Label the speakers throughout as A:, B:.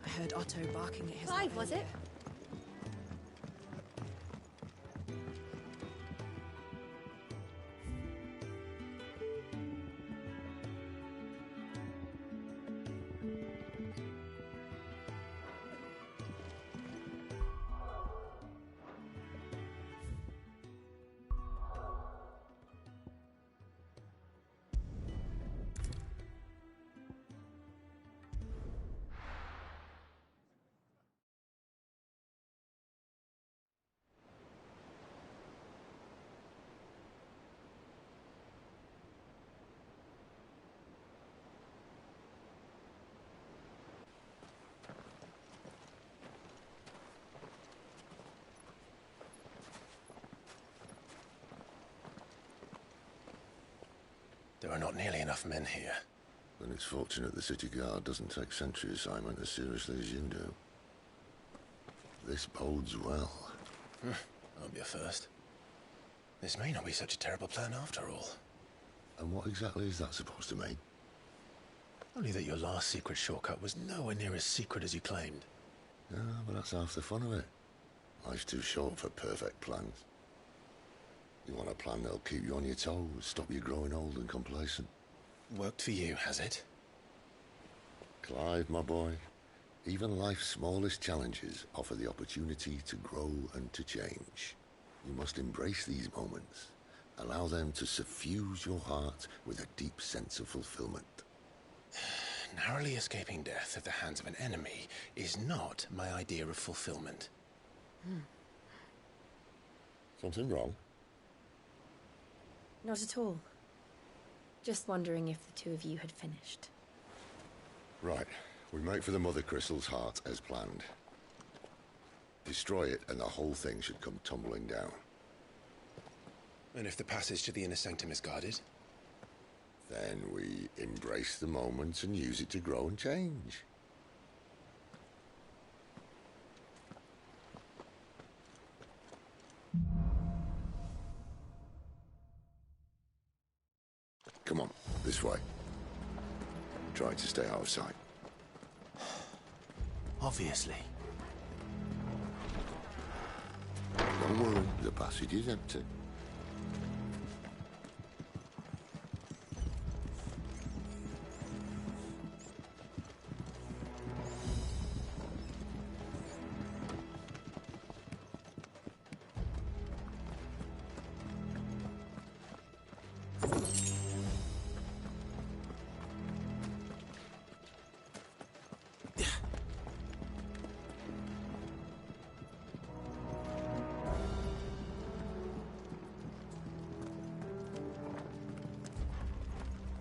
A: I heard Otto barking at his...
B: Clive, was it?
C: There are not nearly enough men here.
D: Then it's fortunate the city guard doesn't take sentry assignment as seriously as you do. This bodes well.
C: That'll be a first. This may not be such a terrible plan after all.
D: And what exactly is that supposed to mean?
C: Only that your last secret shortcut was nowhere near as secret as you claimed.
D: Yeah, but that's half the fun of it. Life's too short for perfect plans. You want a plan that'll keep you on your toes, stop you growing old and complacent.
C: Worked for you, has it?
D: Clive, my boy, even life's smallest challenges offer the opportunity to grow and to change. You must embrace these moments. Allow them to suffuse your heart with a deep sense of fulfillment.
C: Narrowly escaping death at the hands of an enemy is not my idea of fulfillment.
D: Something wrong?
B: Not at all. Just wondering if the two of you had finished.
D: Right. We make for the Mother Crystal's heart as planned. Destroy it and the whole thing should come tumbling down.
C: And if the passage to the inner sanctum is guarded?
D: Then we embrace the moment and use it to grow and change. Come on, this way. Try to stay out of sight.
C: Obviously.
D: Don't worry, the passage is empty.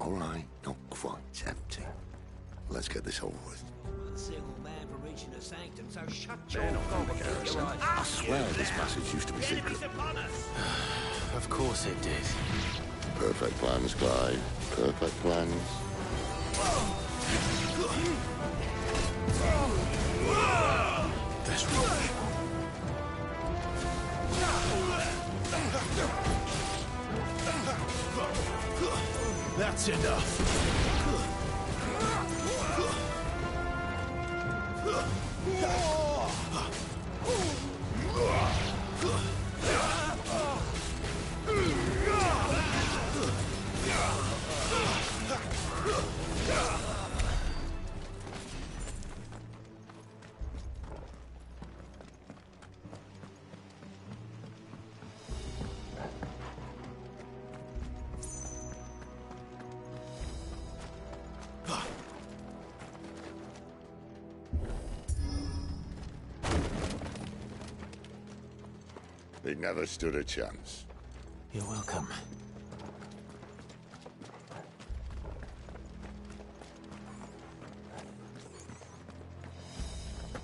D: All right, not quite empty. Let's get this over with.
E: One single man for reaching the sanctum, so shut
D: They're
E: your
D: not from the garrison. I swear this passage used to be secret.
C: Of course it did.
D: Perfect plans, Clive. Perfect plans.
C: That's right. That's enough.
D: They never stood a chance.
C: You're welcome.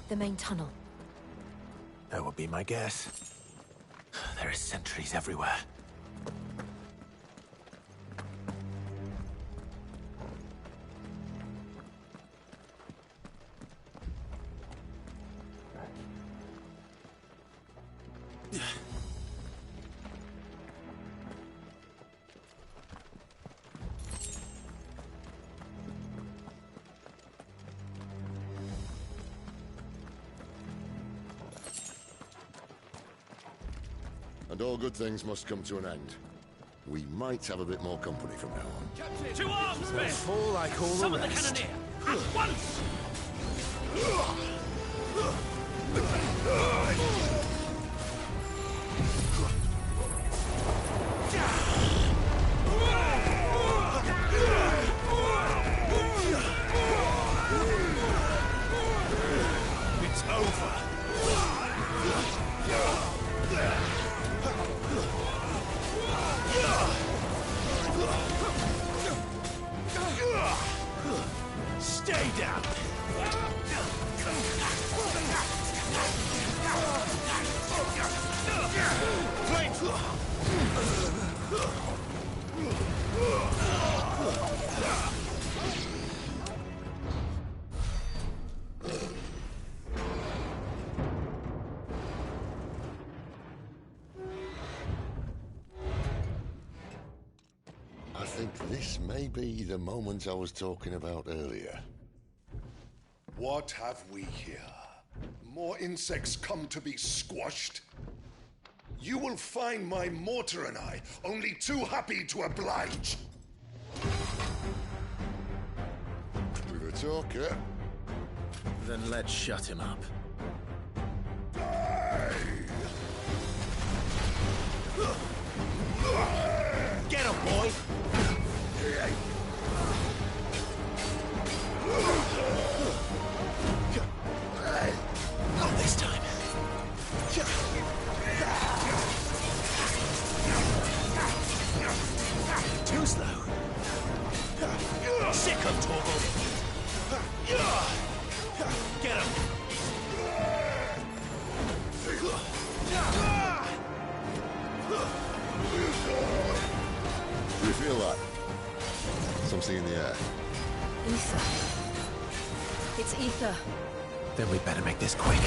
B: The main tunnel.
C: That would be my guess. There are sentries everywhere.
D: And all good things must come to an end. We might have a bit more company from now on.
E: Captain! To arms, men!
C: Fall like all
E: Summon
C: the
E: the
C: rest.
E: cannoneer! At once!
C: It's over.
E: Stay down!
D: I think this may be the moment I was talking about earlier.
A: What have we here? More insects come to be squashed? You will find my mortar and I only too happy to oblige.
D: Do the talk, yeah?
C: Then let's shut him up.
E: Get him, boy! Not this time. Too slow. Sick of Torgal. Get him.
D: Do you feel that? Something in the air.
B: Ether. It's ether.
C: Then we'd better make this quick.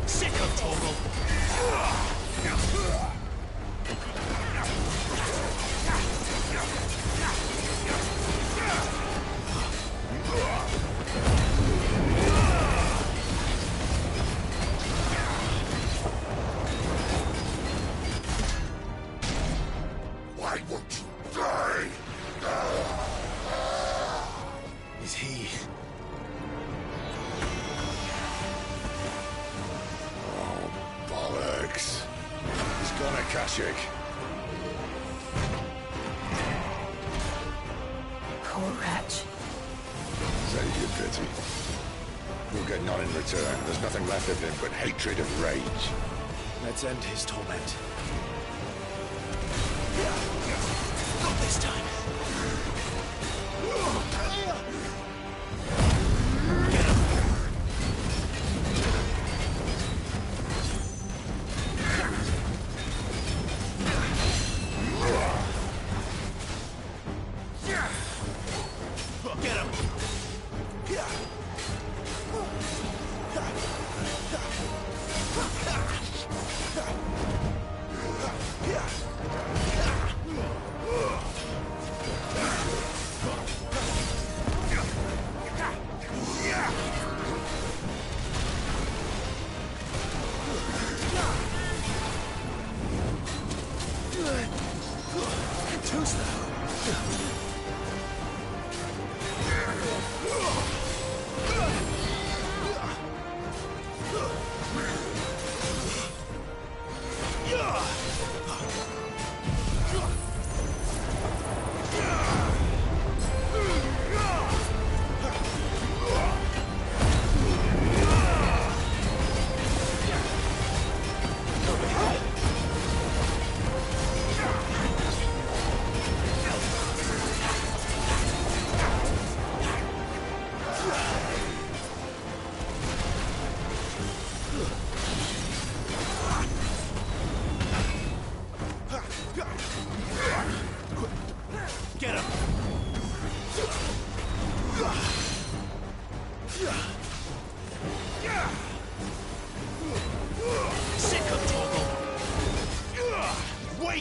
E: Sick of Torgal.
A: Why won't you die?
C: Is he...
D: Oh, bollocks. He's gone, Akashic.
B: Poor wretch.
D: Save your pity. We'll get none in return. There's nothing left of him but hatred and rage.
C: Let's end his torment.
E: Not this time. Get him.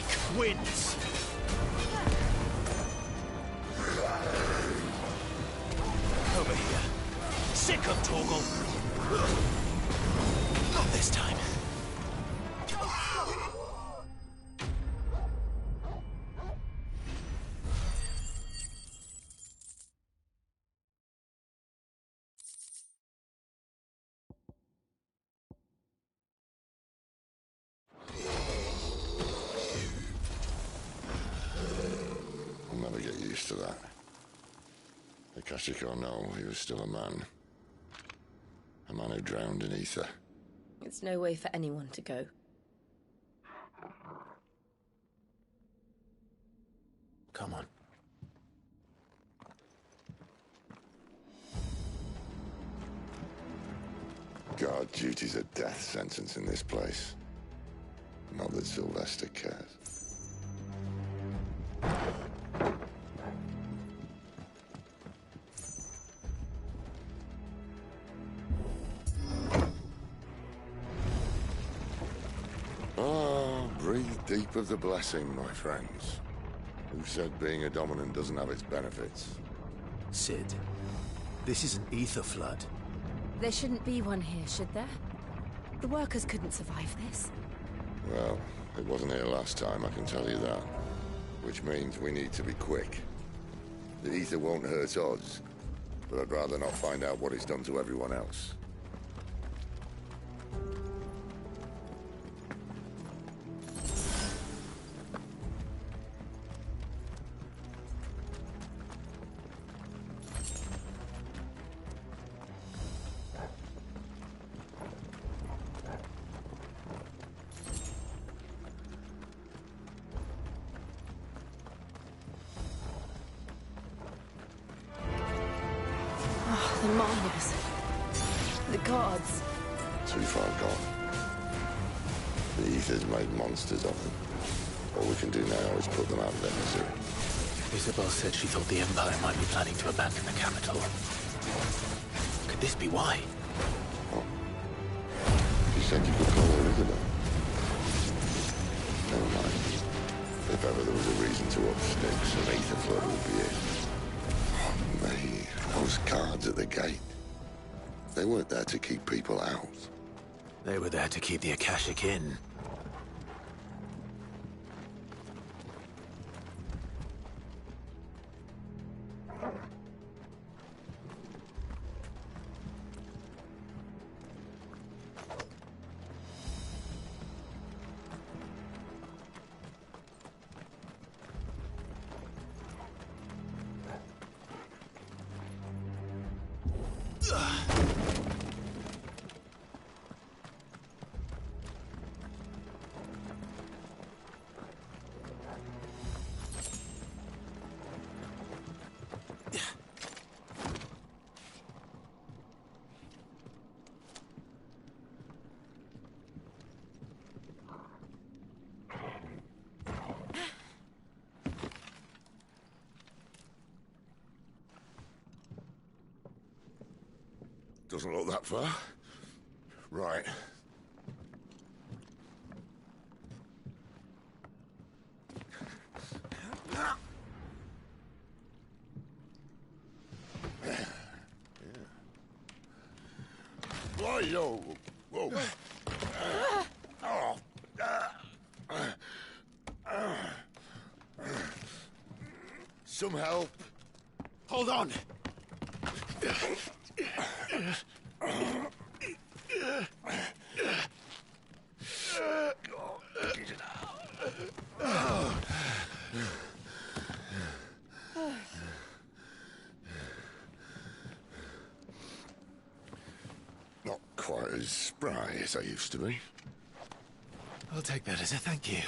E: weak wins. Over here. Sick of Torgal. Not this time.
D: I'll never get used to that. Akashic or no, he was still a man. A man who drowned in ether.
B: It's no way for anyone to go.
C: Come on.
D: Guard duty's a death sentence in this place. Not that Sylvester cares. Breathe deep of the blessing, my friends. Who said being a dominant doesn't have its benefits?
E: Sid, this is an ether flood.
B: There shouldn't be one here, should there? The workers couldn't survive this.
D: Well, it wasn't here last time, I can tell you that. Which means we need to be quick. The ether won't hurt us, but I'd rather not find out what it's done to everyone else.
B: The miners. The guards.
D: Too far gone. The ether's made monsters of them. All we can do now is put them out of their misery.
C: Isabel said she thought the Empire might be planning to abandon the capital. Could this be why?
D: What? She said you could call her Isabel. Never mind. If ever there was a reason to up sticks, an ether flood would be it. Oh, me. Those guards at the gate. They weren't there to keep people out.
E: They were there to keep the Akashic in.
D: Doesn't look that far. Right. Why, yo? Whoa. Some help.
E: Hold on!
D: Not quite as spry as I used to be.
E: I'll take that as a thank you.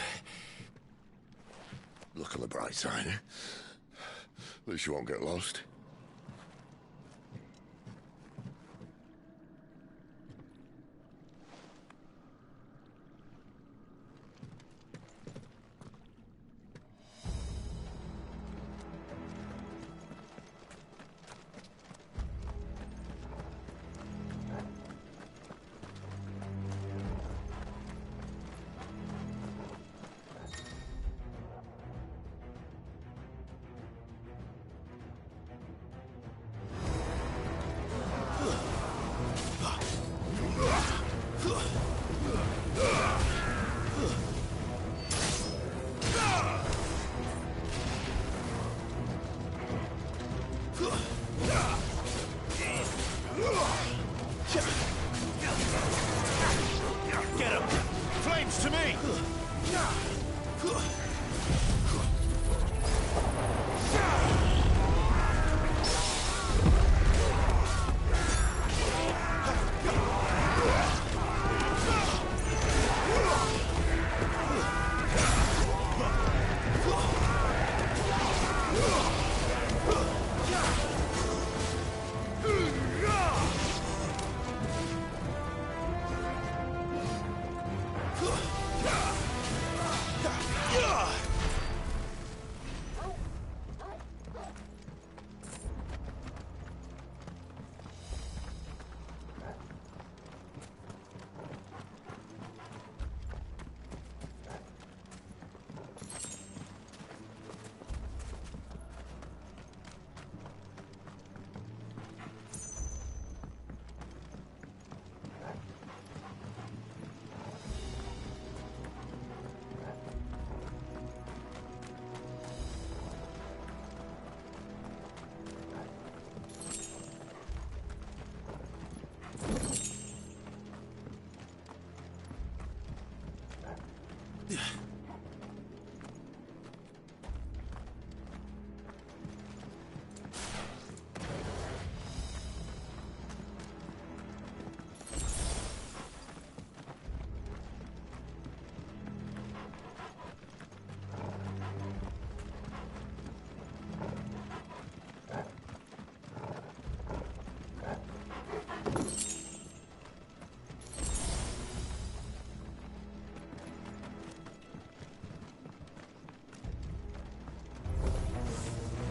D: Look on the bright side, eh? At least you won't get lost.
E: Leaves to me!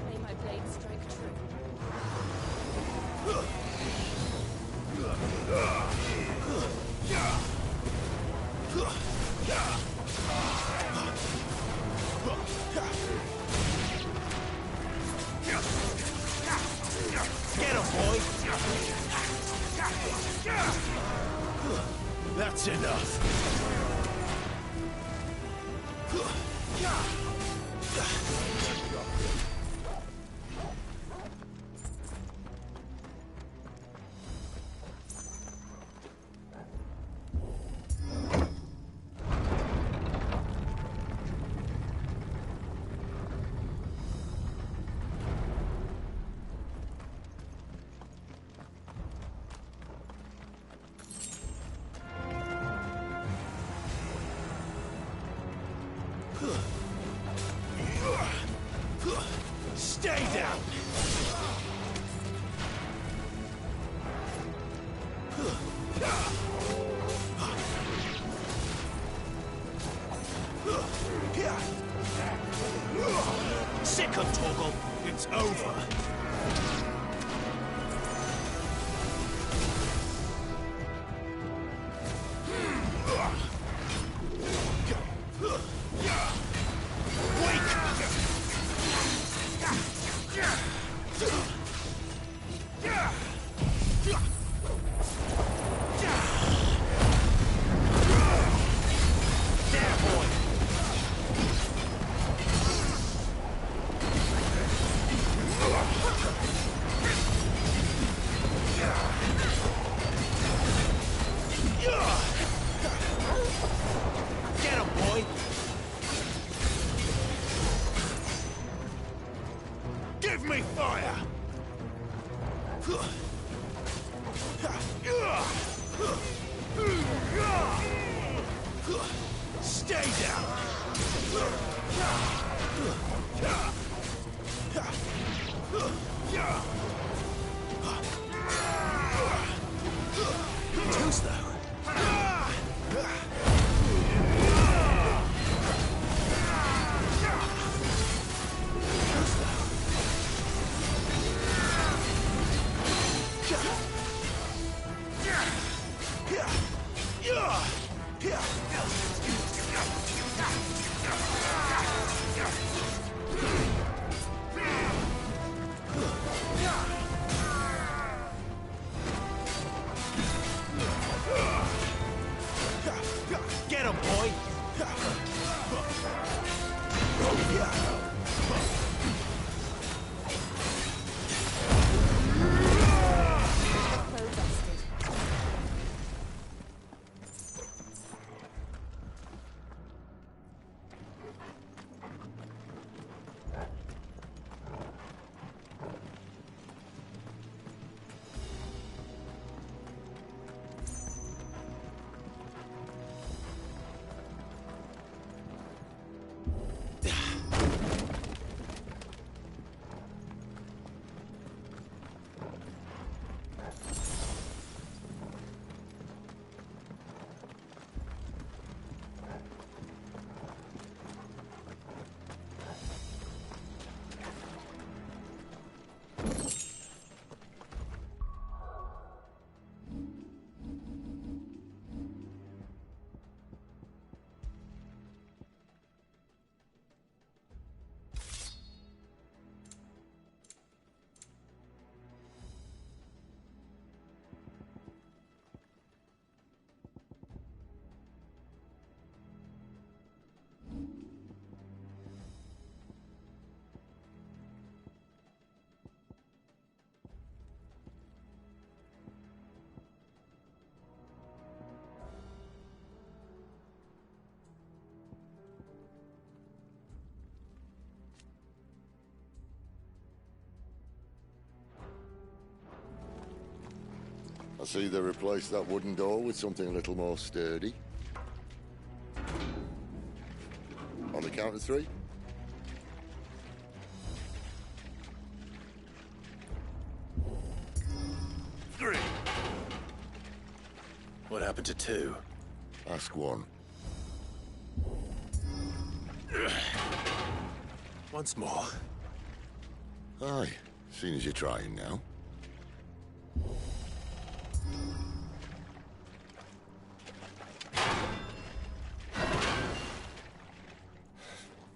B: May my blade strike true.
E: Get him, boy! That's enough. Stay down! Sick of Toggle! It's over! Give me fire! Stay down! Too slow. Get him, boy!
D: I see they replaced that wooden door with something a little more sturdy. On the count of 3?
C: What happened to 2?
D: Ask 1.
C: Once more.
D: Aye, seeing as you're trying now.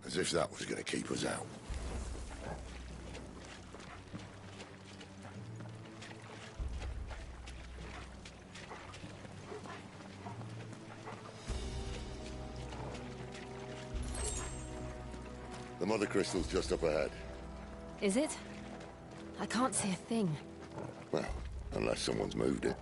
D: As if that was going to keep us out. The mother crystal's just up ahead.
B: Is it? I can't see a thing.
D: Well, unless someone's moved it.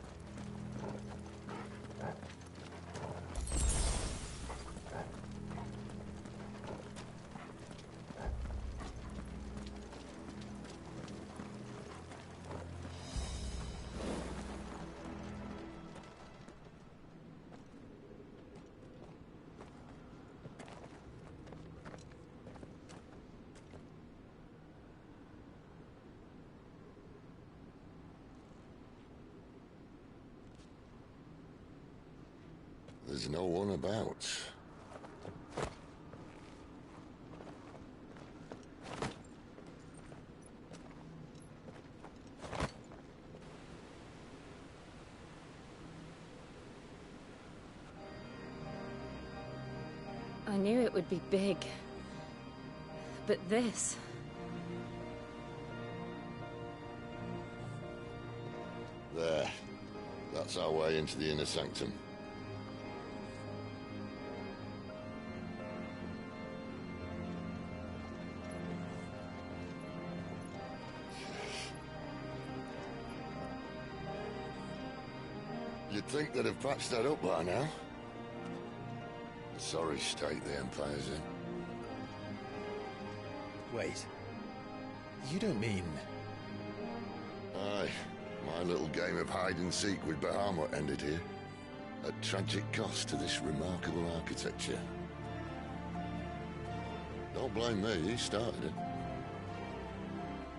D: There's no one about.
B: I knew it would be big. But this...
D: There. That's our way into the inner sanctum. You'd think they'd have patched that up by now. A sorry state the Empire's in.
C: Wait. You don't mean...
D: Aye. My little game of hide-and-seek with Bahamut ended here. At tragic cost to this remarkable architecture. Don't blame me, he started it.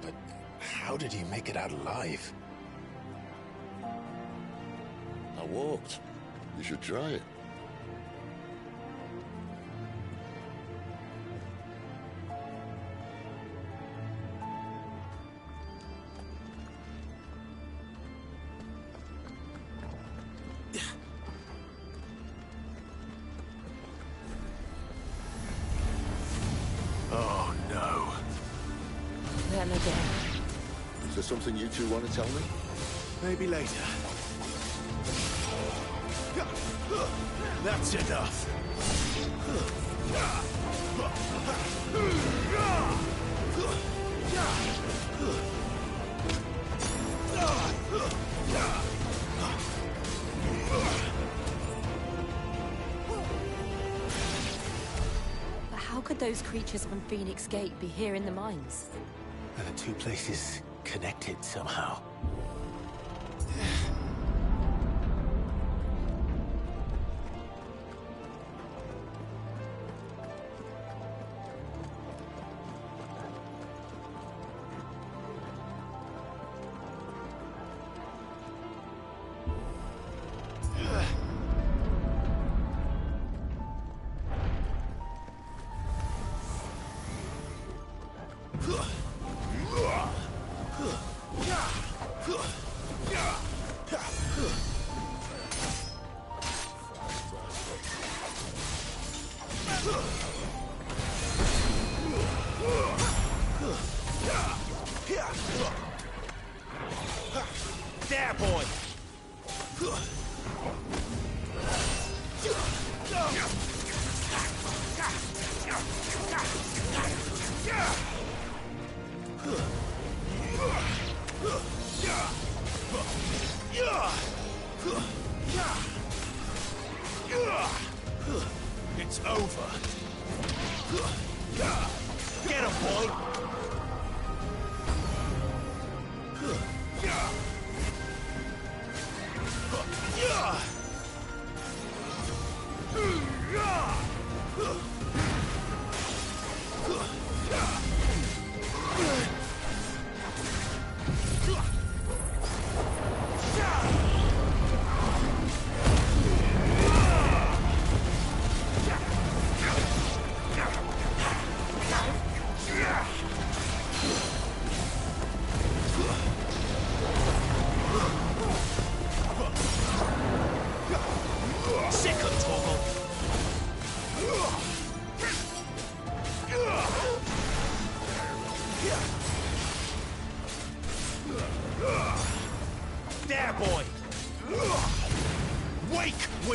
C: But how did he make it out alive?
D: I walked. You should try it.
C: Oh, no.
B: Them again.
D: Is there something you two want to tell me?
C: Maybe later. That's enough.
B: But how could those creatures from Phoenix Gate be here in the mines?
C: Are the two places connected somehow? There, boy! It's over. Get him, boy!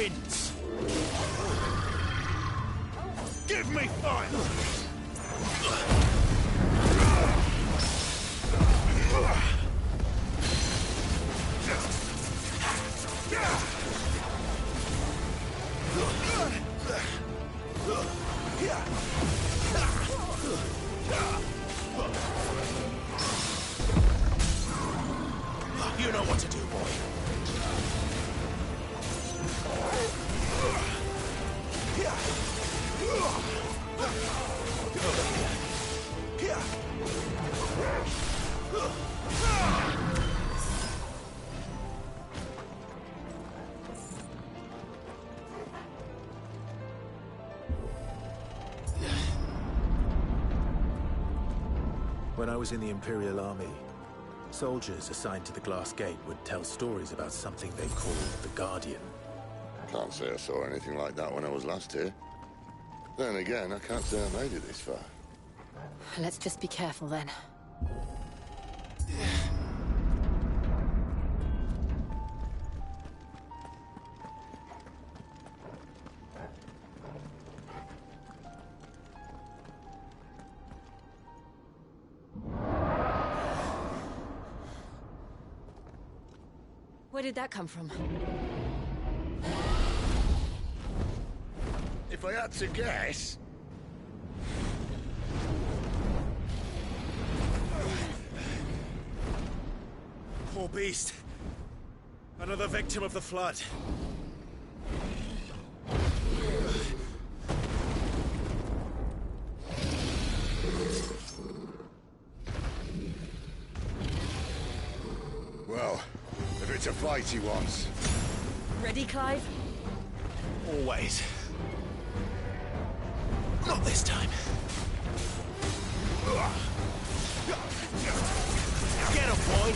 E: wins!
C: Give me fire!
E: You know what to do, boy. When I was in the Imperial Army, soldiers assigned to the Glass Gate would tell stories about something they called the Guardian.
D: Can't say I saw anything like that when I was last here. Then again, I can't say I made it this far.
B: Let's just be careful then. Where did that come from?
D: If I had to guess...
E: Poor beast. Another victim of the Flood.
D: Well, if it's a fight he wants.
B: Ready, Clive?
E: Always. Not this time. Get him, boy!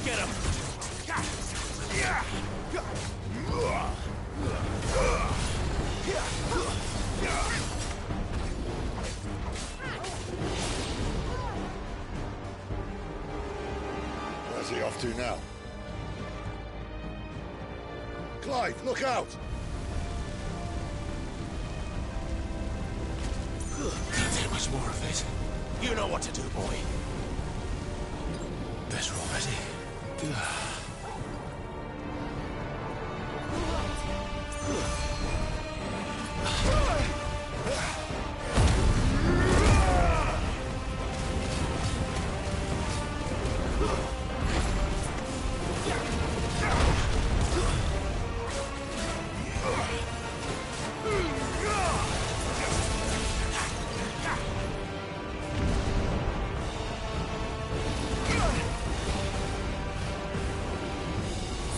E: Get him!
D: Where's he off to now? Clive, look out!
E: Can't take much more of this. You know what to do, boy. Better already.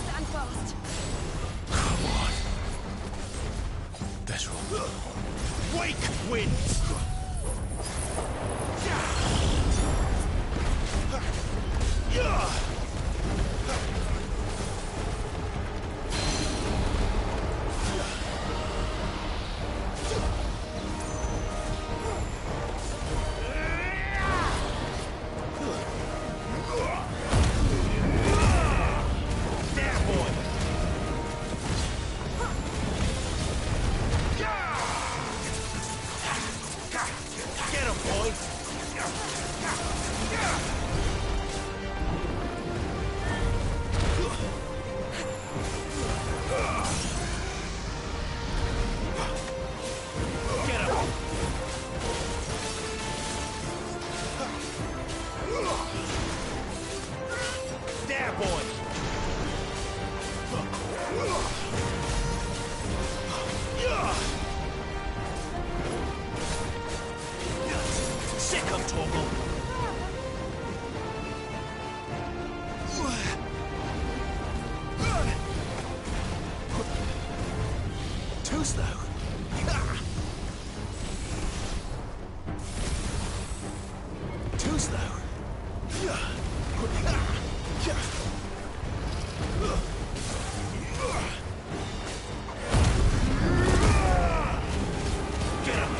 B: Stand fast.
E: Come on. Better all. Wake wins! There, boy! close, though. Get him! Get him!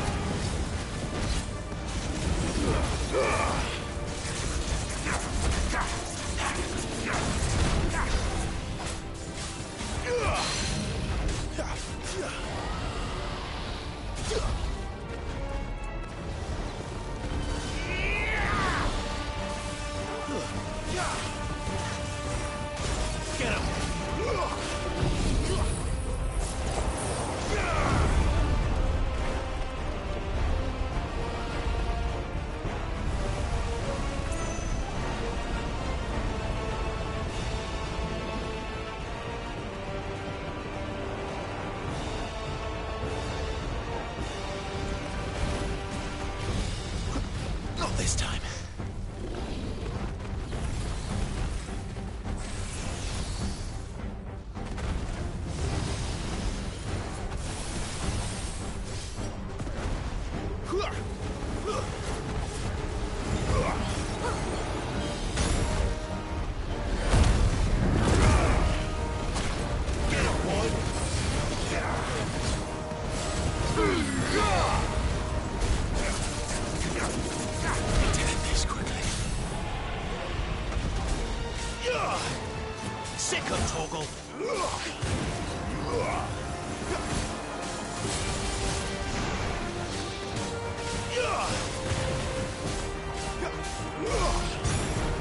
E: Not this time. Sick of Torgal.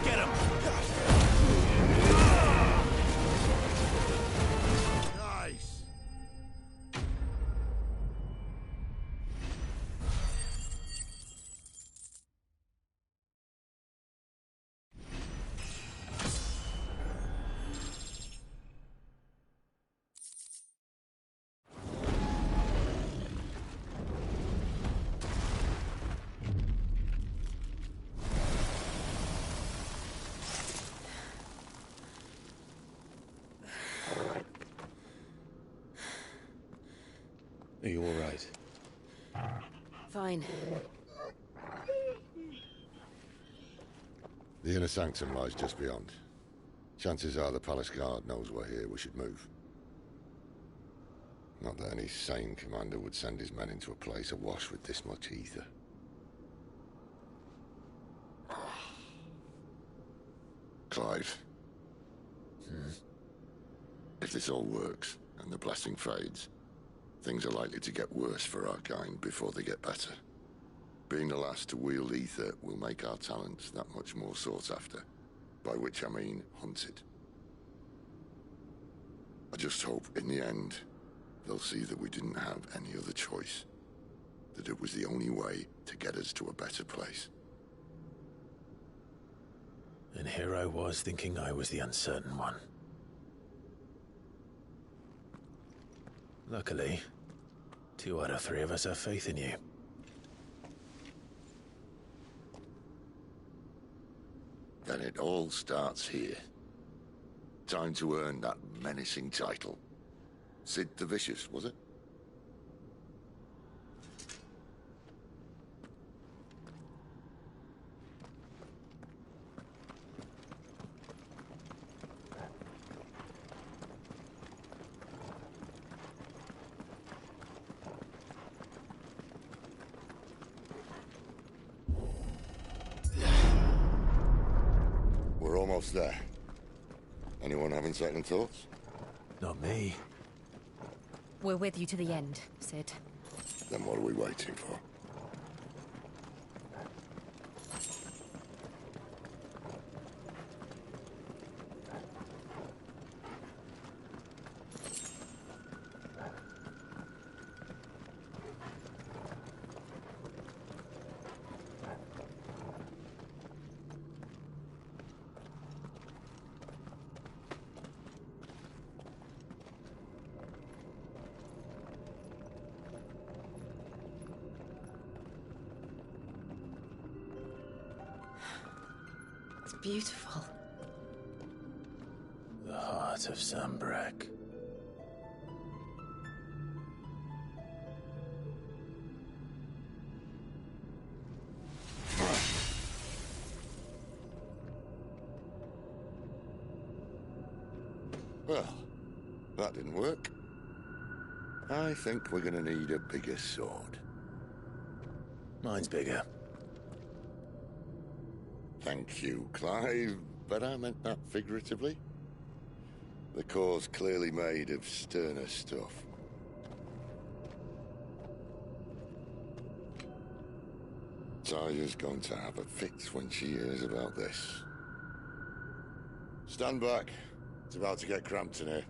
E: Get him.
D: Nice!
C: Are you all right?
B: Fine.
D: The inner sanctum lies just beyond. Chances are the palace guard knows we're here. We should move. Not that any sane commander would send his men into a place awash with this much ether. Clive. If this all works, and the blessing fades, things are likely to get worse for our kind before they get better. Being the last to wield ether will make our talents that much more sought after, by which I mean hunted. I just hope, in the end, they'll see that we didn't have any other choice, that it was the only way to get us to a better place.
E: And here I was thinking I was the uncertain one. Luckily, 2 out of 3 of us have faith in you.
D: Then it all starts here. Time to earn that menacing title. Sid the Vicious, was it? We're almost there. Anyone having second thoughts?
E: Not me.
B: We're with you to the end, Sid.
D: Then what are we waiting for?
B: It's beautiful.
E: The heart of Sambrek.
D: Well, that didn't work. I think we're gonna need a bigger sword.
E: Mine's bigger.
D: Thank you, Clive, but I meant that figuratively. The core's clearly made of sterner stuff. Taya's going to have a fit when she hears about this. Stand back. It's about to get cramped in here.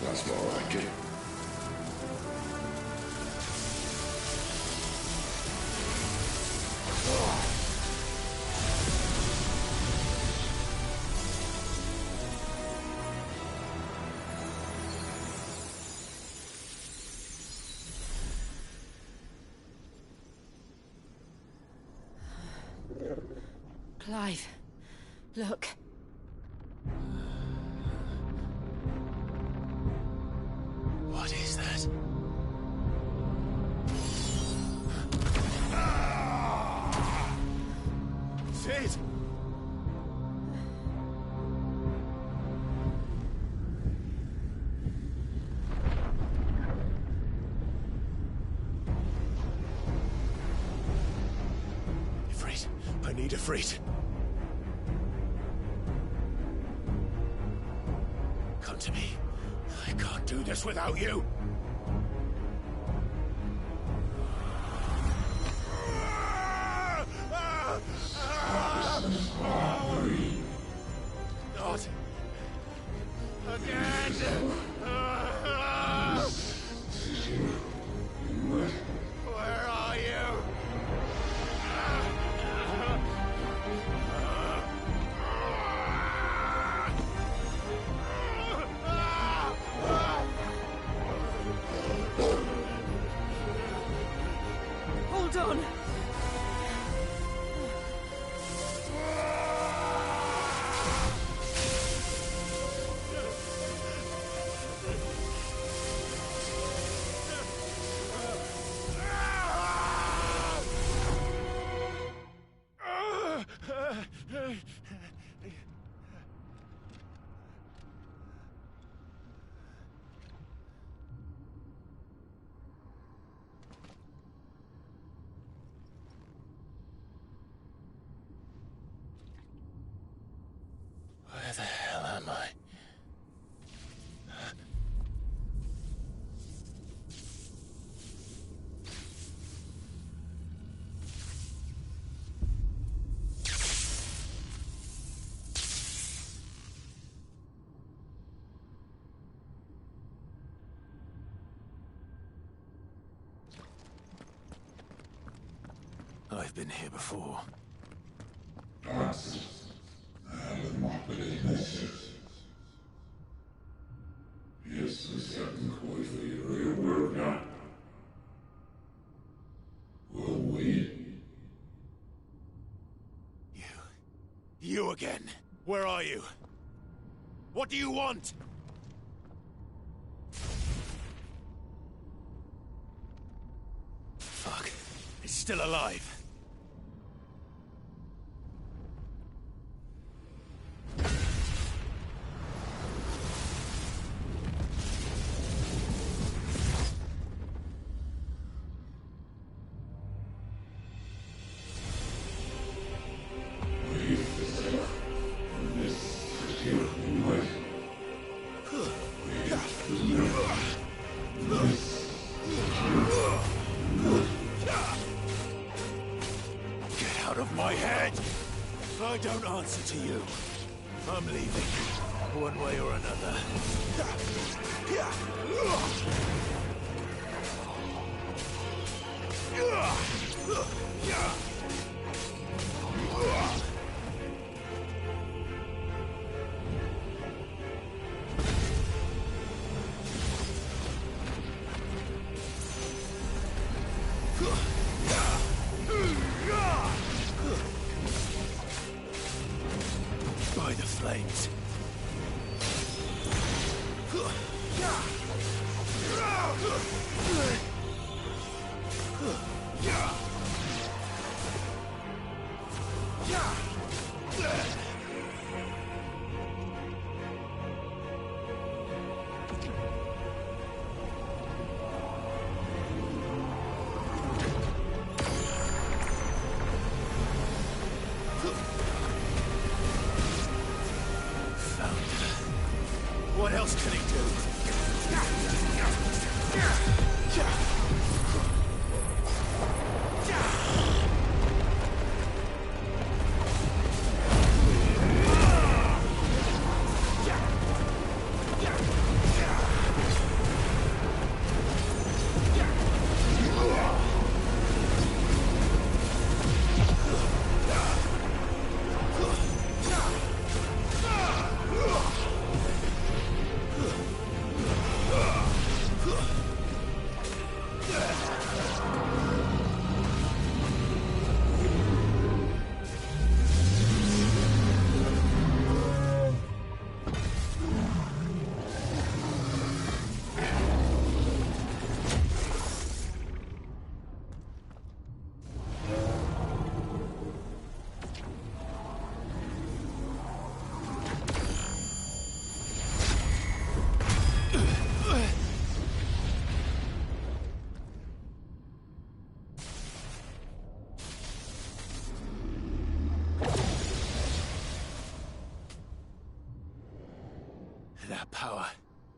D: That's more like it.
B: Clive, look.
E: What is that? Sid! Ifrit, I need Ifrit. Come to me. I can't do this without you. Not again. Where are you?
B: Hold on.
E: Where the hell am I? I've been here before. You again. Where are you? What do you want? Fuck. It's still alive. Get out of my head! If I don't answer to you, I'm leaving. One way or another. That power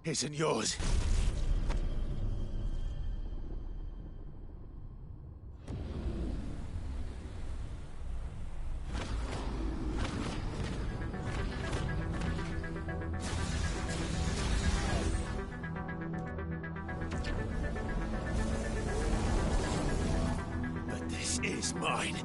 E: isn't yours. But this is mine.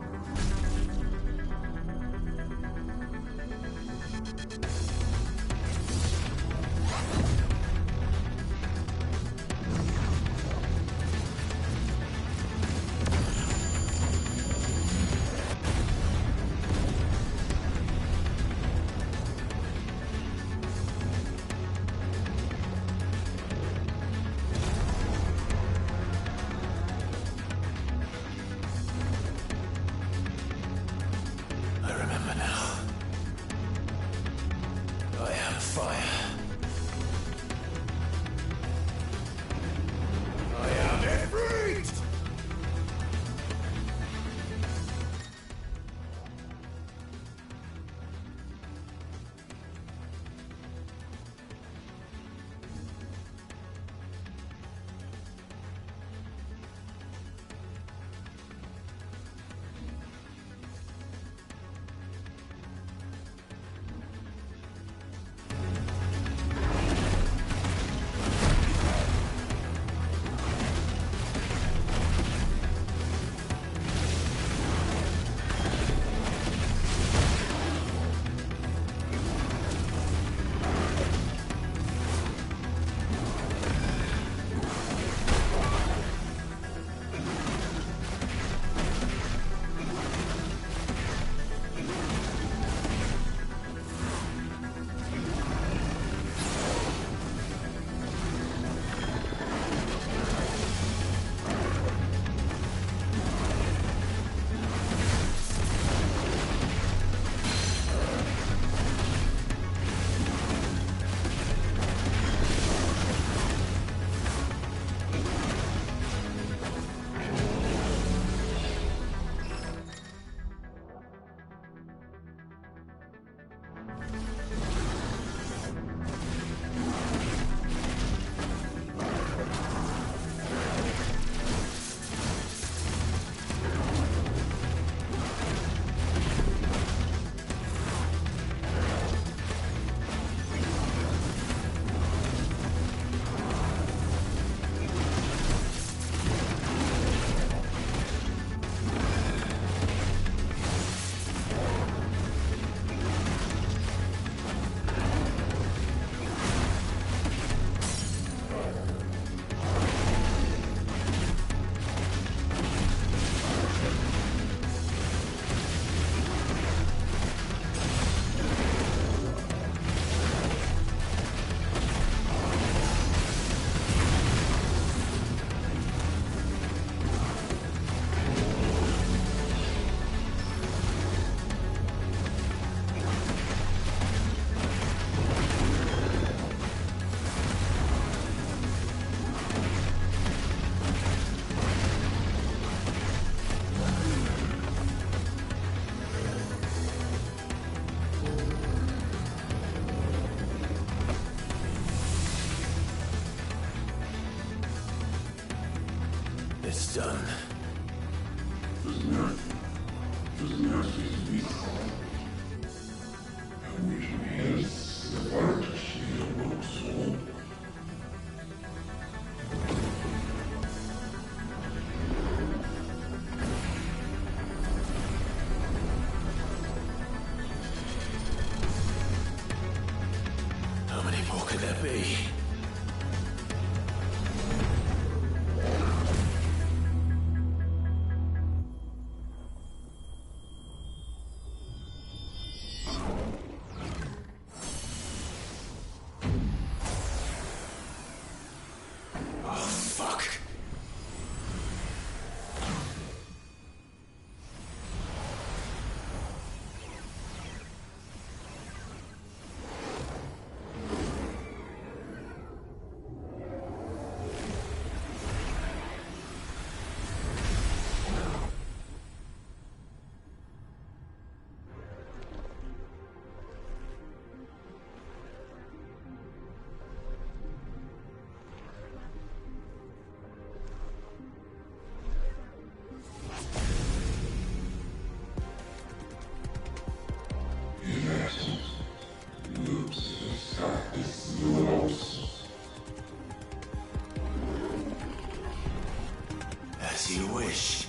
E: It's done. How many more could there be?
F: As you wish.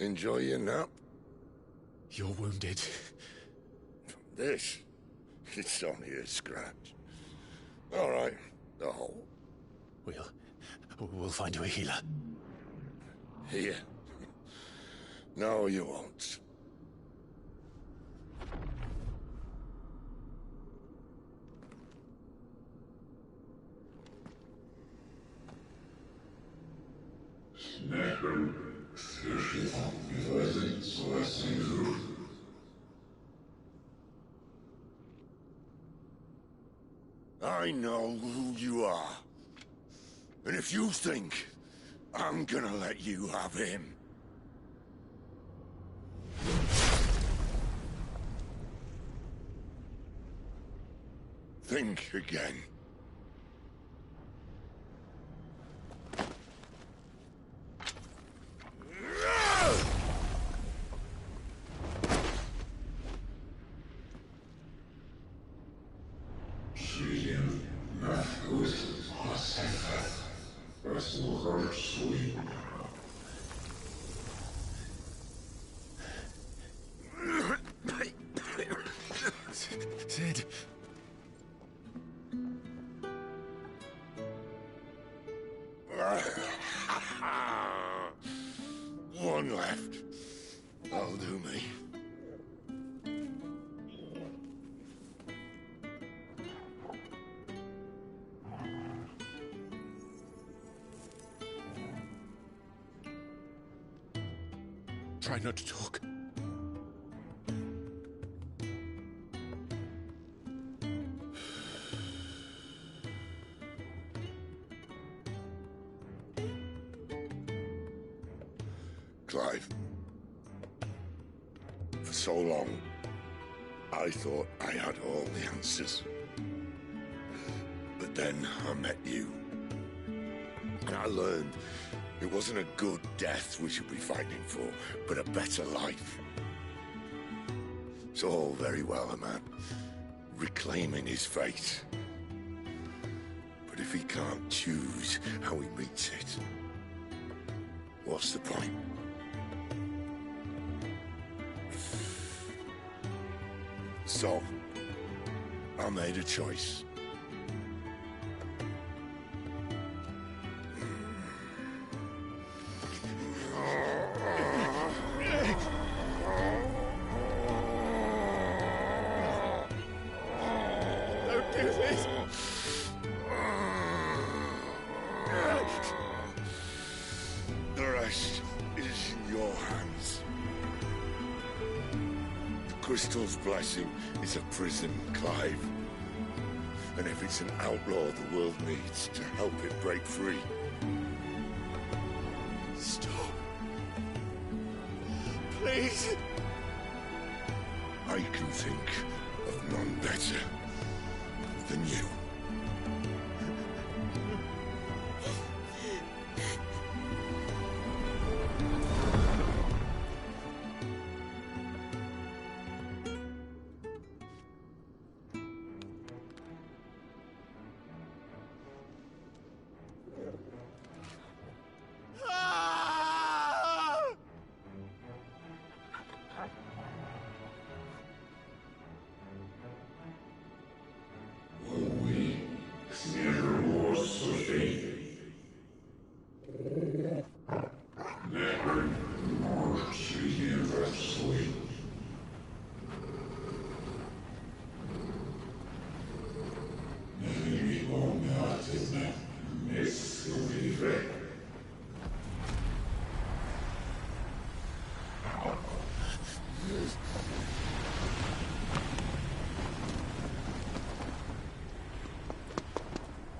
D: Enjoy your nap?
C: You're wounded.
D: This? It's only a scratch. All right, the hole.
C: We'll find you a healer.
D: Here. No, you won't. I know who you are. And if you think I'm gonna let you have him... think again.
C: Sid.
D: One left. That'll do me.
C: Try not to talk.
D: Clive. For so long, I thought I had all the answers. But then I met you. And I learned it wasn't a good death we should be fighting for, but a better life. It's all very well, a man reclaiming his fate. But if he can't choose how he meets it, what's the point? So, I made a choice.
C: Don't do this!
D: The rest is in your hands. The Crystal's blessing is a prison, Clive. And if it's an outlaw the world needs to help it break free...
C: Stop. Please.
D: I can think of none better than you.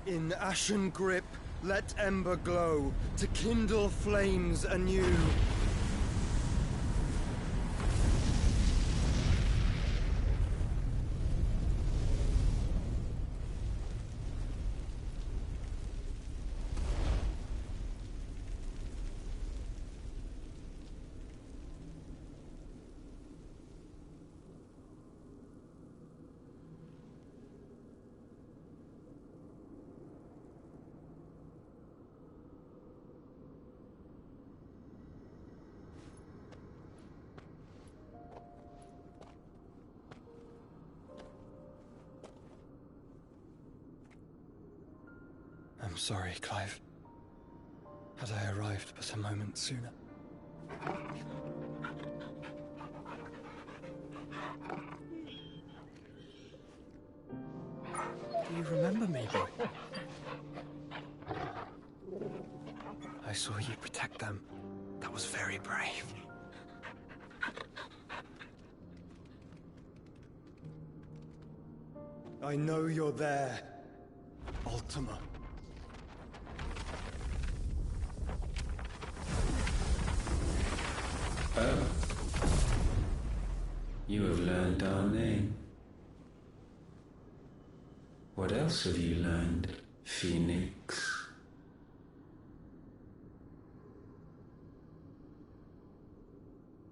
F: In ashen grip, let ember glow, to kindle flames anew. I'm sorry, Clive. Had I arrived but a moment sooner. Do you remember me, boy? I saw you protect them. That was very brave. I know you're there, Ultima.
G: Oh. You have learned our name. What else have you learned, Phoenix?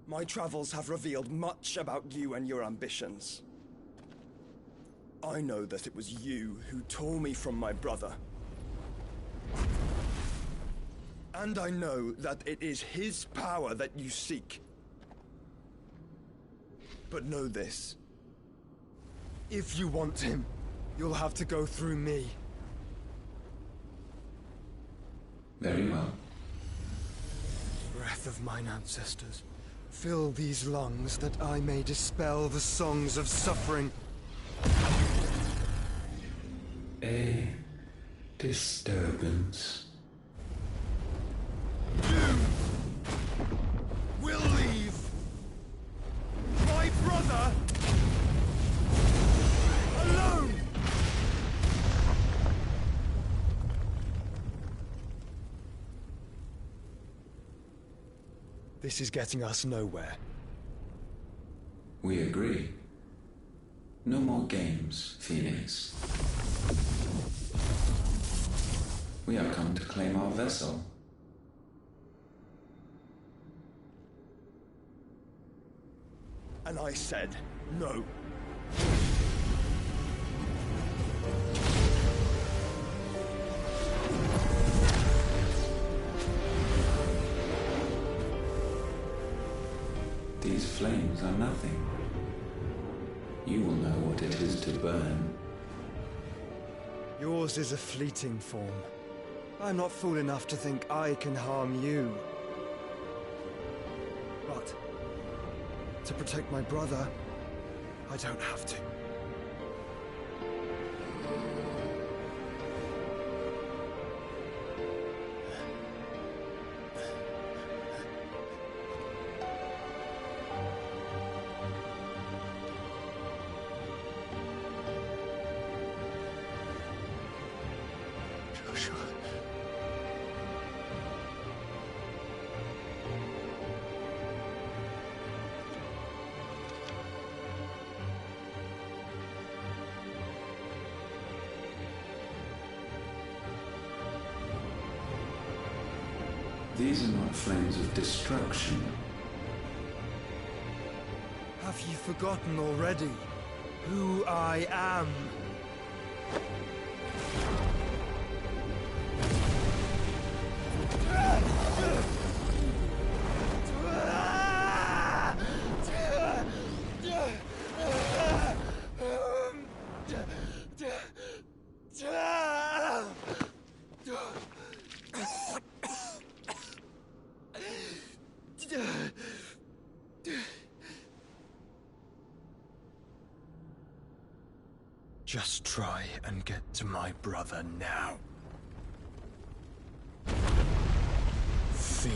F: My travels have revealed much about you and your ambitions. I know that it was you who tore me from my brother. And I know that it is his power that you seek. But know this. If you want him, you'll have to go through me.
G: Very well.
F: Breath of mine ancestors, fill these lungs that I may dispel the songs of suffering.
G: A disturbance.
F: You will leave my brother alone! This is getting us nowhere.
G: We agree. No more games, Phoenix. We have come to claim our vessel.
F: And I said no.
G: These flames are nothing. You will know what it is to burn.
F: Yours is a fleeting form. I'm not fool enough to think I can harm you. But to protect my brother, I don't have to.
D: Joshua.
G: These are not flames of destruction.
F: Have you forgotten already who I am? Just try and get to my brother now. Fiend.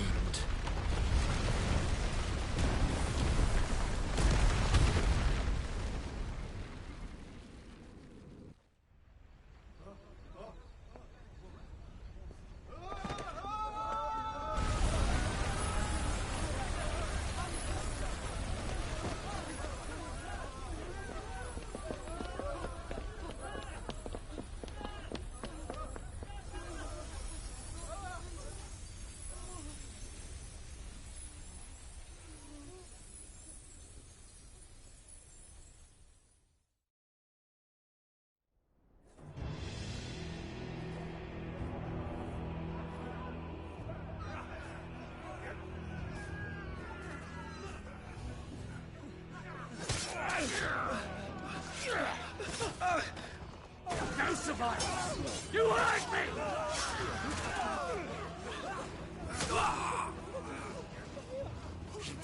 H: No survivors! You heard me!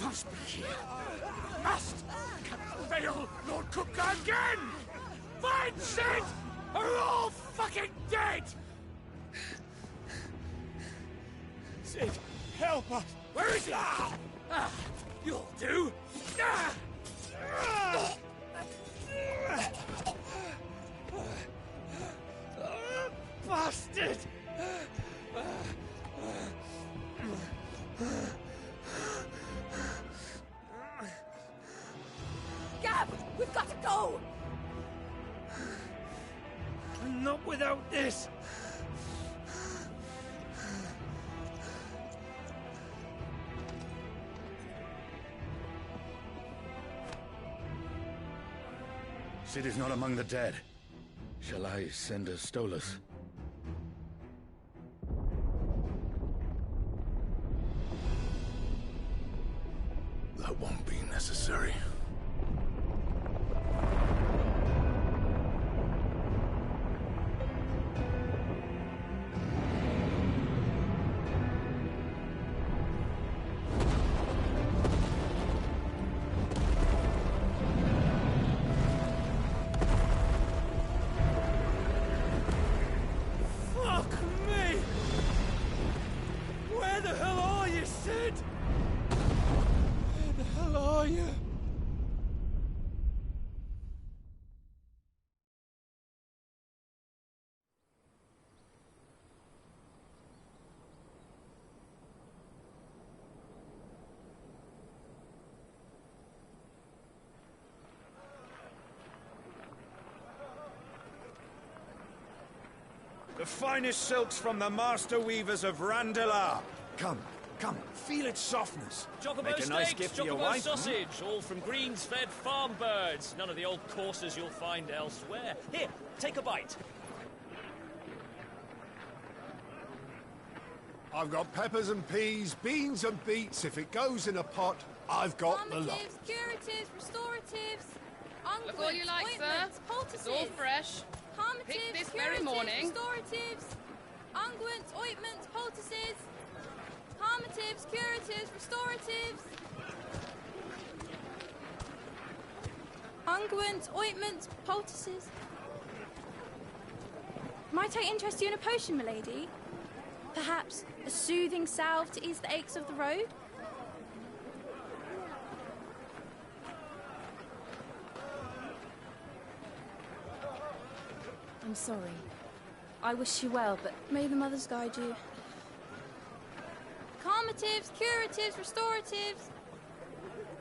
H: must be here. Must! Cannot fail, Lord Kupka again! Find Sid! Are all fucking dead! Sid, help us! Where is he? You'll do! Bastard!
I: Gab! We've got to go!
H: Not without this!
J: Sid is not among the dead. Shall I send a Stolas?
C: That won't be necessary.
H: Fuck me! Where the hell are you, Sid? Where the hell are you?
J: The finest silks from the master weavers of Randalar. Come, come, feel its softness.
K: Chocobo
J: Make a nice
K: steaks,
J: gift for your
K: chocobo
J: wife.
K: sausage, all from greens-fed farm birds. None of the old courses you'll find elsewhere. Here, take a bite.
L: I've got peppers and peas, beans and beets. If it goes in a pot, I've got the lot.
I: Calmatives, curatives, restoratives, unguents,
M: Look all you like,
I: ointments,
M: sir.
I: poultices.
M: It's all fresh.
I: Calmatives,
M: Picked this
I: curatives,
M: very morning.
I: restoratives, unguents, ointments, poultices. Calmatives, curatives, restoratives. Unguents, ointments, poultices. Might I interest you in a potion, milady? Perhaps a soothing salve to ease the aches of the road? I'm sorry. I wish you well, but may the mothers guide you. Calmatives, curatives, restoratives.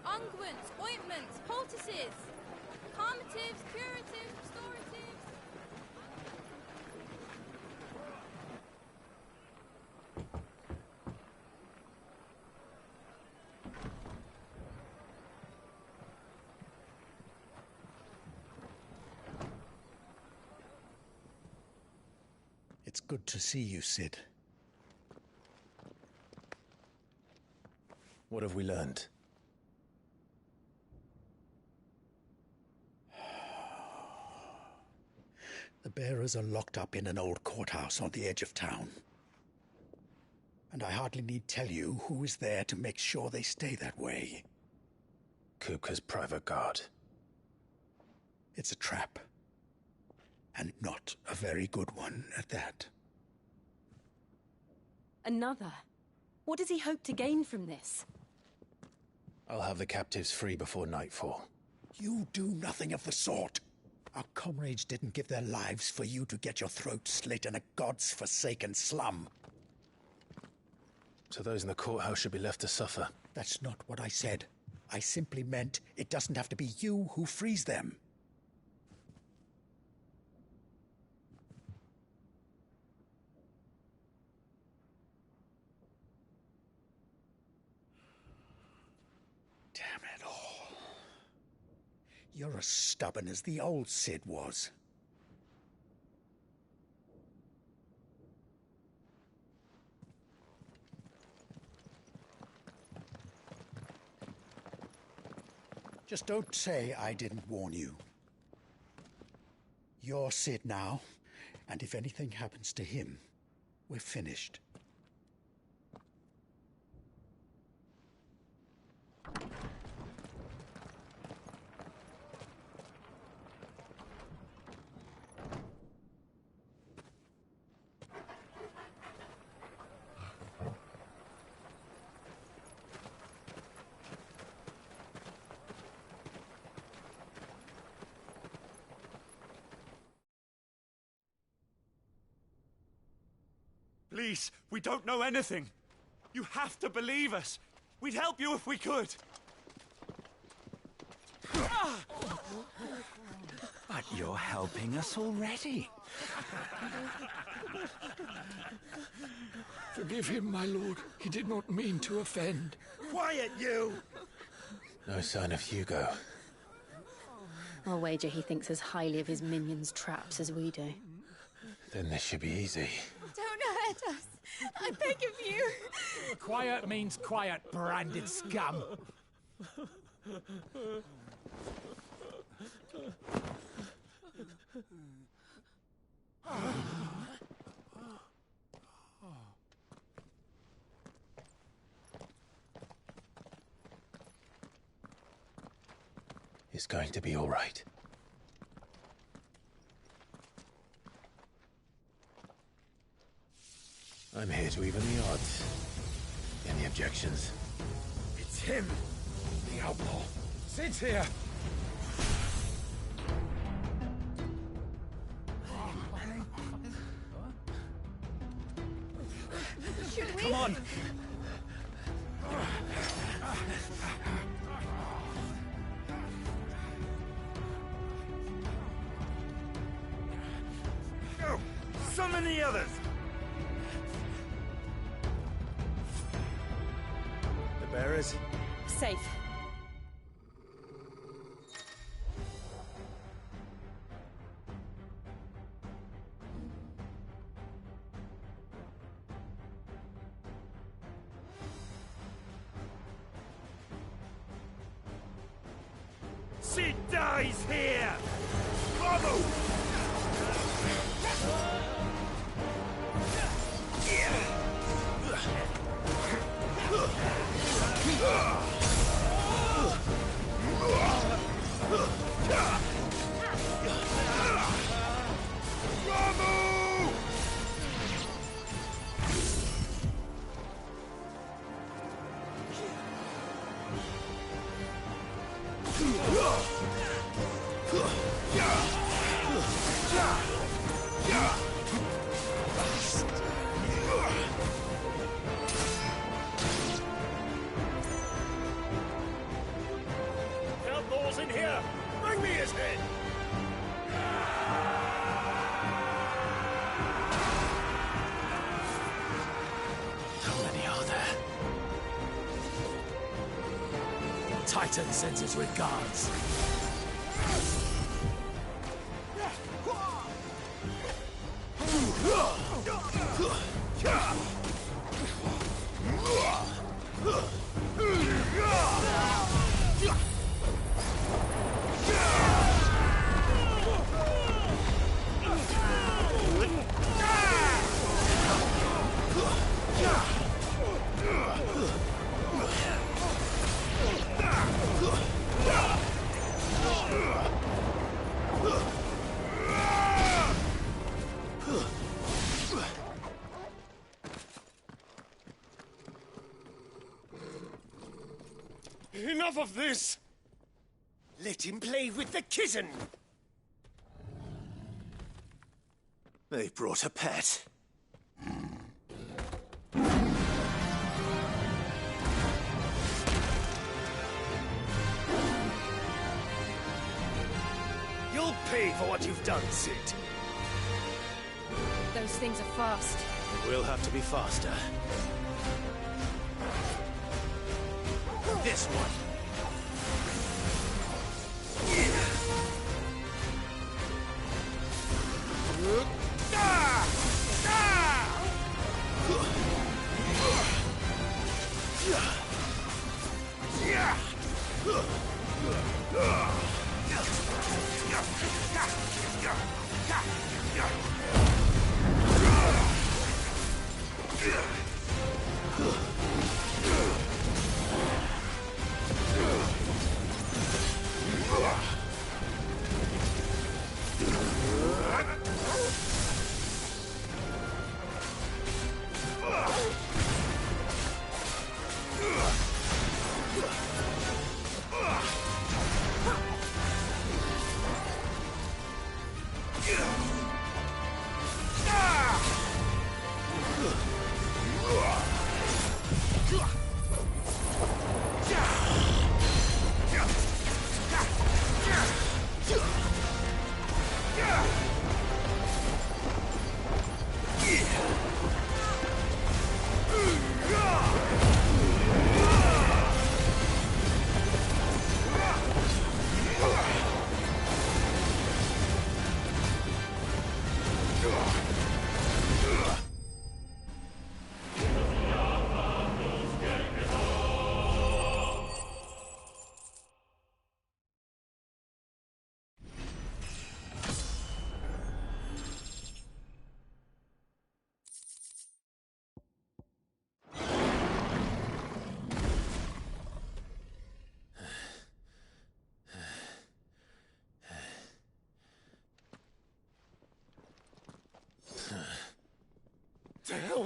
I: Unguents, ointments, poultices. Calmatives, curatives, restoratives.
E: It's good to see you, Sid. What have we learned? The bearers are locked up in an old courthouse on the edge of town. And I hardly need tell you who is there to make sure they stay that way.
C: Kupka's private guard.
E: It's a trap. And not a very good one at that.
B: Another? What does he hope to gain from this?
C: I'll have the captives free before nightfall.
E: You do nothing of the sort. Our comrades didn't give their lives for you to get your throat slit in a god's forsaken slum.
C: So those in the courthouse should be left to suffer.
E: That's not what I said. I simply meant it doesn't have to be you who frees them. Damn it all. You're as stubborn as the old Sid was. Just don't say I didn't warn you. You're Sid now, and if anything happens to him, we're finished.
H: Please, we don't know anything. You have to believe us. We'd help you if we could.
J: But you're helping us already.
M: Forgive him, my lord. He did not mean to offend.
J: Quiet, you!
C: No sign of Hugo.
B: I'll wager he thinks as highly of his minions' traps as we do.
C: Then this should be easy.
N: Don't hurt us. I beg of you.
H: Quiet means quiet, branded scum.
C: It's going to be all right. I'm here to even the odds. Any objections?
J: It's him, the outlaw. Sit here.
N: Should we?
J: Come on. Go! Summon the others! The bearers?
B: Safe.
J: She dies here! Bravo!
K: Outlaws in here!
J: Bring me his head!
C: How many are there?
H: Titan sends his regards.
J: Enough of this! Let him play with the kitten! They brought a pet. You'll pay for what you've done, Sid.
B: Those things are fast.
J: We'll have to be faster. This one.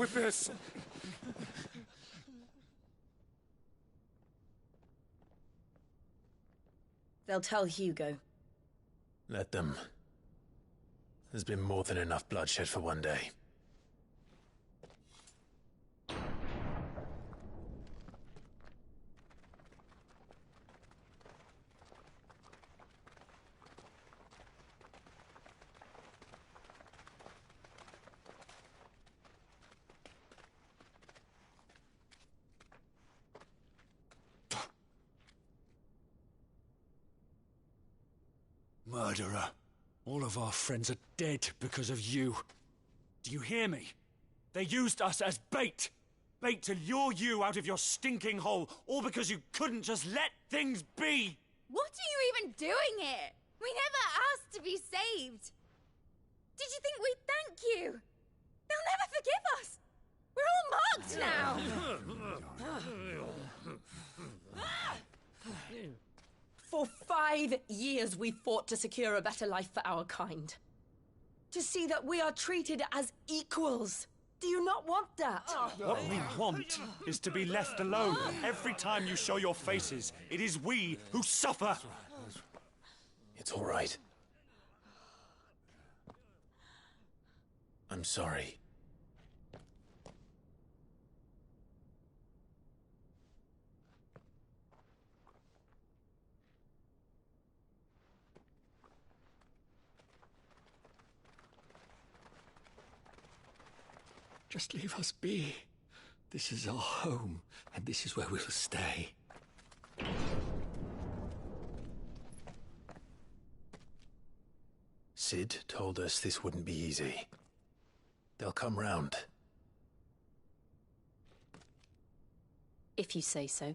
H: with this.
B: They'll tell Hugo.
C: Let them. There's been more than enough bloodshed for one day.
H: Murderer. All of our friends are dead because of you. Do you hear me? They used us as bait. Bait to lure you out of your stinking hole, all because you couldn't just let things be.
N: What are you even doing here? We never asked to be saved. Did you think we'd thank you? They'll never forgive us. We're all marked now.
O: For 5 years we fought to secure a better life for our kind. To see that we are treated as equals. Do you not want that?
H: What we want is to be left alone. Every time you show your faces, it is we who suffer.
C: It's all right. I'm sorry.
M: Just leave us be. This is our home, and this is where we'll stay.
C: Sid told us this wouldn't be easy. They'll come round.
B: If you say so.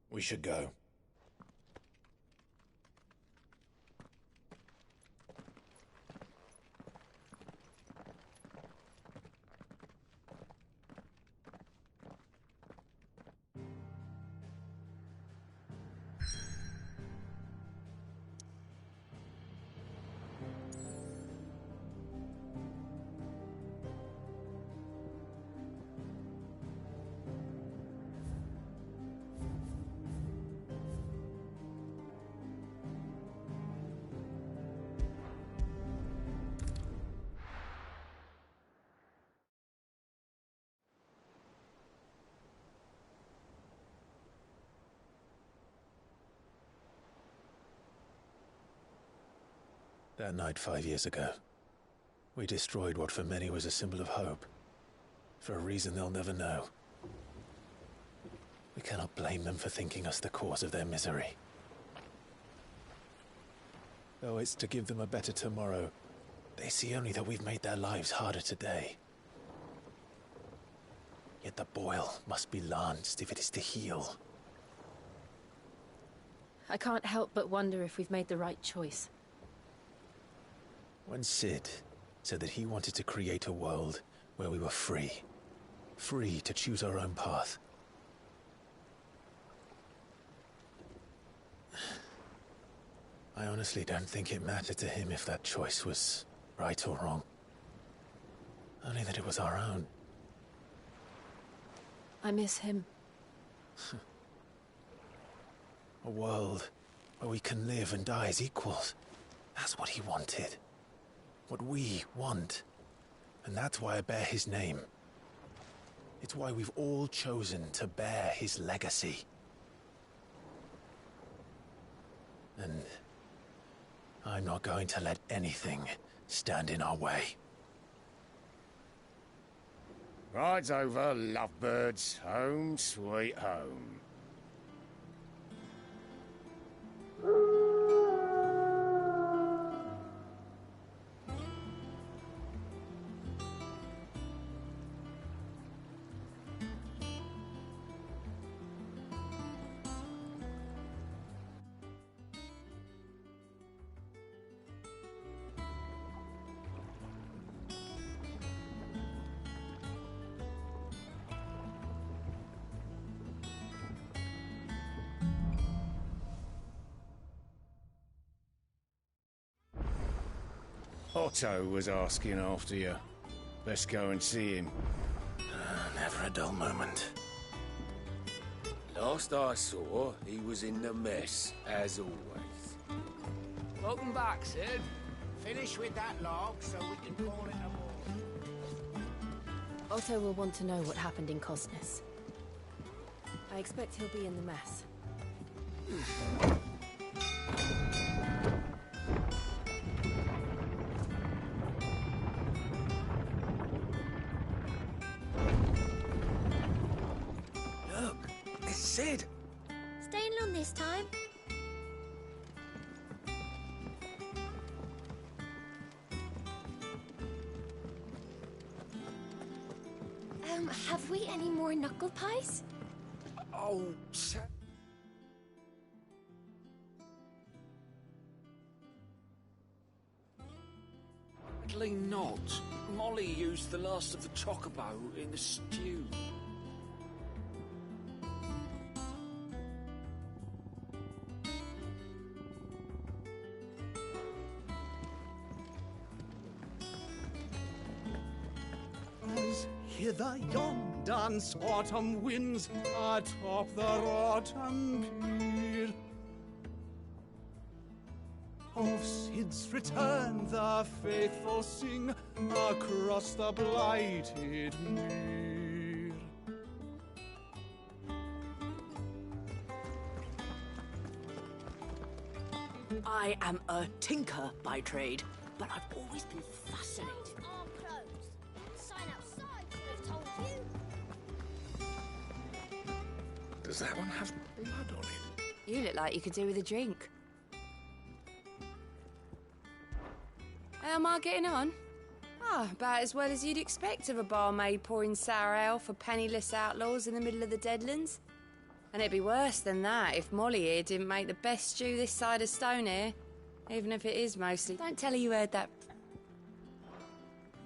C: We should go. That night 5 years ago, we destroyed what for many was a symbol of hope. For a reason they'll never know. We cannot blame them for thinking us the cause of their misery. Though it's to give them a better tomorrow, they see only that we've made their lives harder today. Yet the boil must be lanced if it is to heal.
B: I can't help but wonder if we've made the right choice.
C: When Sid said that he wanted to create a world where we were free. Free to choose our own path. I honestly don't think it mattered to him if that choice was right or wrong. Only that it was our own.
B: I miss him.
C: A world where we can live and die as equals. That's what he wanted. What we want. And that's why I bear his name. It's why we've all chosen to bear his legacy. And I'm not going to let anything stand in our way.
P: Ride's over, lovebirds. Home sweet home. Otto was asking after you. Let's go and see him.
C: Never a dull moment.
Q: Last I saw, he was in the mess, as always.
R: Welcome back, Sid.
L: Finish with that log so we can call it a war.
B: Otto will want to know what happened in Cosness. I expect he'll be in the mess.
M: Look, it's Sid.
N: Staying long this time? Have we any more knuckle pies?
M: Oh,
R: Sadly not. Molly used the last of the chocobo in the stew.
S: As hither yon dance autumn winds atop the rotten pier. Of Sid's return the faithful sing across the blighted mere.
O: I am a tinker by trade, but I've always been fascinated.
N: Our clothes. The sign outside should have told you.
C: Does that one have blood on it?
B: You look like you could do with a drink. How am I getting on? About as well as you'd expect of a barmaid pouring sour ale for penniless outlaws in the middle of the Deadlands. And it'd be worse than that if Molly here didn't make the best stew this side of Stone here. Even if it is mostly. Don't tell her you heard that.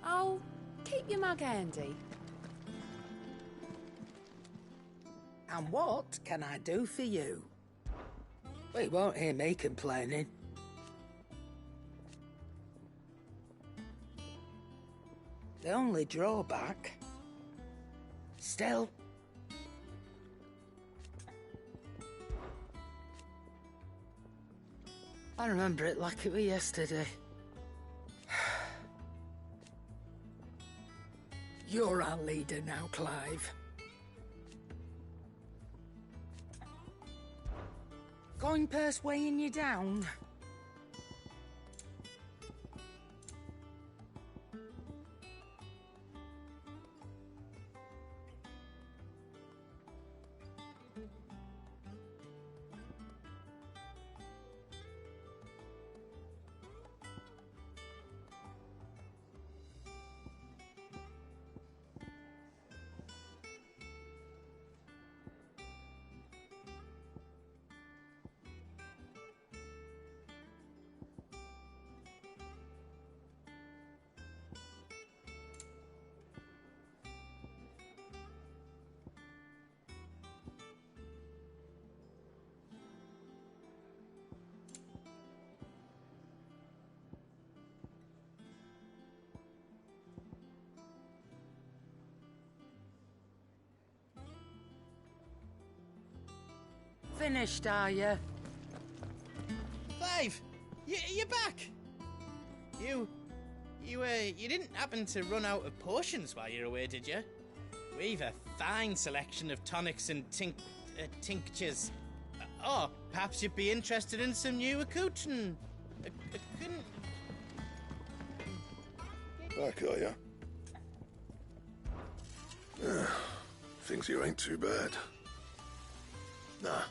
B: Oh, keep your mug handy.
T: And what can I do for you? Well, you won't hear me complaining. The only drawback... Still... I remember it like it was yesterday. You're our leader now, Clive. Going purse weighing you down? Finished, are you?
U: Clive, you're back. You didn't happen to run out of potions while you're away, did you? We've a fine selection of tonics and tinctures. Oh, perhaps you'd be interested in some new accoutrement.
A: Back, are ya? Things here ain't too bad. Nah.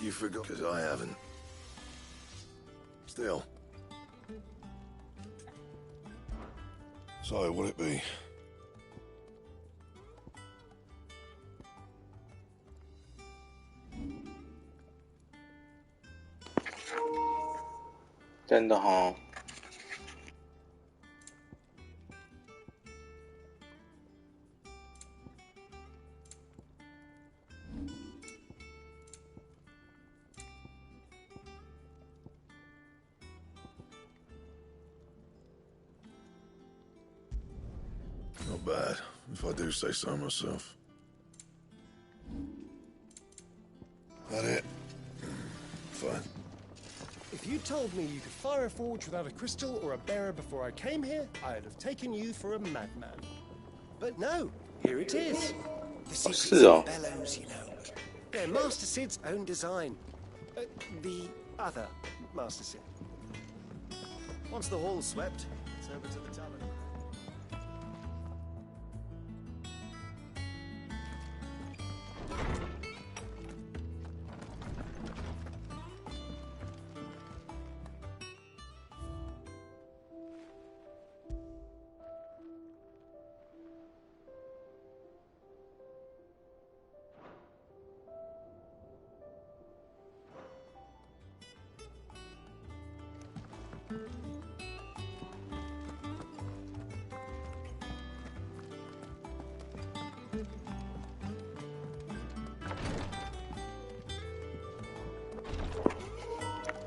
A: You forgot, because I haven't. Still. So, what'll it be?
V: 真的哈。
C: not bad, if I do say so myself. That it? Fine.
D: If you told me you could fire a forge without a crystal or a bearer before I came here, I'd have taken you for a madman. But no, here it is. The secrets of bellows, you know. They're Master Sid's own design. The other Master Sid. Once the hall's swept, it's over to the tavern.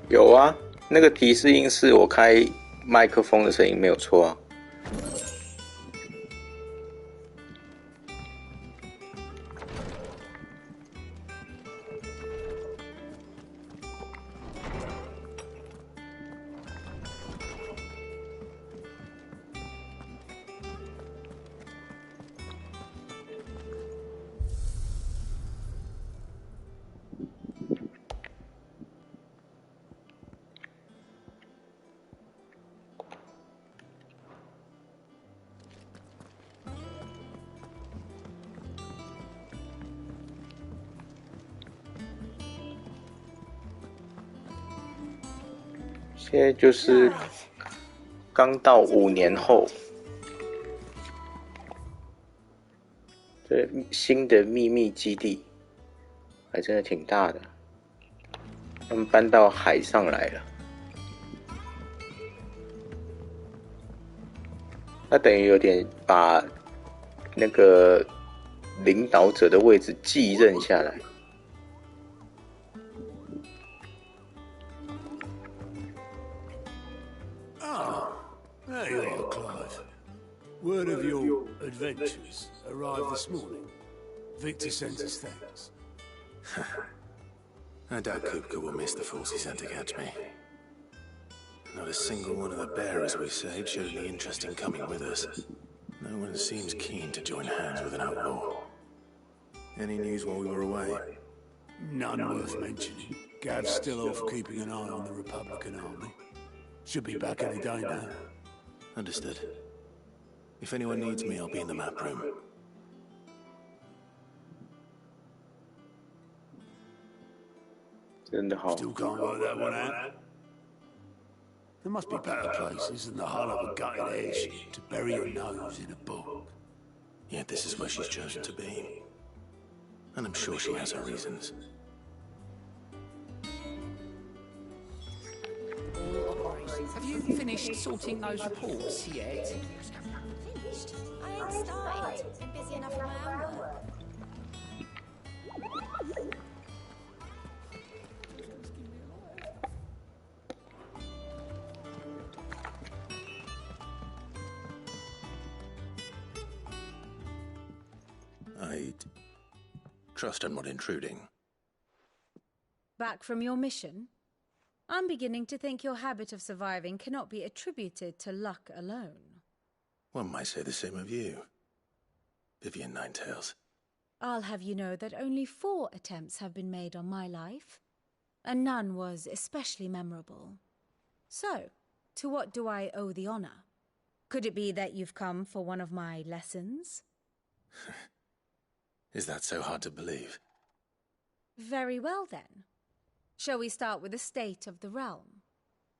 V: 有啊，那个提示音是我开麦克风的声音，没有错啊。现在就是刚到5年后，这新的秘密基地还真的挺大的，他们搬到海上来了，那等于有点把那个领导者的位置继任下来。
L: There you are, Clive. Word of your adventures arrived this morning. Victor sends his thanks.
C: I doubt Kupka will miss the force he sent to catch me. Not a single one of the bearers we saved showed any interest in coming with us. No one seems keen to join hands with an outlaw. Any news while we were away?
L: None worth mentioning. Gav's still off keeping an eye on the Republican army. Should be back any day now.
C: Understood. If anyone needs me, I'll be in the map room.
L: Still can't work that one out. There must be better places than the hull of a gutted airship to bury your nose in a book.
C: Yet this is where she's chosen to be. And I'm sure she has her reasons.
W: Have you finished sorting those reports yet?
N: Finished? I ain't started. I'm busy enough with my own work.
C: I'd trust I'm not intruding.
B: Back from your mission? I'm beginning to think your habit of surviving cannot be attributed to luck alone.
C: One might say the same of you, Vivian Ninetails.
B: I'll have you know that only 4 attempts have been made on my life, and none was especially memorable. So, to what do I owe the honor? Could it be that you've come for one of my lessons?
C: Is that so hard to believe?
B: Very well, then. Shall we start with the state of the realm?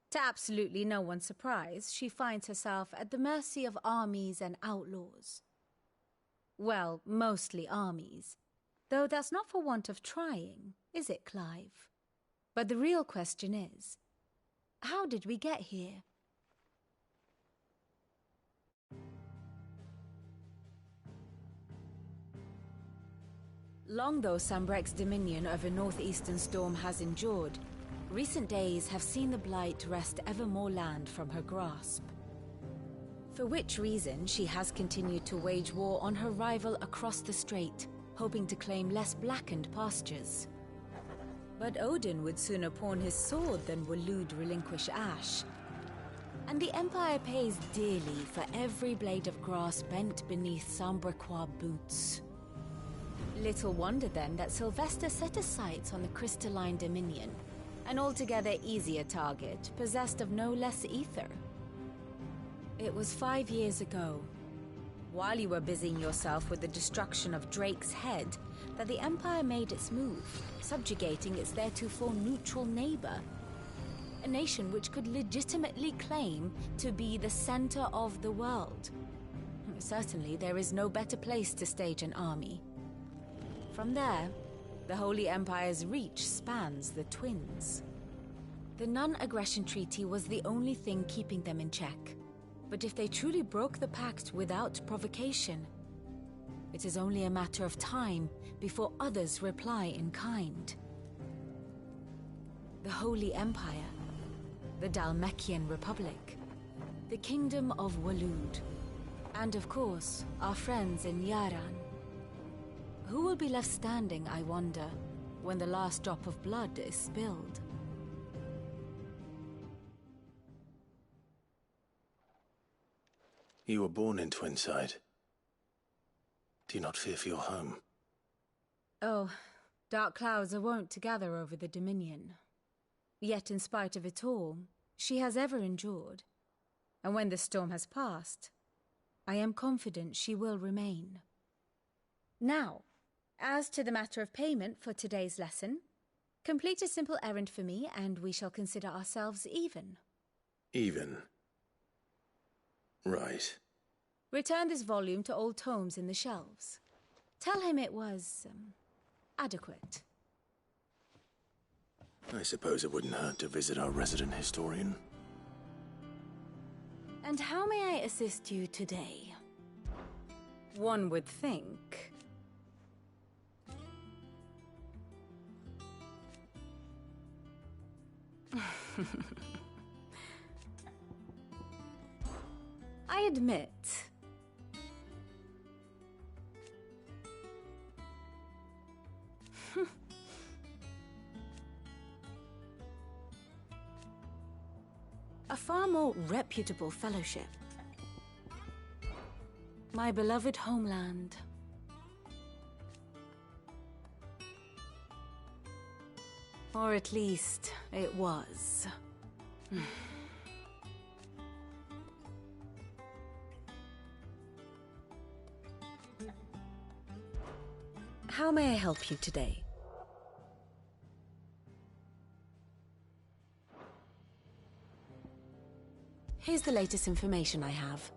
B: To absolutely no one's surprise, she finds herself at the mercy of armies and outlaws. Well, mostly armies. Though that's not for want of trying, is it, Clive? But the real question is, how did we get here? Long though Sambrek's dominion over northeastern storm has endured, recent days have seen the blight wrest ever more land from her grasp.
F: For which reason she has continued to wage war on her rival across the strait, hoping to claim less blackened pastures. But Odin would sooner pawn his sword than Waloed relinquish Ash. And the Empire pays dearly for every blade of grass bent beneath Sambraquois boots. Little wonder then that Sylvester set his sights on the crystalline Dominion, an altogether easier target, possessed of no less ether. It was 5 years ago, while you were busying yourself with the destruction of Drake's head, that the Empire made its move, subjugating its theretofore neutral neighbor. A nation which could legitimately claim to be the center of the world. Certainly, there is no better place to stage an army. From there, the Holy Empire's reach spans the Twins. The non-aggression treaty was the only thing keeping them in check. But if they truly broke the pact without provocation, it is only a matter of time before others reply in kind. The Holy Empire, the Dhalmekian Republic, the Kingdom of Waloed, and of course, our friends in Yaran. Who will be left standing, I wonder, when the last drop of blood is spilled?
C: You were born in Twinside. Do you not fear for your home?
F: Oh, dark clouds are wont to gather over the Dominion. Yet in spite of it all, she has ever endured. And when the storm has passed, I am confident she will remain. Now, as to the matter of payment for today's lesson, complete a simple errand for me and we shall consider ourselves even.
C: Even? Right.
F: Return this volume to old tomes in the shelves. Tell him it was, adequate.
C: I suppose it wouldn't hurt to visit our resident historian.
F: And how may I assist you today? One would think. I admit. A far more reputable fellowship. My beloved homeland. Or at least, it was. How may I help you today? Here's the latest information I have.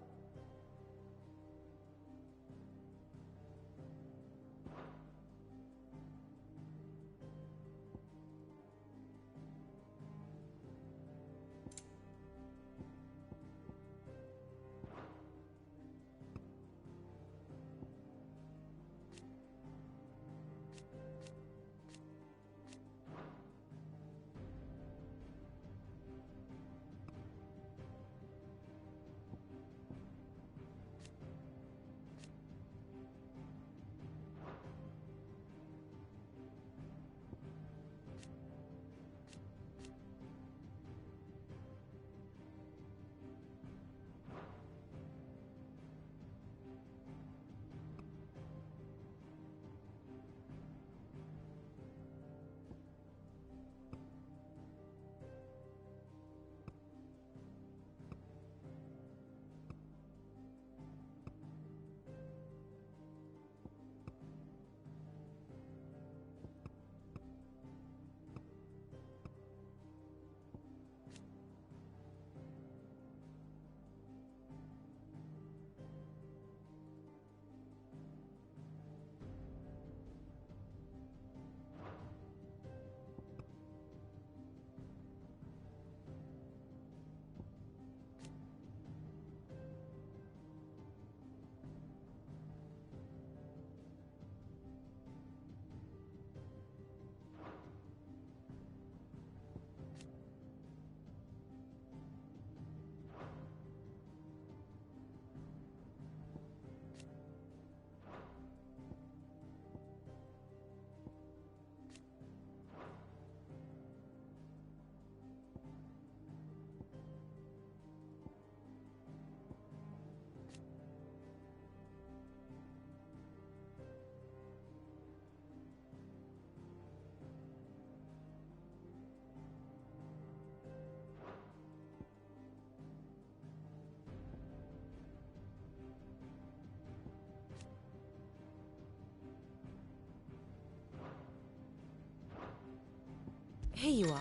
F: Here you are.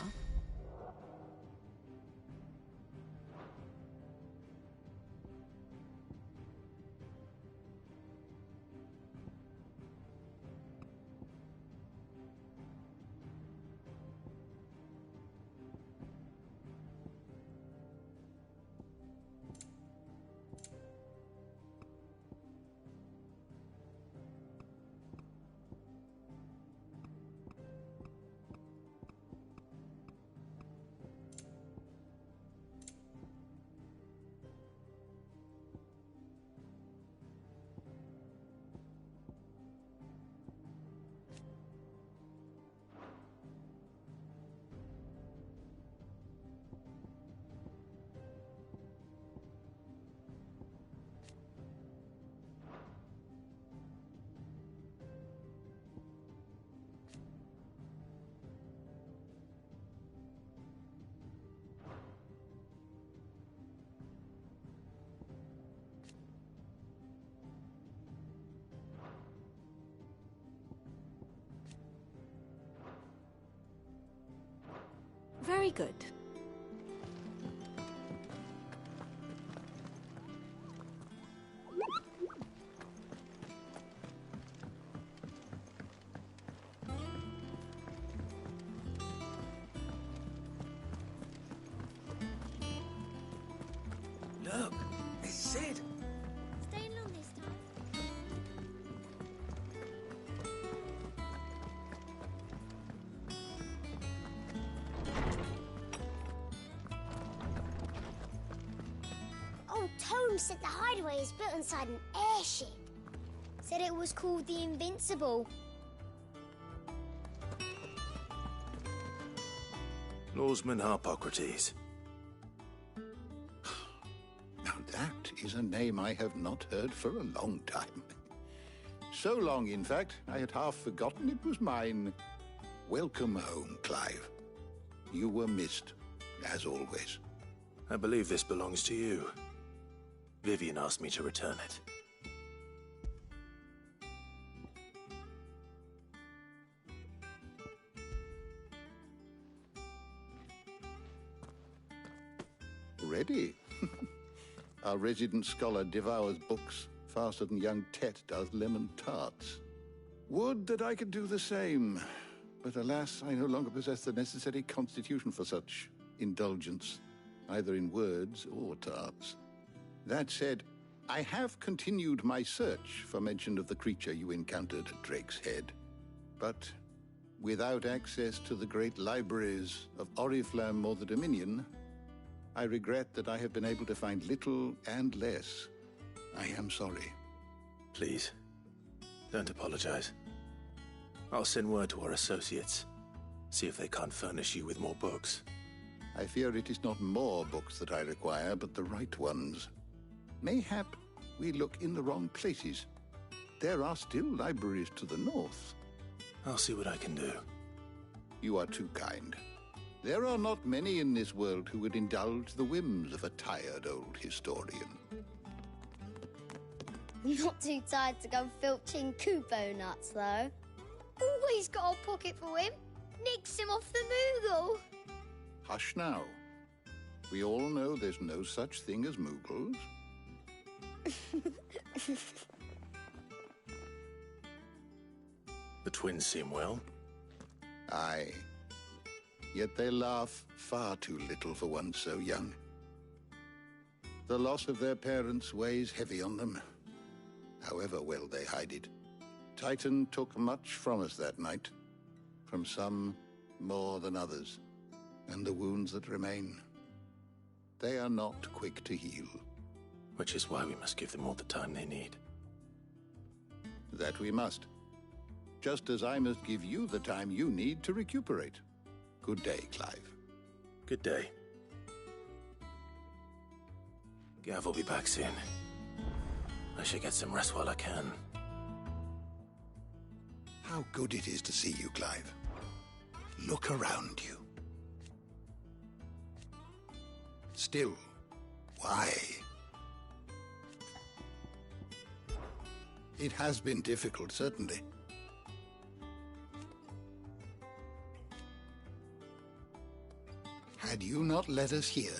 F: Very good.
M: Look, it's Sid.
N: Staying long this time?
E: Old Tone said the hideaway is built inside an airship. Said it was called the Invincible.
C: Norseman Harpocrates.
G: Now that is a name I have not heard for a long time. So long, in fact, I had half forgotten it was mine. Welcome home, Clive. You were missed, as always.
C: I believe this belongs to you. Vivian asked me to return it.
G: Ready? Our resident scholar devours books faster than young Tet does lemon tarts. Would that I could do the same, but alas, I no longer possess the necessary constitution for such indulgence, either in words or tarts. That said, I have continued my search for mention of the creature you encountered at Drake's Head, but without access to the great libraries of Oriflamme or the Dominion, I regret that I have been able to find little and less. I am sorry.
C: Please, don't apologize. I'll send word to our associates. See if they can't furnish you with more books.
G: I fear it is not more books that I require, but the right ones. Mayhap we look in the wrong places. There are still libraries to the north.
C: I'll see what I can do.
G: You are too kind. There are not many in this world who would indulge the whims of a tired old historian.
E: Not too tired to go filching Kupo nuts, though. Always got a pocket for him. Nicks him off the Moogle.
G: Hush now. We all know there's no such thing as Moogles.
C: The twins seem well.
G: Aye. Yet they laugh far too little for one so young. The loss of their parents weighs heavy on them, however well they hide it. Titan took much from us that night, from some more than others, and the wounds that remain, they are not quick to heal.
C: Which is why we must give them all the time they need.
G: That we must. Just as I must give you the time you need to recuperate. Good day, Clive.
C: Good day. Gav will be back soon. I should get some rest while I can.
G: How good it is to see you, Clive. Look around you. Still, why? It has been difficult, certainly. had you not led us here.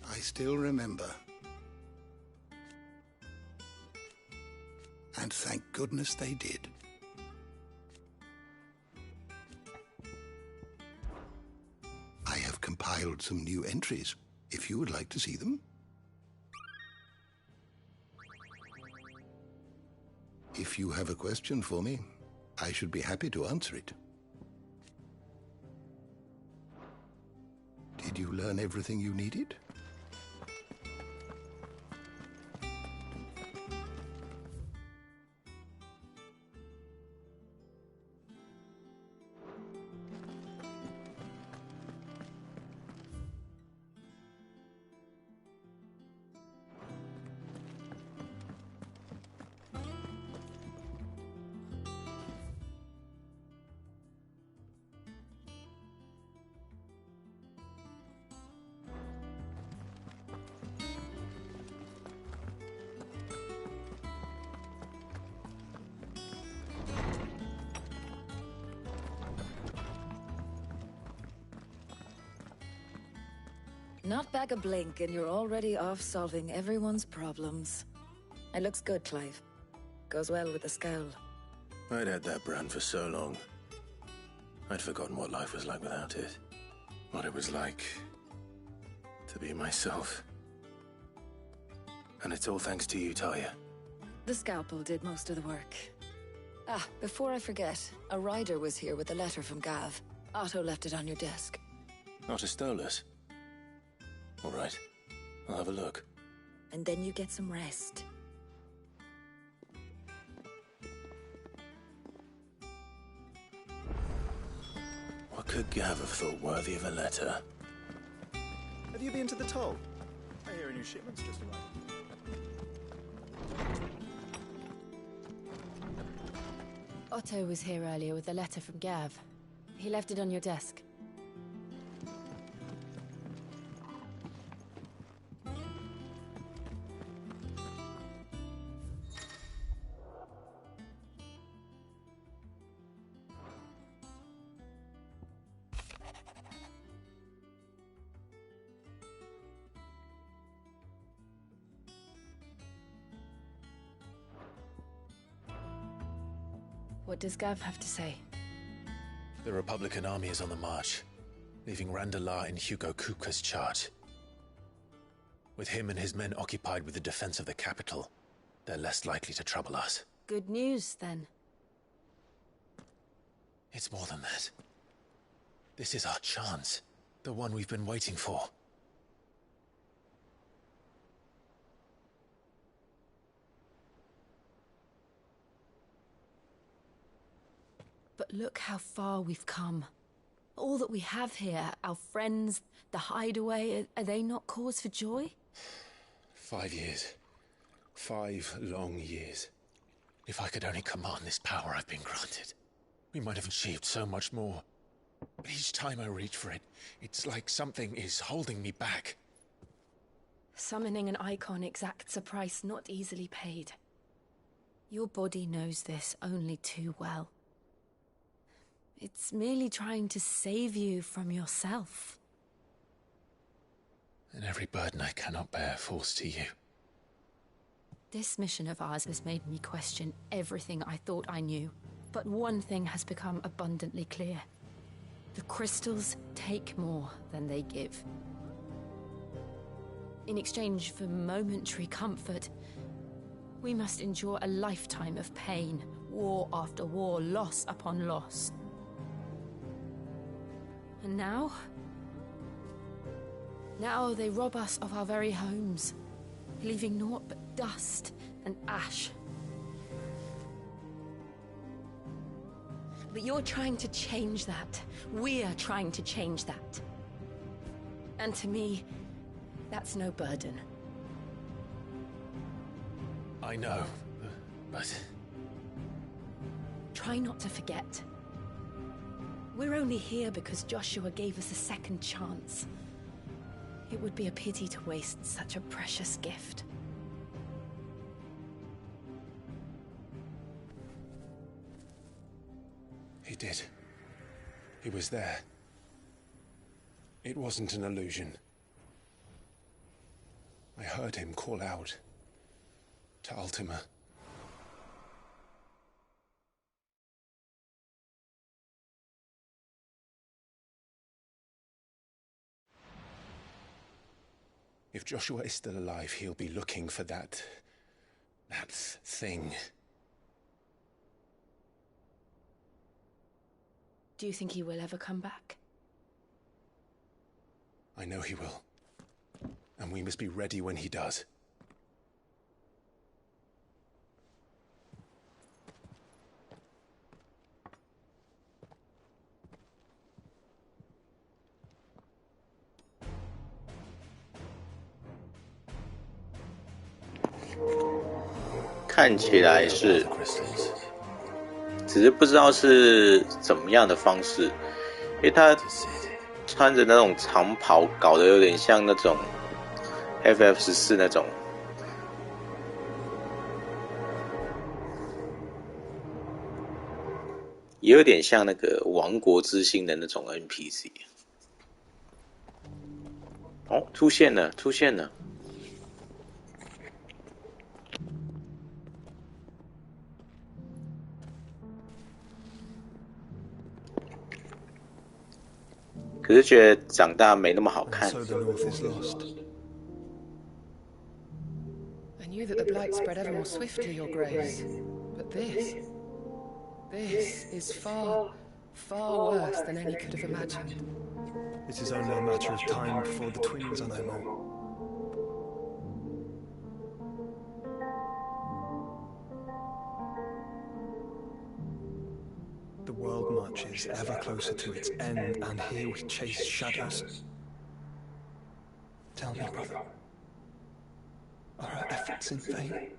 G: I still remember. And thank goodness they did. I have compiled some new entries, if you would like to see them. If you have a question for me, I should be happy to answer it. Did you learn everything you needed?
I: Not back a blink and you're already off solving everyone's problems. It looks good, Clive. Goes well with the scowl.
C: I'd had that brand for so long. I'd forgotten what life was like without it. What it was like to be myself. And it's all thanks to you, Talia.
I: The scalpel did most of the work. Ah, before I forget, a rider was here with a letter from Gav. Otto left it on your desk.
C: Otto stole us. All right, I'll have a look.
I: And then you get some rest.
C: What could Gav have thought worthy of a letter?
J: Have you been to the toll? I hear a new shipment's just arrived.
F: Otto was here earlier with a letter from Gav. He left it on your desk. What does Gav have to say?
C: The Republican army is on the march, leaving Randalar in Hugo Kupka's charge. With him and his men occupied with the defense of the capital, they're less likely to trouble us.
F: Good news, then.
C: It's more than that. This is our chance, the one we've been waiting for.
F: But look how far we've come. All that we have here, our friends, the hideaway, are they not cause for joy?
C: 5 years. 5 long years. If I could only command this power I've been granted, we might have achieved so much more. But each time I reach for it, it's like something is holding me back.
F: Summoning an icon exacts a price not easily paid. Your body knows this only too well. It's merely trying to save you from yourself.
C: And every burden I cannot bear falls to you.
F: This mission of ours has made me question everything I thought I knew. But one thing has become abundantly clear. The crystals take more than they give. In exchange for momentary comfort, we must endure a lifetime of pain, war after war, loss upon loss. And now they rob us of our very homes, leaving naught but dust and ash. But you're trying to change that. We're trying to change that. And to me, that's no burden.
C: I know, but...
F: Try not to forget. We're only here because Joshua gave us a second chance. It would be a pity to waste such a precious gift.
C: He did. He was there. It wasn't an illusion. I heard him call out to Ultima. If Joshua is still alive, he'll be looking for that thing.
O: Do you think he will ever come back?
C: I know he will. And we must be ready when he does.
V: 看起来是，只是不知道是怎么样的方式，因为他穿着那种长袍，搞得有点像那种 FF14那种。也有点像那个王国之心的那种 NPC。哦，出现了，出现了。可是觉得长大没那么好看。
H: I knew that the blight spread ever more swiftly, Your Grace, but this is far, far worse than any could have imagined.
C: It is only a matter of time before the twins are no more. The world marches ever closer to its end, and here we chase shadows. Tell me, brother, are our efforts in vain?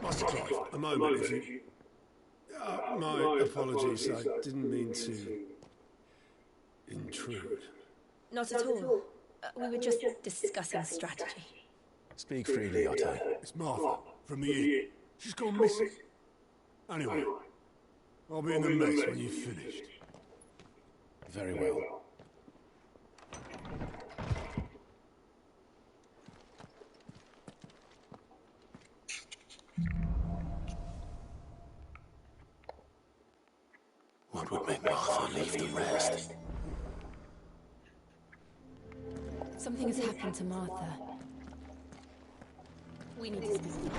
L: Master Clive, a moment, if you... my apologies, I didn't mean to intrude.
O: Not at all. We were just discussing strategy.
C: Speak freely, Otto.
L: It's Martha, from the inn. She's gone missing. Anyway, I'll be in the mess when you've finished.
C: Very well.
H: What would make Martha leave the rest?
O: Something has happened to Martha. We need to speak.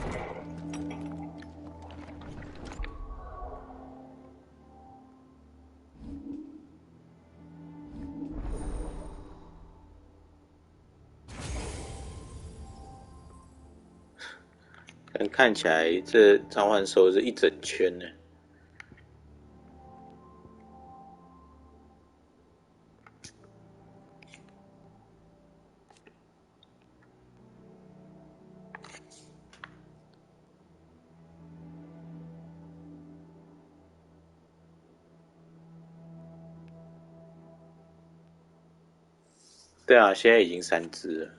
V: 但看起来这召唤兽是一整圈呢。对啊，现在已经3只了。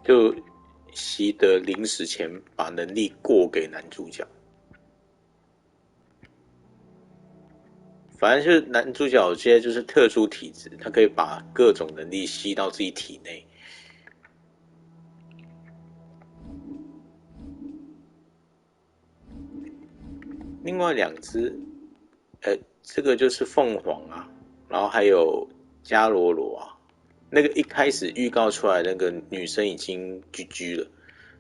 V: 就习得临死前把能力过给男主角，反正就是男主角现在就是特殊体质，他可以把各种能力吸到自己体内。另外2只，这个就是凤凰啊，然后还有伽罗罗啊。那个一开始预告出来那个女生已经GG了，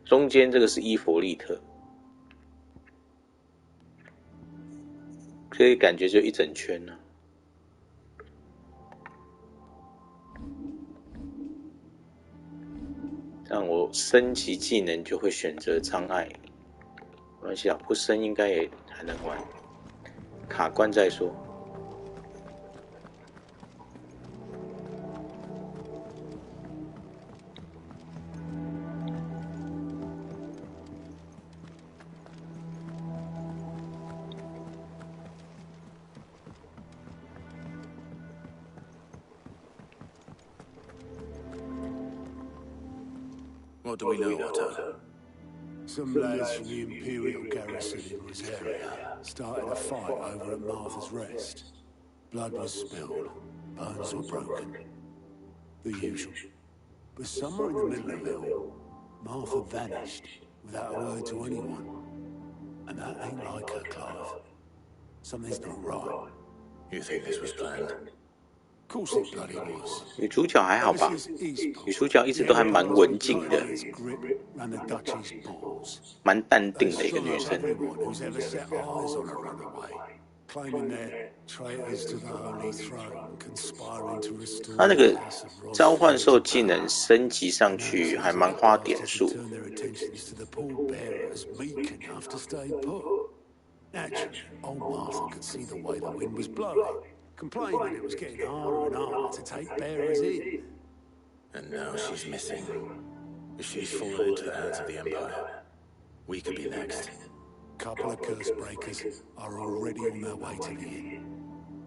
V: 中间这个是伊佛利特，所以感觉就一整圈了。这样我升级技能就会选择障碍。没关系啊，不升应该也还能玩。卡关再说。
L: What do we know, Otto? Some lads from the Imperial garrison in this area started a fight over at Martha's Rest. Blood was spilled, bones were broken. The usual. But somewhere in the middle of it all, Martha vanished without a word to anyone. And that ain't like her, Clive. Something's not right.
C: You think this was planned?
L: Of course it bloody was.
V: 女主角还好吧？女主角一直都还蛮文静的，蛮淡定的一个女生。她那个召唤兽技能升级上去还蛮花点数。
L: Naturally, old Martha could see the way the wind was blowing, complaining it was getting harder and harder to take bearers in.
C: And now she's missing. If she's fallen into the hands of the Empire, we could be next.
L: Couple of curse breakers are already on their way to the inn.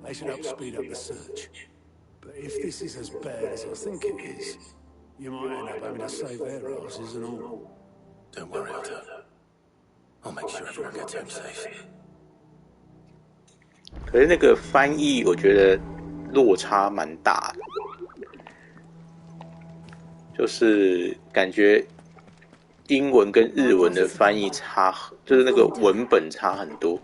L: They should help speed up the search. But if this is as bad as I think it is, you might end up having to save their asses and all.
C: Don't worry, Otto. I'll make sure everyone gets home safe.
V: 可是那个翻译，我觉得落差蛮大的，就是感觉英文跟日文的翻译差，就是那个文本差很多。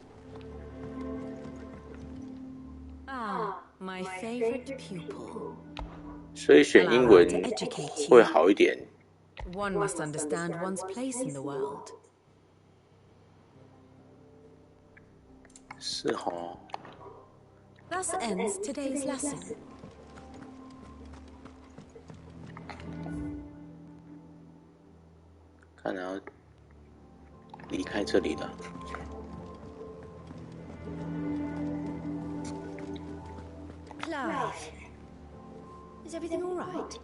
F: My favorite pupil.
V: 所以选英文会好一点。
F: One must understand one's place in the world.
V: 是哦。
F: Thus ends today's lesson.
V: 看来要离开这里了。
B: Clive, is everything all right?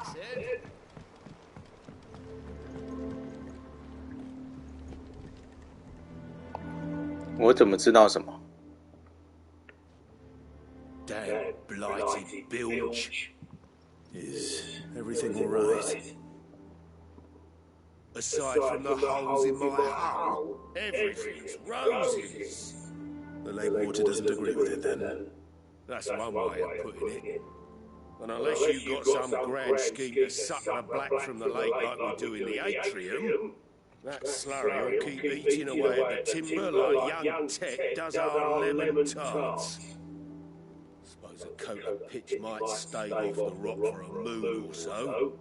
R: Sid.
V: 我怎么知道什么
L: Damn blighted bilge. Is everything all right? Aside from the holes in my hull, everything's roses.
C: The lake water doesn't agree with it then.
L: That's one way of putting it. And unless you've got some grand scheme to suck the black from the lake like we do in the atrium, that slurry will keep eating away at the timber like young Tet does our lemon tarts. Suppose a coat of pitch might stave off the rock for a moon or so,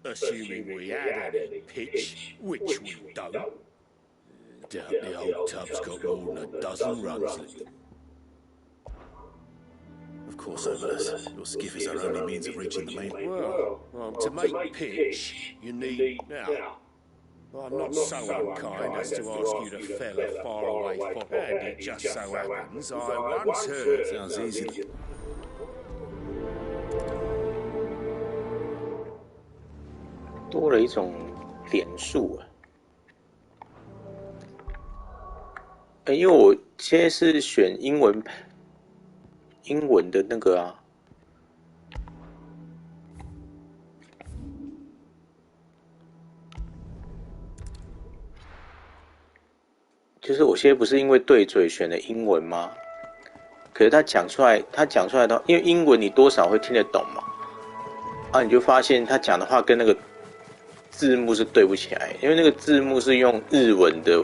L: assuming we had any pitch, which we don't. Doubt the old tub's got more than a dozen runs left.
C: Of course, Ominous. Your skiff is our only means of reaching the main.
L: Well, to make pitch, you need... Now, I'm not so unkind as to ask you to fell a faraway foot, and it just so happens I once heard...
C: Sounds easy.
V: 多了一种点数啊！因为我现在是选英文的那个啊，就是我现在不是因为对嘴选的英文吗？可是他讲出来的，因为英文你多少会听得懂嘛，啊，你就发现他讲的话跟那个字幕是对不起来，因为那个字幕是用日文的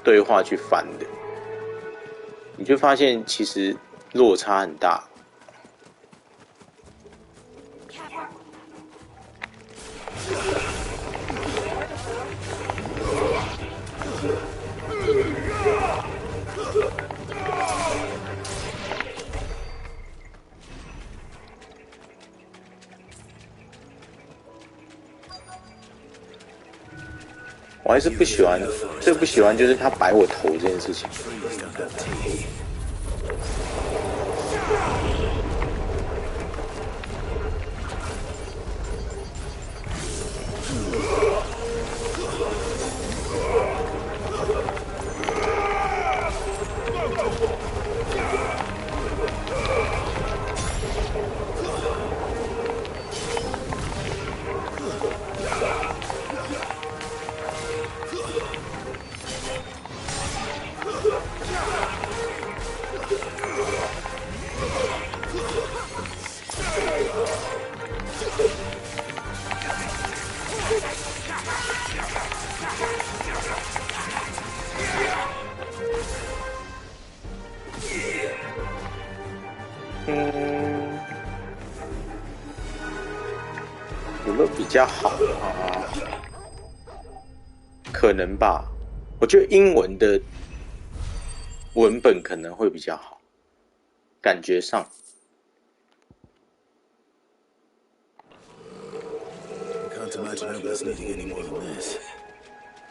V: 对话去翻的，你就发现其实落差很大。我还是不喜欢，最不喜欢就是他摆我头这件事情。有没有比较好啊？可能吧，我觉得英文的文本可能会比较好，感觉上。
C: Can't imagine Obel's needing any more than this.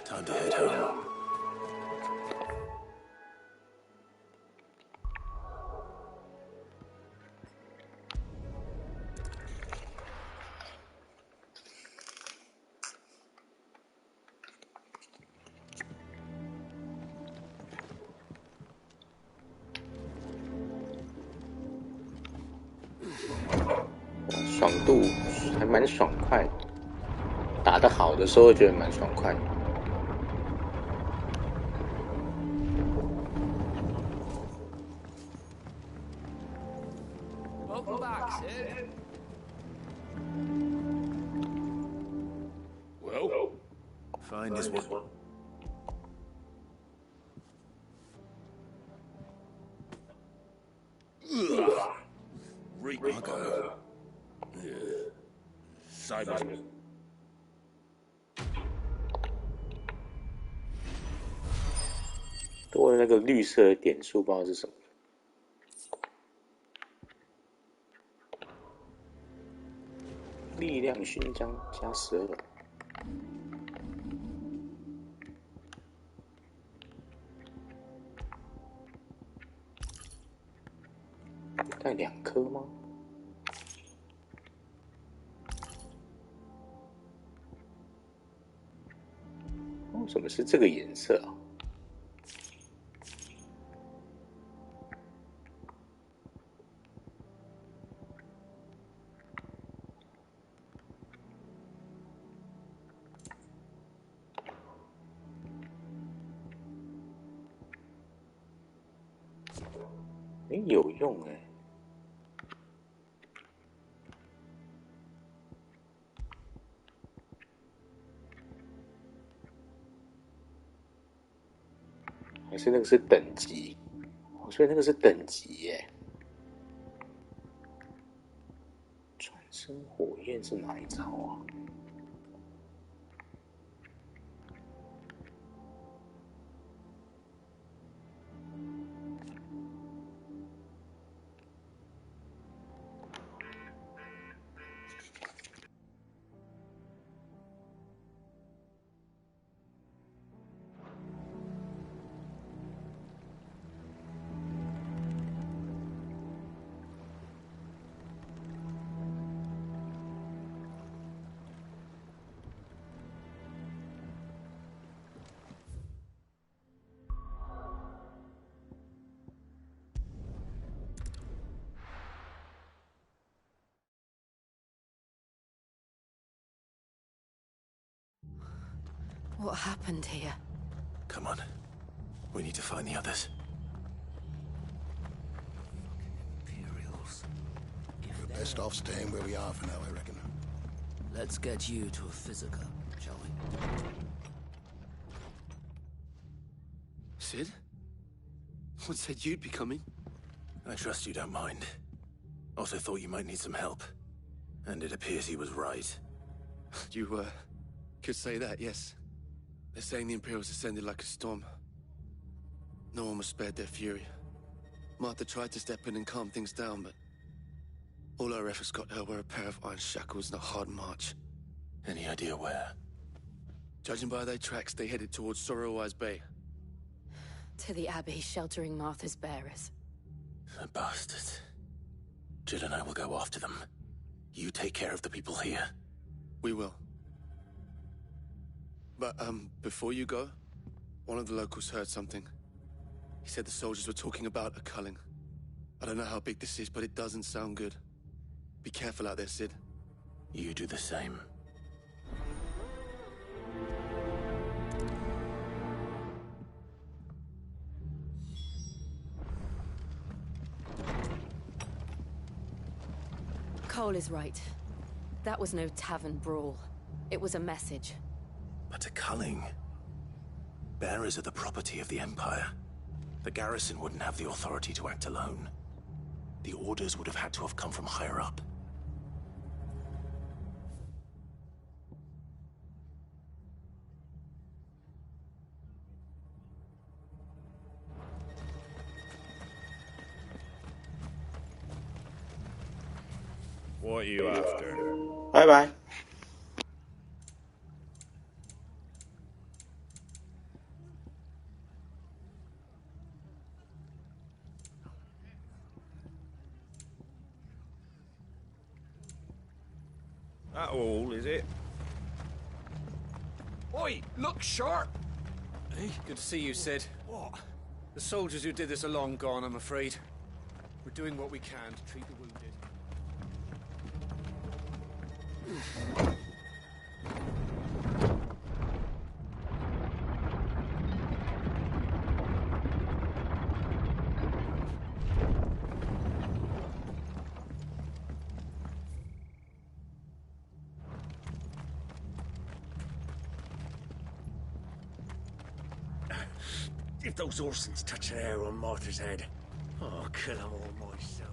C: Time to head home.
V: 爽度还蛮爽快的，打得好的时候觉得蛮爽快的。
W: Welcome back, Sid.
C: Well, find is what.
L: Rico. Yeah. Simon.
V: 多了那个绿色的点数，不知道是什么。力量勋章加12。带2颗吗？为什么是这个颜色啊？有用哎。还是那个是等级，所以那个是等级耶。转身火焰是哪一招啊？What
O: happened here?
C: Come on. We need to find the others.
G: Imperials. We're best off staying where we are for now, I reckon.
M: Let's get you to a physical, shall we?
C: Sid? What said you'd be coming? I trust you don't mind. Also thought you might need some help. And it appears he was right.
K: You, could say that, yes. They're saying the Imperials ascended like a storm. No one was spared their fury. Martha tried to step in and calm things down, but all our efforts got her were a pair of iron shackles and a hard march.
C: Any idea where?
K: Judging by their tracks, they headed towards Sorrowwise Bay.
P: To the Abbey sheltering Martha's bearers.
C: The bastards. Jill and I will go after them. You take care of the people here.
K: We will. But, before you go, one of the locals heard something. He said the soldiers were talking about a culling. I don't know how big this is, but it doesn't sound good. Be careful out there, Sid.
C: You do the same.
P: Cole is right. That was no tavern brawl. It was a message.
C: But a culling? Bearers are the property of the Empire. The garrison wouldn't have the authority to act alone. The orders would have had to have come from higher up.
L: What are you after?
V: Bye-bye.
L: That all, is it?
R: Oi, look sharp!
U: Hey, good to see you, Sid.
R: What?
U: The soldiers who did this are long gone, I'm afraid. We're doing what we can to treat the wounded.
R: If those Orsons touch an arrow on Martha's head, I'll kill them all myself.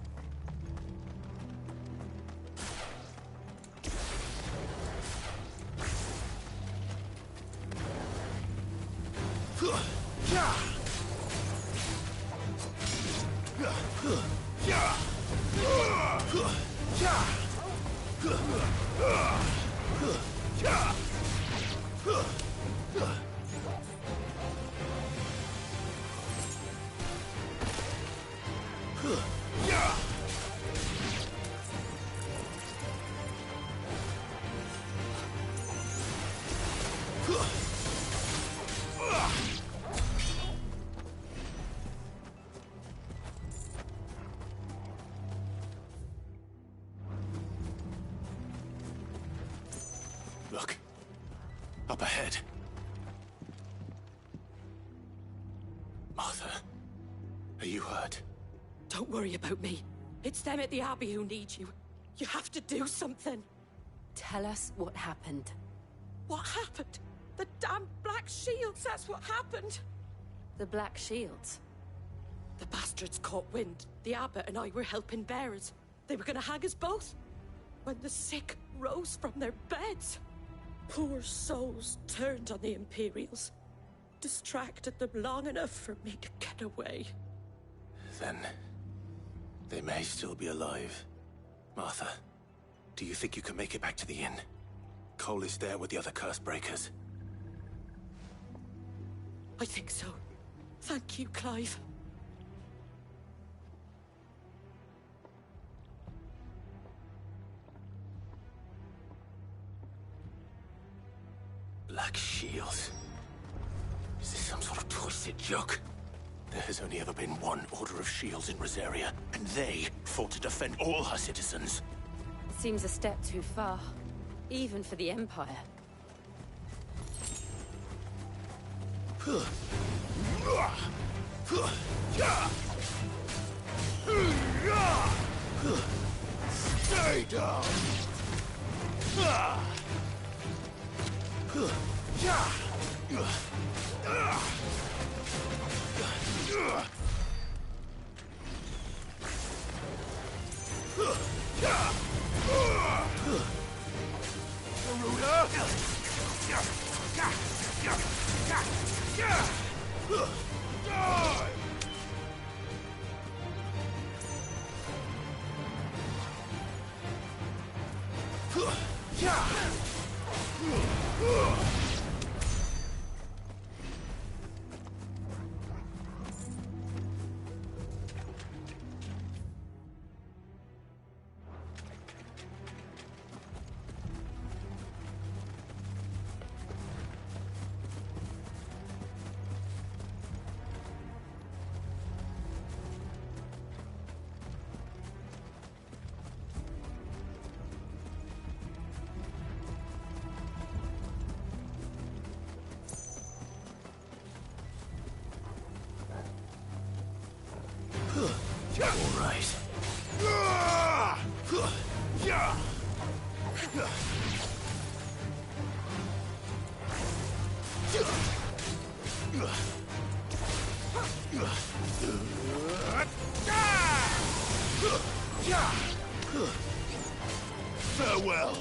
C: Look. Up ahead. Martha, are you hurt?
O: Don't worry about me. It's them at the Abbey who need you. You have to do something.
P: Tell us what happened.
O: What happened? The damn Black Shields, that's what happened.
P: The Black Shields?
O: The bastards caught wind. The Abbot and I were helping bearers. They were gonna hang us both. When the sick rose from their beds, poor souls turned on the Imperials. Distracted them long enough for me to get away.
C: Then they may still be alive. Martha, do you think you can make it back to the inn? Cole is there with the other curse breakers.
O: I think so. Thank you, Clive.
C: Black Shields. Is this some sort of twisted joke? There has only ever been one Order of Shields in Rosaria, and they fought to defend all her citizens.
P: Seems a step too far, even for the Empire.
A: Stay down! Garuda!
C: All right.
A: Farewell.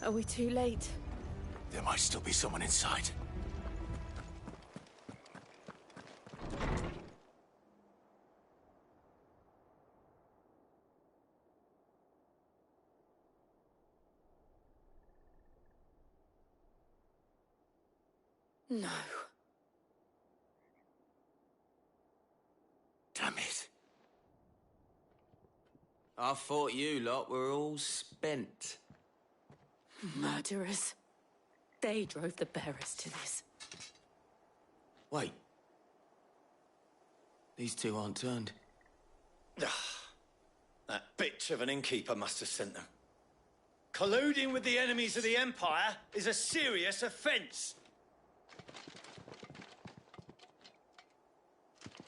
B: Are we too late?
C: There might still be someone inside.
B: No.
C: Damn it.
R: I thought you lot were all spent.
O: Murderers. They drove the bearers to this.
R: Wait. These two aren't turned.
Q: That bitch of an innkeeper must have sent them. Colluding with the enemies of the Empire is a serious offence.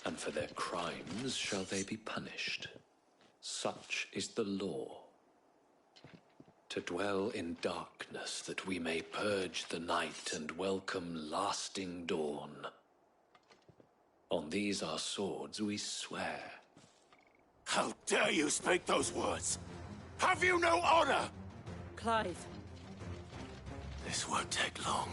M: And for their crimes shall they be punished. Such is the law. To dwell in darkness that we may purge the night and welcome lasting dawn. On these our swords we swear.
C: How dare you speak those words? Have you no honor?
O: Clive.
C: This won't take long.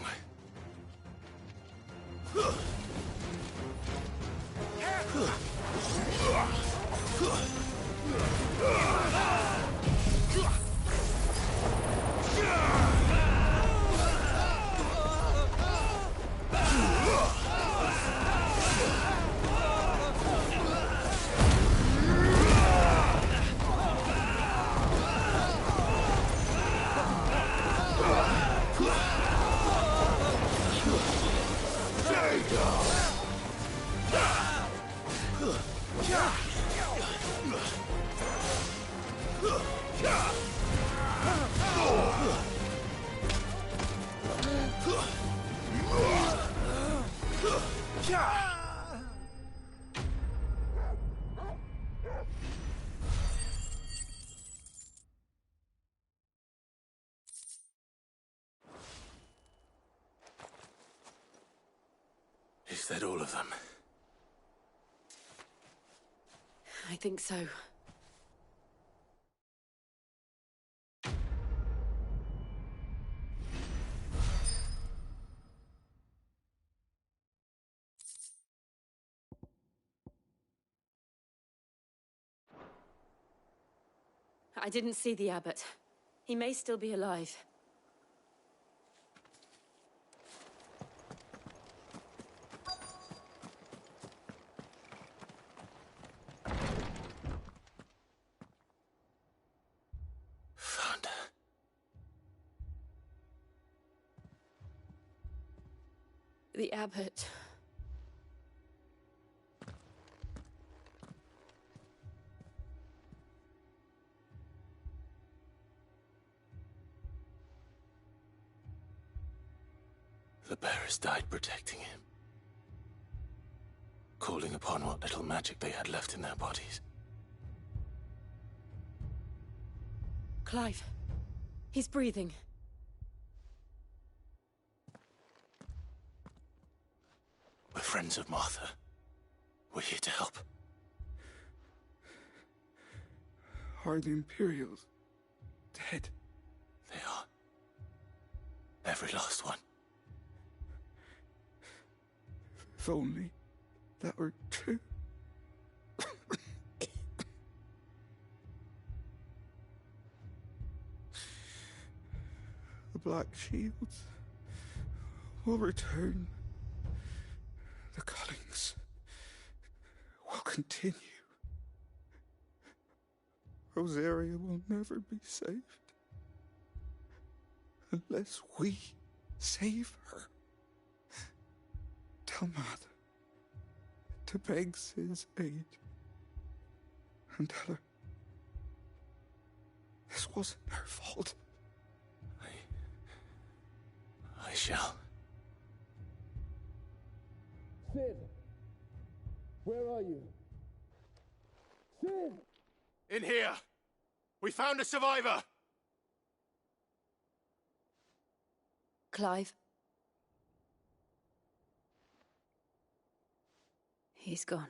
C: Is that all of them?
B: I think so. I didn't see the abbot. He may still be alive. The abbot.
C: The bearers died protecting him, calling upon what little magic they had left in their bodies.
P: Clive, he's breathing.
C: We're friends of Martha. We're here to help.
D: Are the Imperials dead?
C: They are. Every last one.
D: If only that were true. The Black Shields will return. The cullings will continue. Rosaria will never be saved unless we save her. Tell Mother to beg Sid's aid and tell her this wasn't her fault.
C: I shall.
L: Sid! Where are you? Sid!
K: In here! We found a survivor!
P: Clive. He's gone.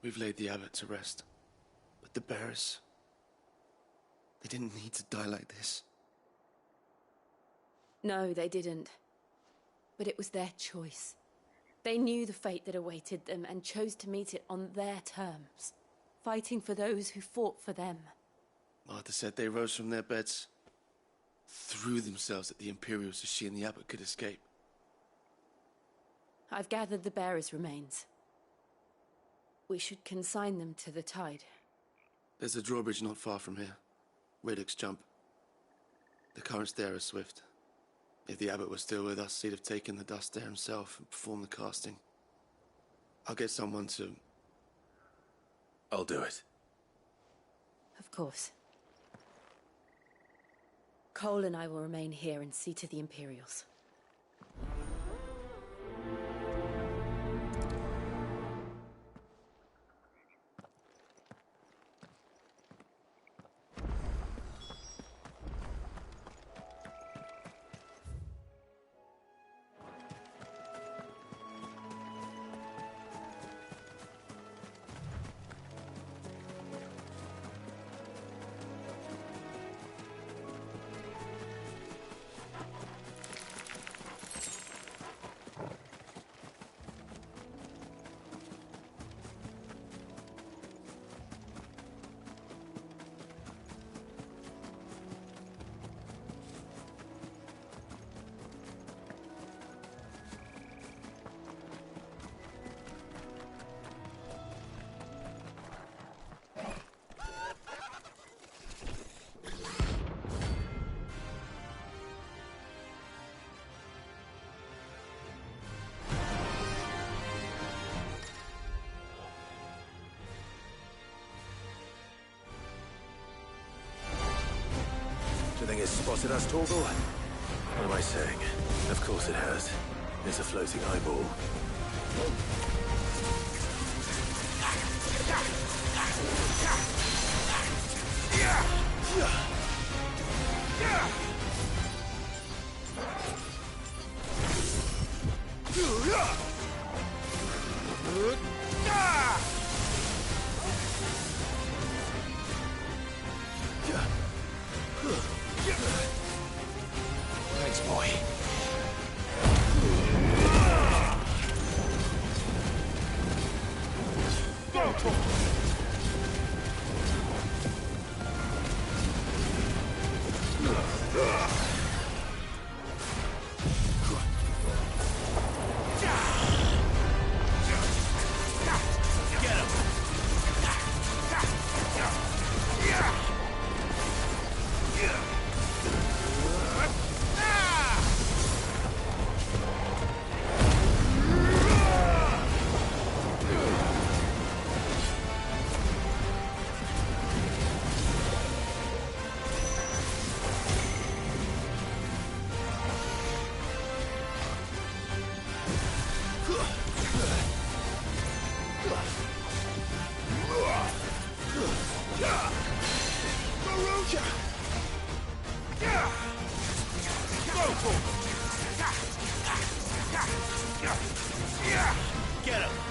K: We've laid the abbot to rest. But the bearers... they didn't need to die like this.
P: No, they didn't. But it was their choice. They knew the fate that awaited them and chose to meet it on their terms, fighting for those who fought for them.
K: Martha said they rose from their beds, threw themselves at the Imperials so she and the abbot could escape.
P: I've gathered the bearers' remains. We should consign them to the tide.
K: There's a drawbridge not far from here. Reddick's Jump. The currents there are swift. If the abbot was still with us, he'd have taken the dust there himself and performed the casting. I'll get someone to...
C: I'll do it.
P: Of course. Cole and I will remain here and see to the Imperials.
C: Do you think it's spotted us, Torgal? What am I saying? Of course it has. It's a floating eyeball. Thanks, boy.
Q: Get him!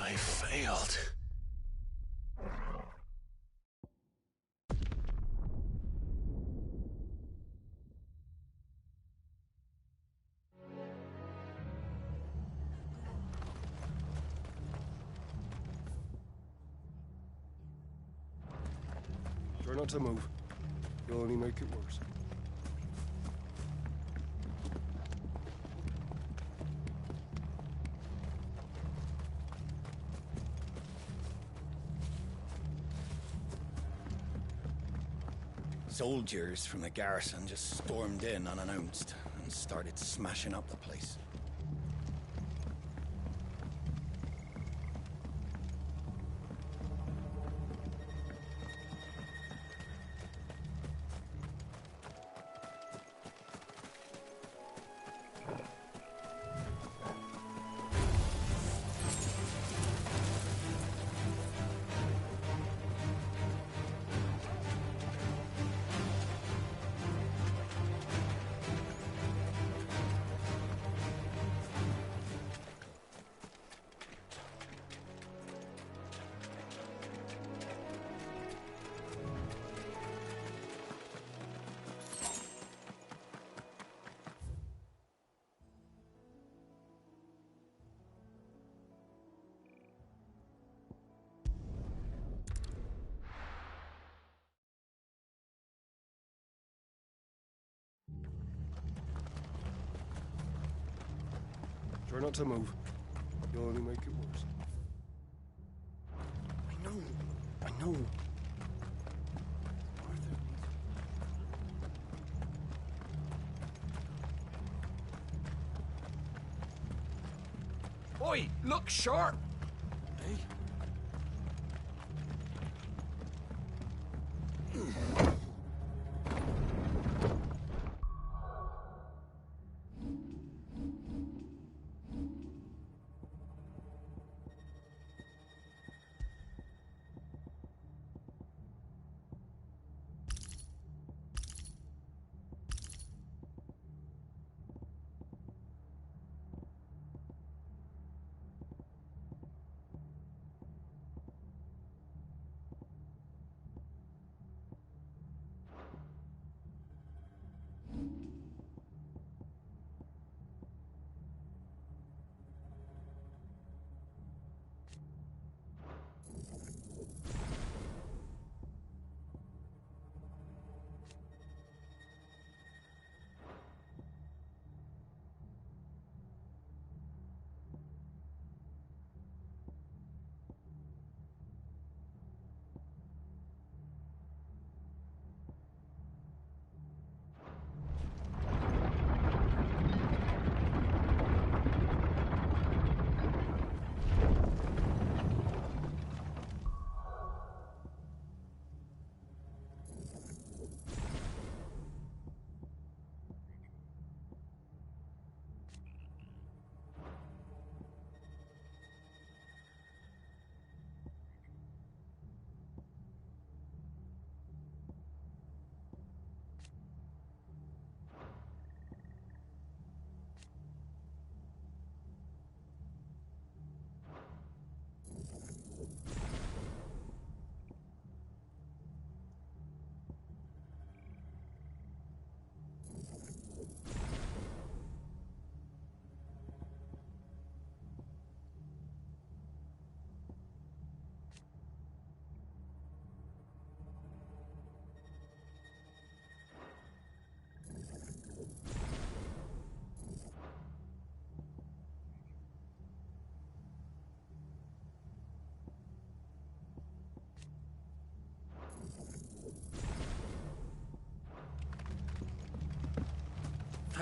C: I failed.
N: Try not to move. You'll only make it worse.
Q: Soldiers from the garrison just stormed in unannounced and started smashing up the place.
N: Try not to move. You'll only make it worse.
Q: I know.
R: Oi, look sharp!
Q: Hey?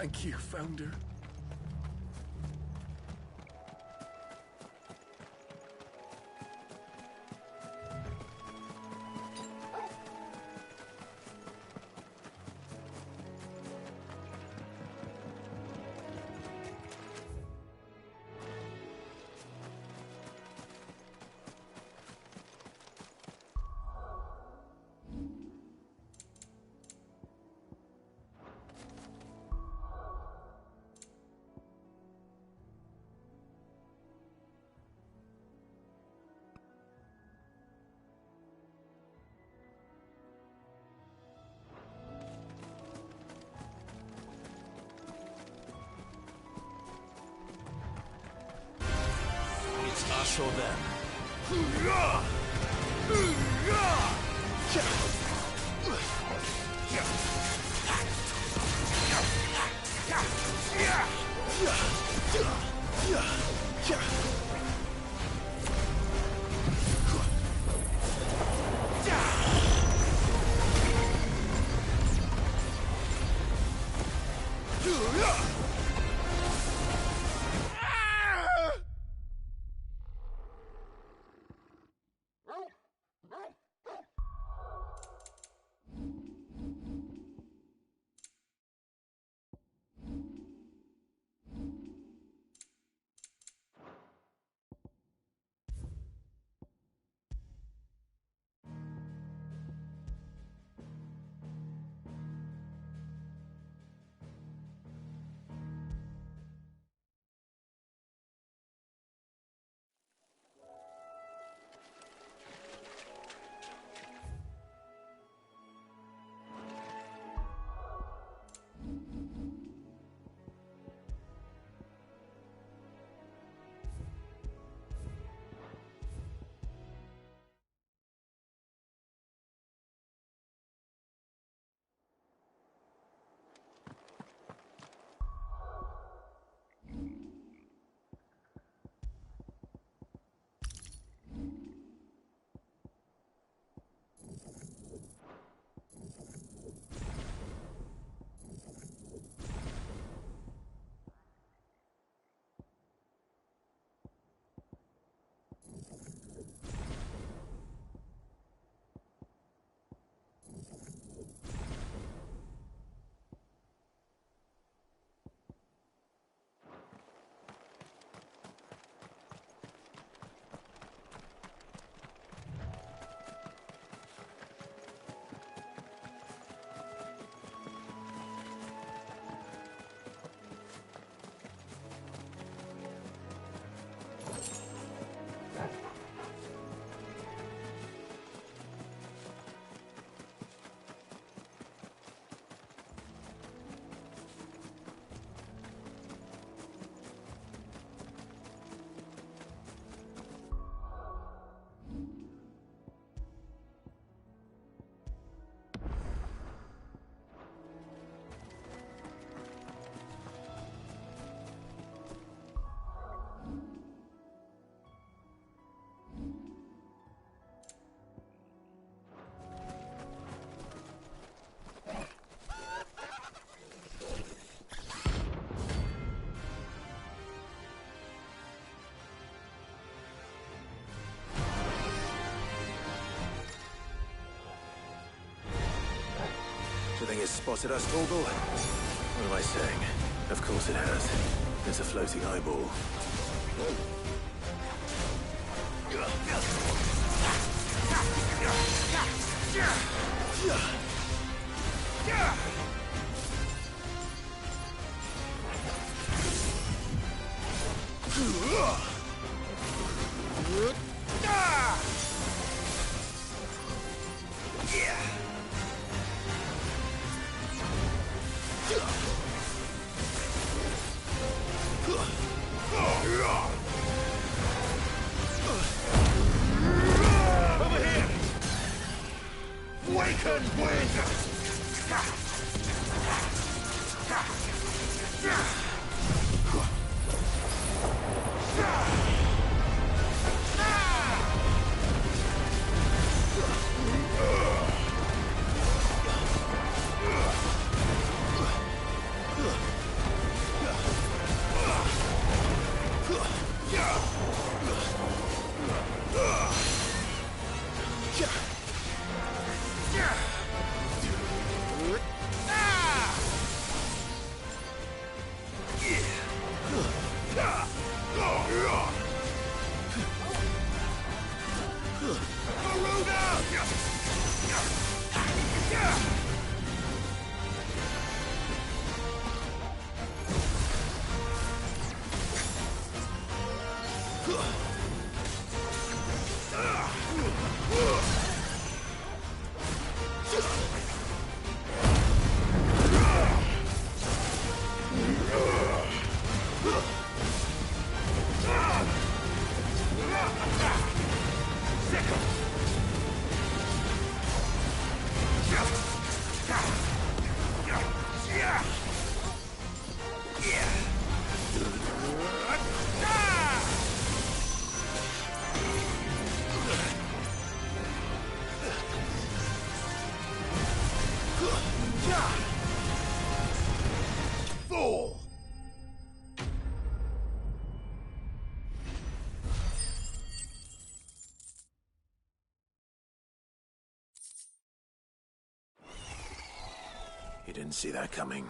N: Thank you, Founder.
C: Us or them. The thing has spotted us, Torgal? What am I saying? Of course it has. It's a floating eyeball. You didn't see that coming.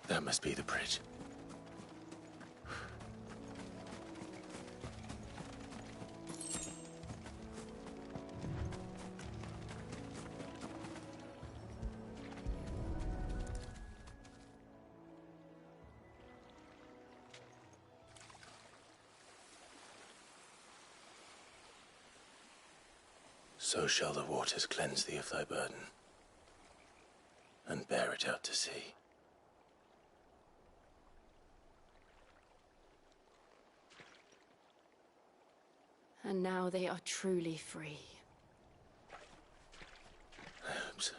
C: That must be the bridge. So shall the waters cleanse thee of thy burden, and bear it out to sea.
P: And now they are truly free.
C: I hope so.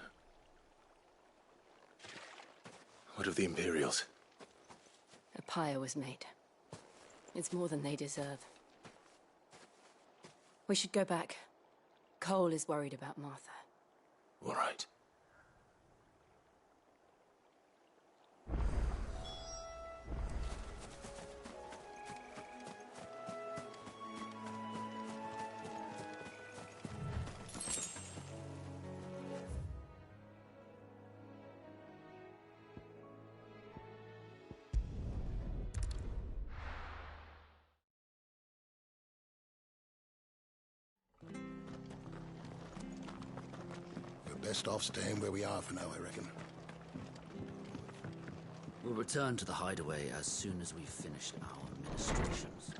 C: What of the Imperials?
P: A pyre was made. It's more than they deserve. We should go back. Cole is worried about Martha.
C: All right.
G: Best off staying where we are for now, I reckon.
E: We'll return to the hideaway as soon as we've finished our administrations.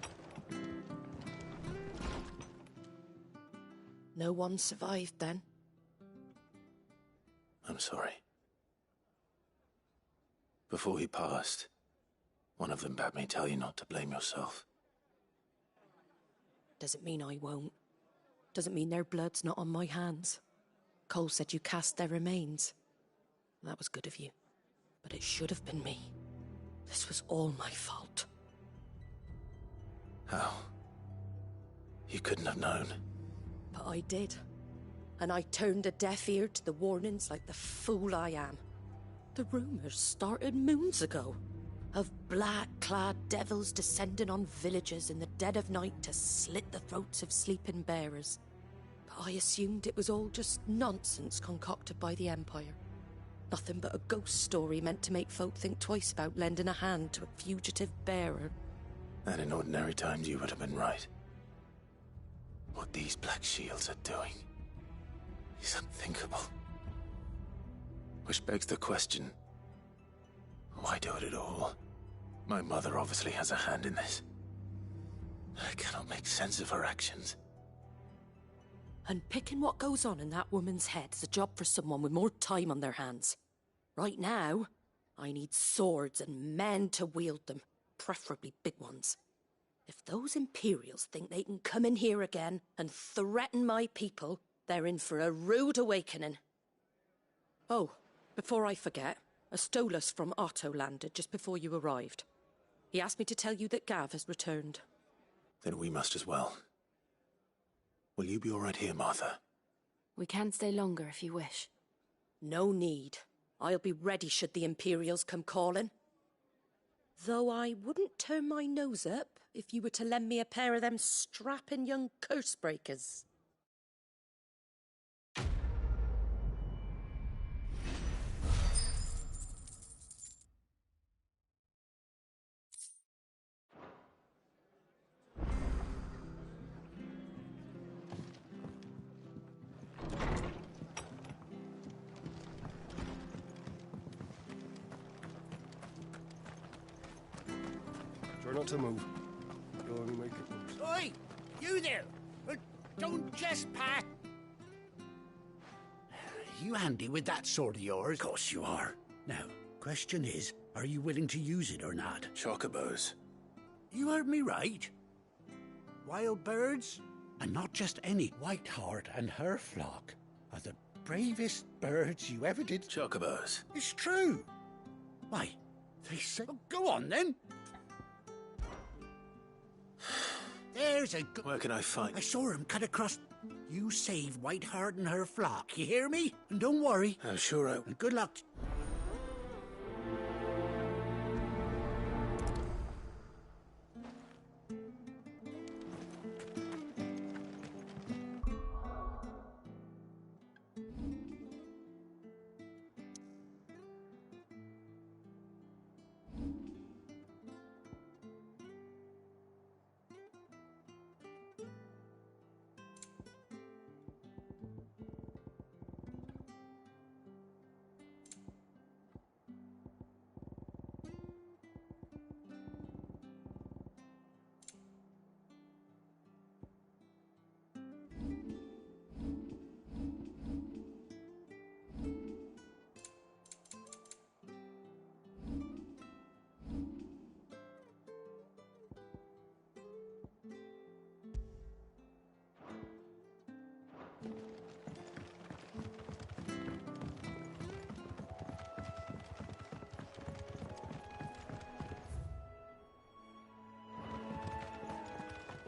O: No one survived then?
C: I'm sorry. Before he passed, one of them bade me tell you not to blame yourself.
O: Doesn't mean I won't. Doesn't mean their blood's not on my hands. Cole said you cast their remains. That was good of you. But it should have been me. This was all my fault.
C: How? You couldn't have known.
O: But I did. And I turned a deaf ear to the warnings like the fool I am. The rumours started moons ago. Of black-clad devils descending on villages in the dead of night to slit the throats of sleeping bearers. I assumed it was all just nonsense concocted by the Empire. Nothing but a ghost story meant to make folk think twice about lending a hand to a fugitive bearer.
C: And in ordinary times you would have been right. What these Black Shields are doing is unthinkable. Which begs the question, why do it at all? My mother obviously has a hand in this. I cannot make sense of her actions.
O: And picking what goes on in that woman's head is a job for someone with more time on their hands. Right now, I need swords and men to wield them, preferably big ones. If those Imperials think they can come in here again and threaten my people, they're in for a rude awakening. Oh, before I forget, a Stolas from Otto landed just before you arrived. He asked me to tell you that Gav has returned.
C: Then we must as well. Will you be all right here, Martha?
P: We can stay longer if you wish.
O: No need. I'll be ready should the Imperials come calling. Though I wouldn't turn my nose up if you were to lend me a pair of them strapping young curse-breakers.
N: Try not to move. You'll only make it worse.
R: Oi! You there! Don't just pack! You handy with that sword of yours? Of course you are. Now, question is, are you willing to use it or not?
C: Chocobos.
R: You heard me right. Wild birds, and not just any. Whiteheart and her flock are the bravest birds you ever did.
C: Chocobos.
R: It's true. Why, they say... Oh, go on then. There's a good...
C: Where can I find...
R: I saw him cut across... You save Whiteheart and her flock, you hear me? And don't worry.
C: I'm sure I...
R: And good luck.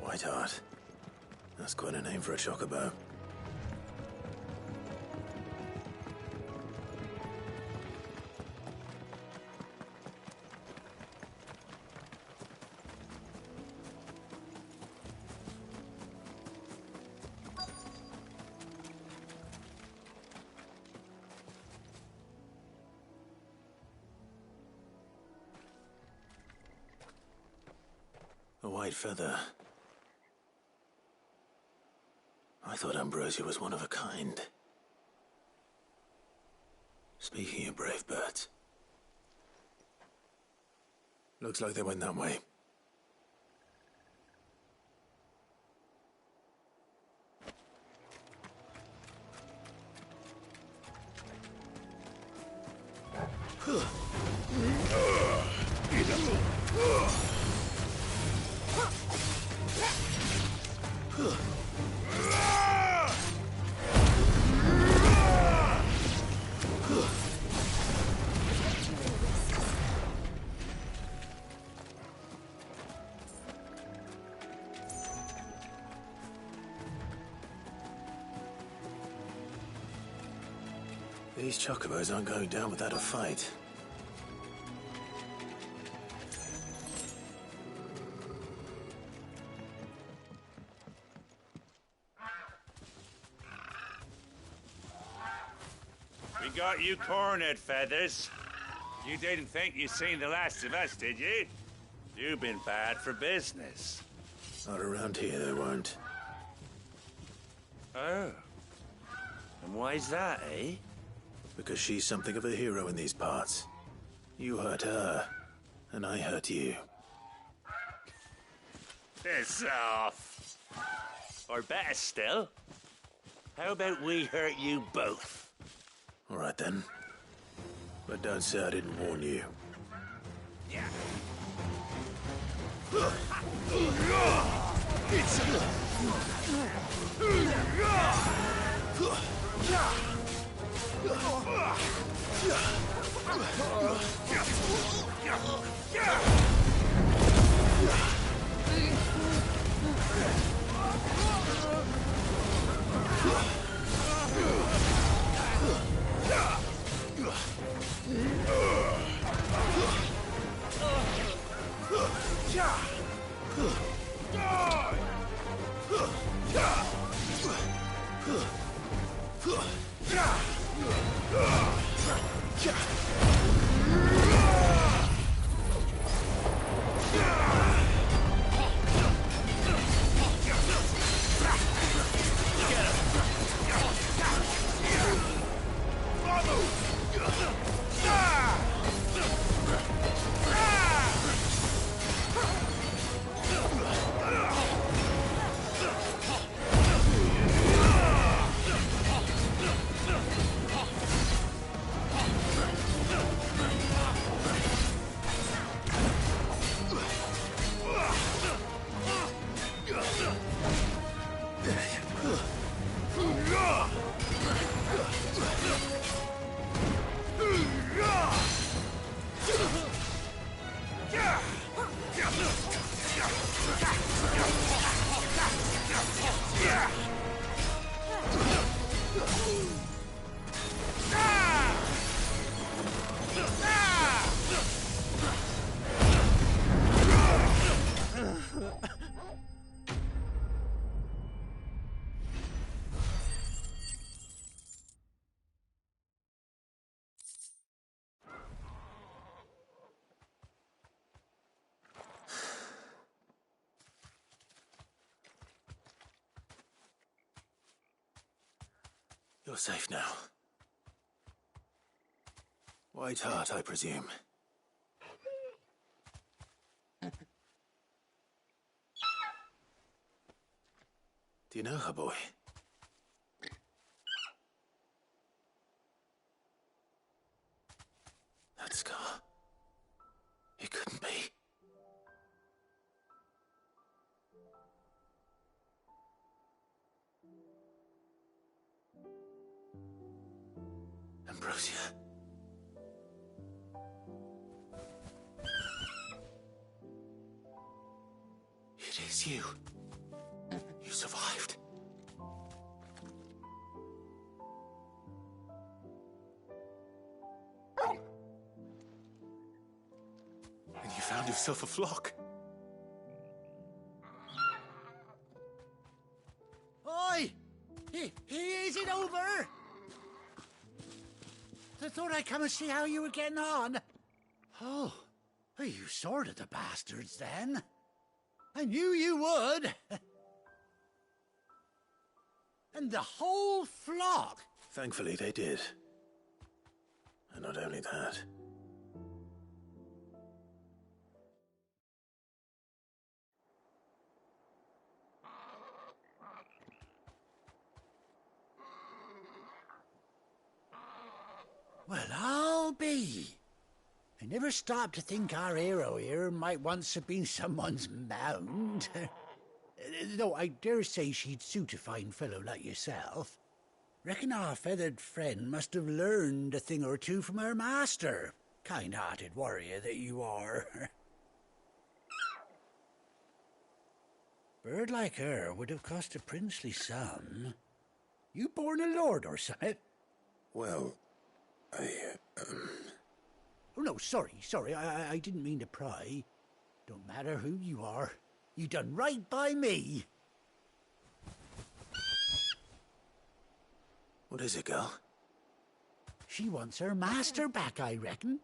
C: Whiteheart. That's quite a name for a chocobo. A white feather. I thought Ambrosia was one of a kind. Speaking of brave birds, looks like they went that way. These chocobos aren't going down without a fight.
I: We got you cornered, Feathers. You didn't think you'd seen the last of us, did you? You've been bad for business.
C: Not around here, they weren't.
I: Oh. And why's that, eh?
C: Because she's something of a hero in these parts. You hurt her, and I hurt you.
I: Piss off. Or better still, how about we hurt you both?
C: All right, then. But don't say I didn't warn you.
I: Yeah.
C: You're safe now. White Hart, I presume. Do you know her, boy? That scar. It couldn't be. Ambrosia. It is you. You survived. And you found yourself a flock.
R: Oi! Is it over? I thought I'd come and see how you were getting on. Oh, well, you sorted the bastards then. I knew you would. And the whole flock.
C: Thankfully, they did. And not only that.
R: Well, I'll be. I never stopped to think our hero here might once have been someone's mount. Though I dare say she'd suit a fine fellow like yourself. Reckon our feathered friend must have learned a thing or two from her master. Kind-hearted warrior that you are. Bird like her would have cost a princely sum. You born a lord or something?
C: Well,
R: Oh, no, sorry. I didn't mean to pry. Don't matter who you are. You done right by me.
C: What is it, girl?
R: She wants her master back, I reckon.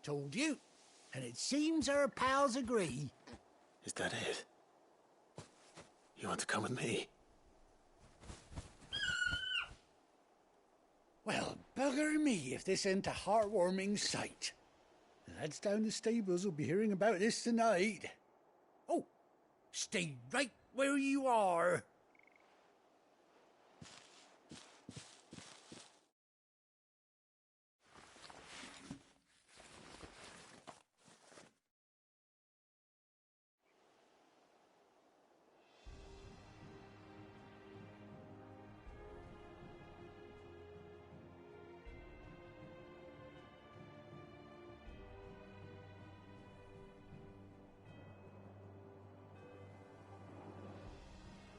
R: Told you. And it seems her pals agree.
C: Is that it? You want to come with me?
R: Well, bugger me if this ain't a heartwarming sight. The lads down the stables will be hearing about this tonight. Oh, stay right where you are.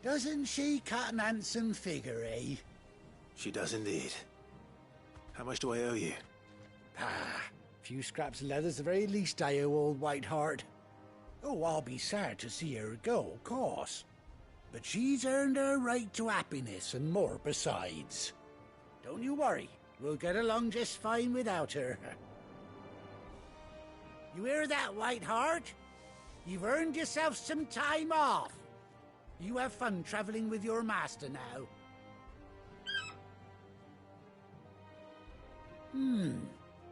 R: Doesn't she cut an handsome figure, eh?
C: She does indeed. How much do I owe you?
R: Ah, a few scraps of leather's the very least I owe old White Hart. Oh, I'll be sad to see her go, of course. But she's earned her right to happiness and more besides. Don't you worry, we'll get along just fine without her. You hear that, White Hart? You've earned yourself some time off. You have fun traveling with your master now.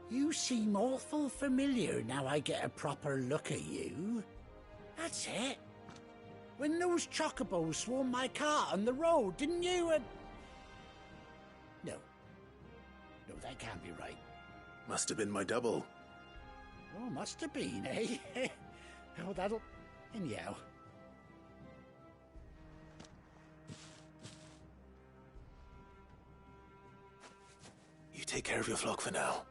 R: You seem awful familiar now I get a proper look at you. That's it. When those chocobos swarmed my cart on the road, didn't you? No, that can't be right.
C: Must have been my double.
R: Oh, must have been, eh? Oh, that'll... Anyhow.
C: You take care of your flock for now.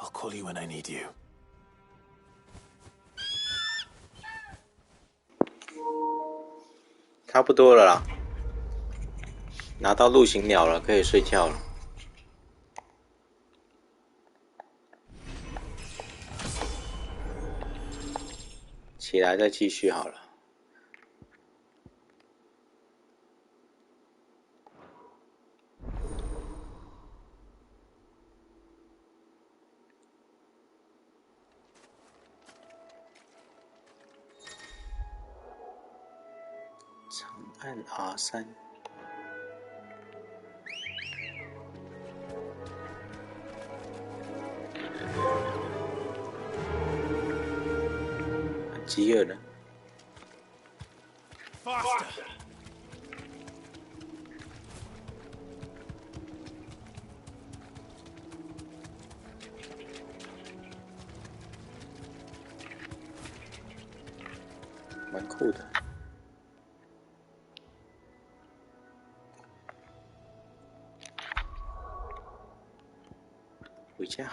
C: I'll call you when I need you.
V: 差不多了啦，拿到陆行鸟了，可以睡觉了。起来再继续好了。按 R3。吉尔呢？
L: Faster!
V: 蛮酷的。回家。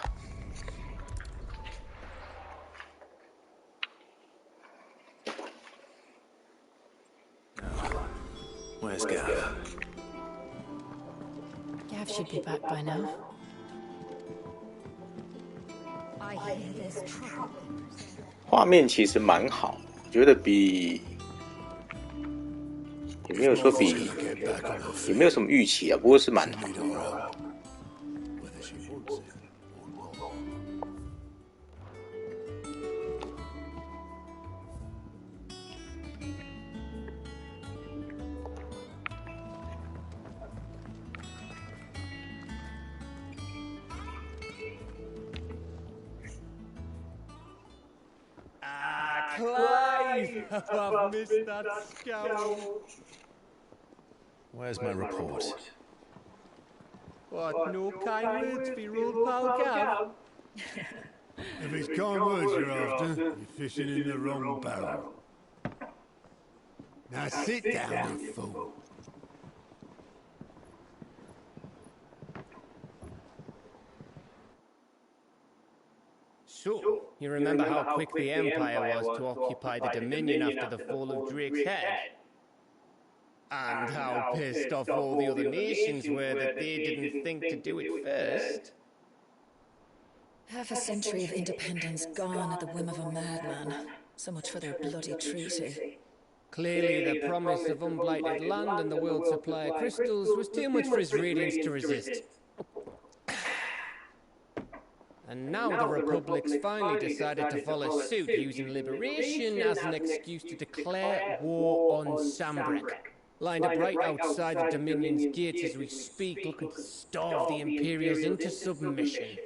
C: Where's Gav?
P: Gav should be back by now.
F: I hear there's trouble.
V: 画面其实蛮好，我觉得比也没有说比也没有什么预期啊，不过是蛮好的。
J: Clive! I've missed that scowl.
C: Where's my report?
J: What, no kind words for your old pal Gav?
S: If it's kind words you're after, you're fishing in the wrong barrel. Now sit down, you fool.
J: So, you remember how quick the Empire was to occupy the Dominion after the fall of Drake's head? And how pissed off all the other nations were that they didn't think to do it first?
T: Half a century of independence gone at the whim of a madman. So much for their bloody treaty.
J: Clearly, the promise of unblighted land and the world's supply of crystals was too much for his radiance to resist. And now the Republic's finally decided to follow suit, using liberation as an excuse to declare war on Sambrek. Lined up right outside the Dominion's gates as we speak, looking to starve the Imperials into submission.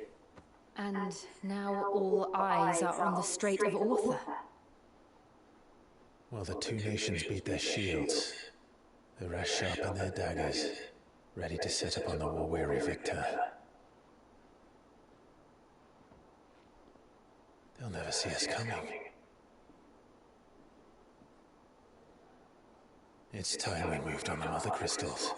P: And now all eyes are on the Strait of Author.
C: Well, the two nations beat their shields. The rest sharpen their daggers, ready to set upon the war-weary victor. They'll never see us coming. It's time we moved on the Mother Crystals.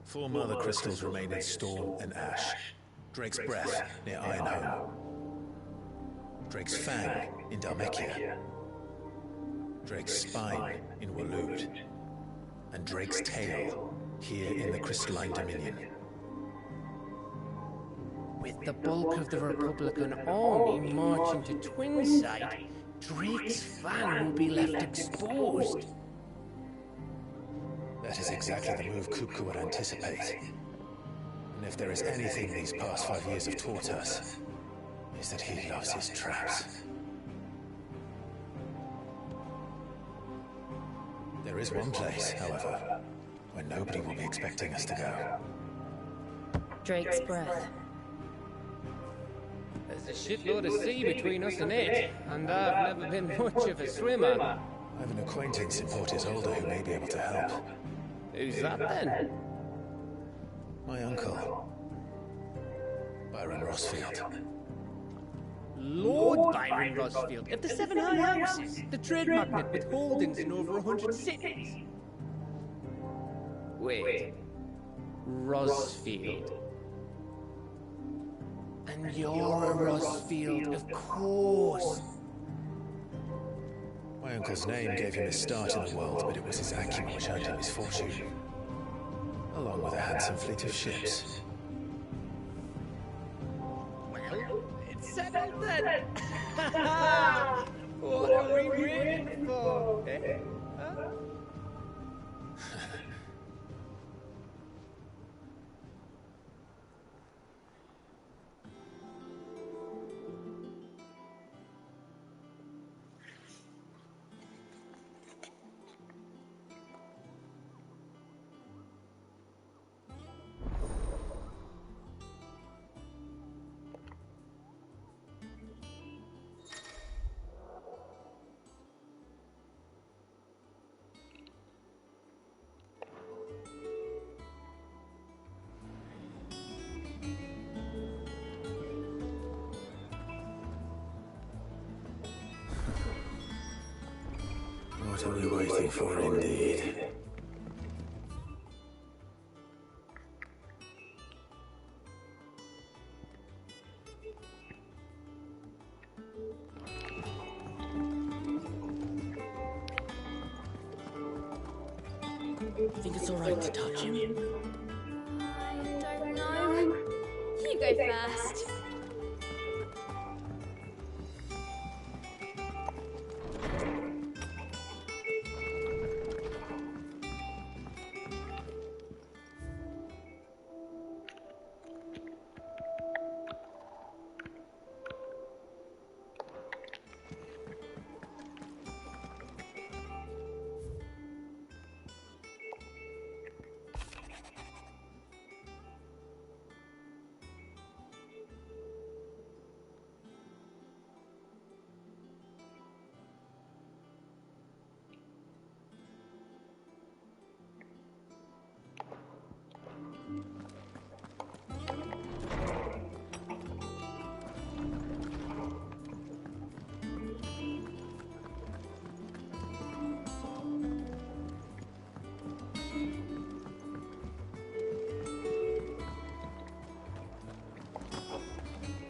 C: Four Mother Crystals remain in Storm and Ash. Drake's Breath near Ironhome. Drake's Fang in Dhalmekia. Drake's Spine in Waloed. And Drake's Tail here in the Crystalline Dominion.
J: With the bulk of the Republican army marching to Twinside, Drake's Fang will be left exposed.
C: That is exactly the move Kupka would anticipate. And if there is anything these past 5 years have taught us, is that he loves his traps. There is one place, however, where nobody will be expecting us to go.
P: Drake's Breath.
J: There's a shitload of sea between us and it, and I've never been much of a swimmer.
C: I have an acquaintance in Port Isolde who may be able to help.
J: Who's that then?
C: My uncle, Byron Rossfield.
J: Lord Byron Rossfield of the Seven High Houses, the trade magnate with holdings in over 100 cities. Wait, Rossfield. And you're a Rossfield, of course.
C: My uncle's name gave him his start in the world, but it was his acumen which earned him his fortune. Along with a handsome fleet of ships.
J: Well, it's settled then. What are we waiting for? Eh? Huh?
C: What are we waiting for, indeed?
Q: Think it's alright to touch him?
P: I don't know. You go first.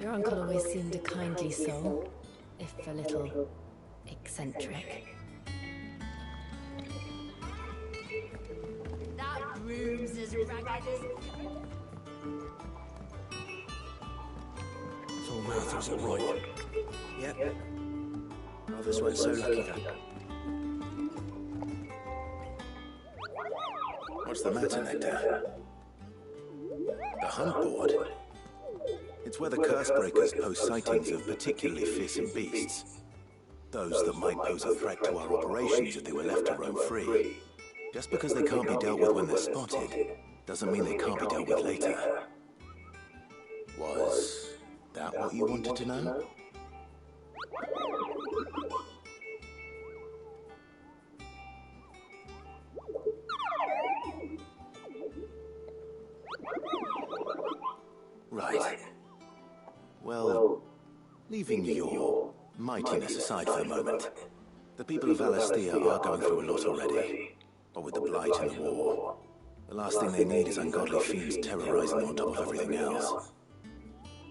P: Your uncle always seemed a kindly soul, if a little eccentric.
O: That broom's as ragged as...
C: Full mouth, was it right? Yep. Others weren't so lucky, though. What's the matter, Nectar? The hunt board? It's where the Cursebreakers post sightings of particularly fearsome beasts. Those that might pose a threat to our operations if they were left to roam free. Just because they can't be dealt with when they're spotted, doesn't mean they can't be dealt with later. Was that what you wanted to know? Right. Well, leaving your mightiness aside for the moment, the people of Alastia are going through a lot already. But with the Blight and the war, the last thing they need is ungodly fiends terrorizing them on top of everything else.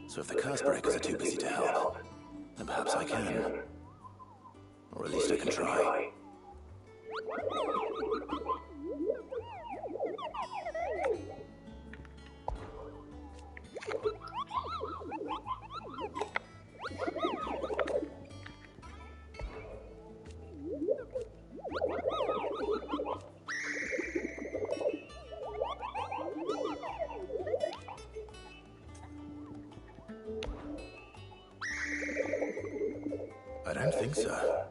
C: So if the Cursebreakers are too busy to help, then perhaps I can. Or at least I can try. I don't think so.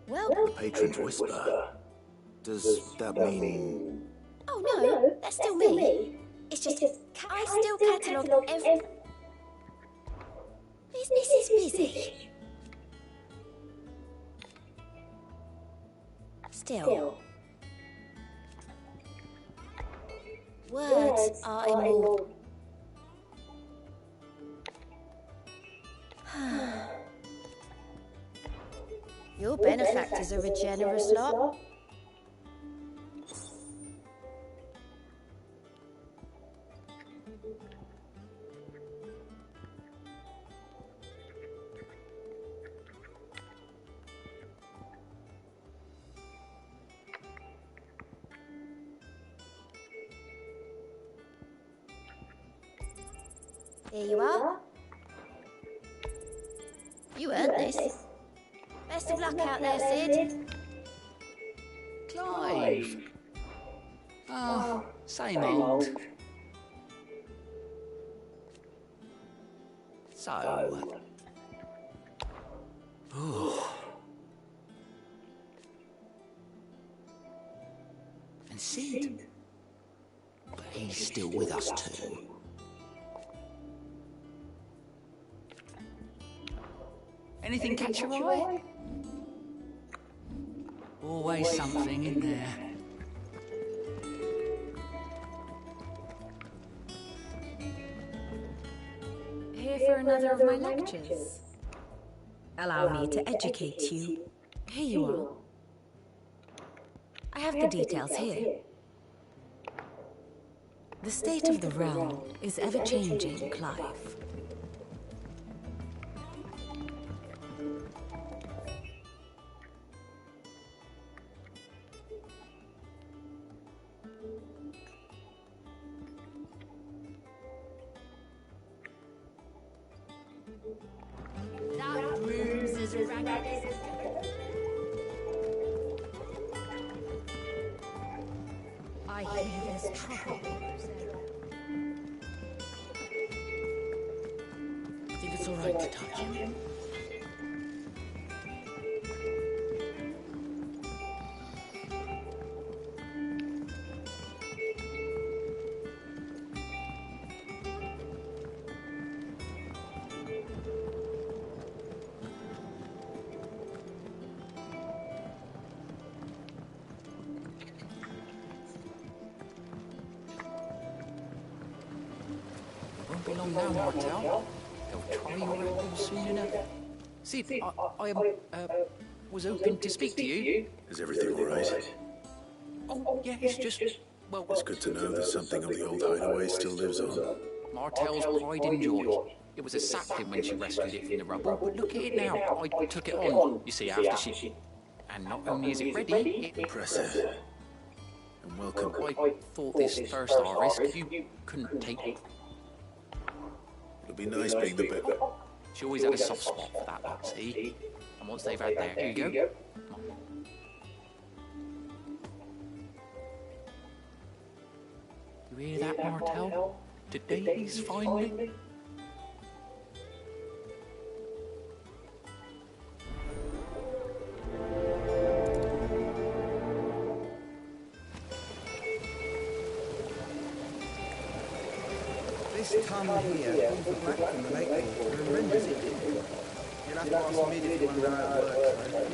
P: Well,
C: The Patron's Whisper. Does that mean...
P: oh no, that's still me. It's just, I still catalogue every... Business is busy. Still. Words are immortal. Your benefactors are a generous lot. Here you are. You earned this. Best of luck out there, Sid.
E: Clive. Oh, same old. So. And Sid. But he's still with us too. Anything catch your eye? Always something in there.
F: Here for another of my lectures. Allow me to educate you. Here you are. I have the details here. The state of the realm is ever-changing, Clive.
P: That room's as ragged as...
F: I hear there's trouble.
E: Think it's all right to touch him? Won't be long now, Martel. They'll try your record soon enough. Sid, I was hoping to speak to you.
C: Is everything all right?
E: Oh, yeah, it's just... Well,
C: It's good to know that something of the old hideaway still lives on.
E: Martel's pride and joy. It was a sapling when she rescued it from the rubble, but look at it now. I took it on, you see, after she... And not only is it ready, it...
C: Impressive. And welcome.
E: I thought this first harvest you couldn't take...
C: It'll be nice being the bit.
E: She always had a soft spot for that lot, see? And once they've had there, here you go. You hear that, Martel? Today's finally...
H: This tunnel here pulls the black from the lake water and renders it difficult. You'll have to ask Mid if you want to know how it works, though.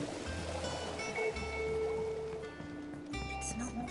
F: It's not me.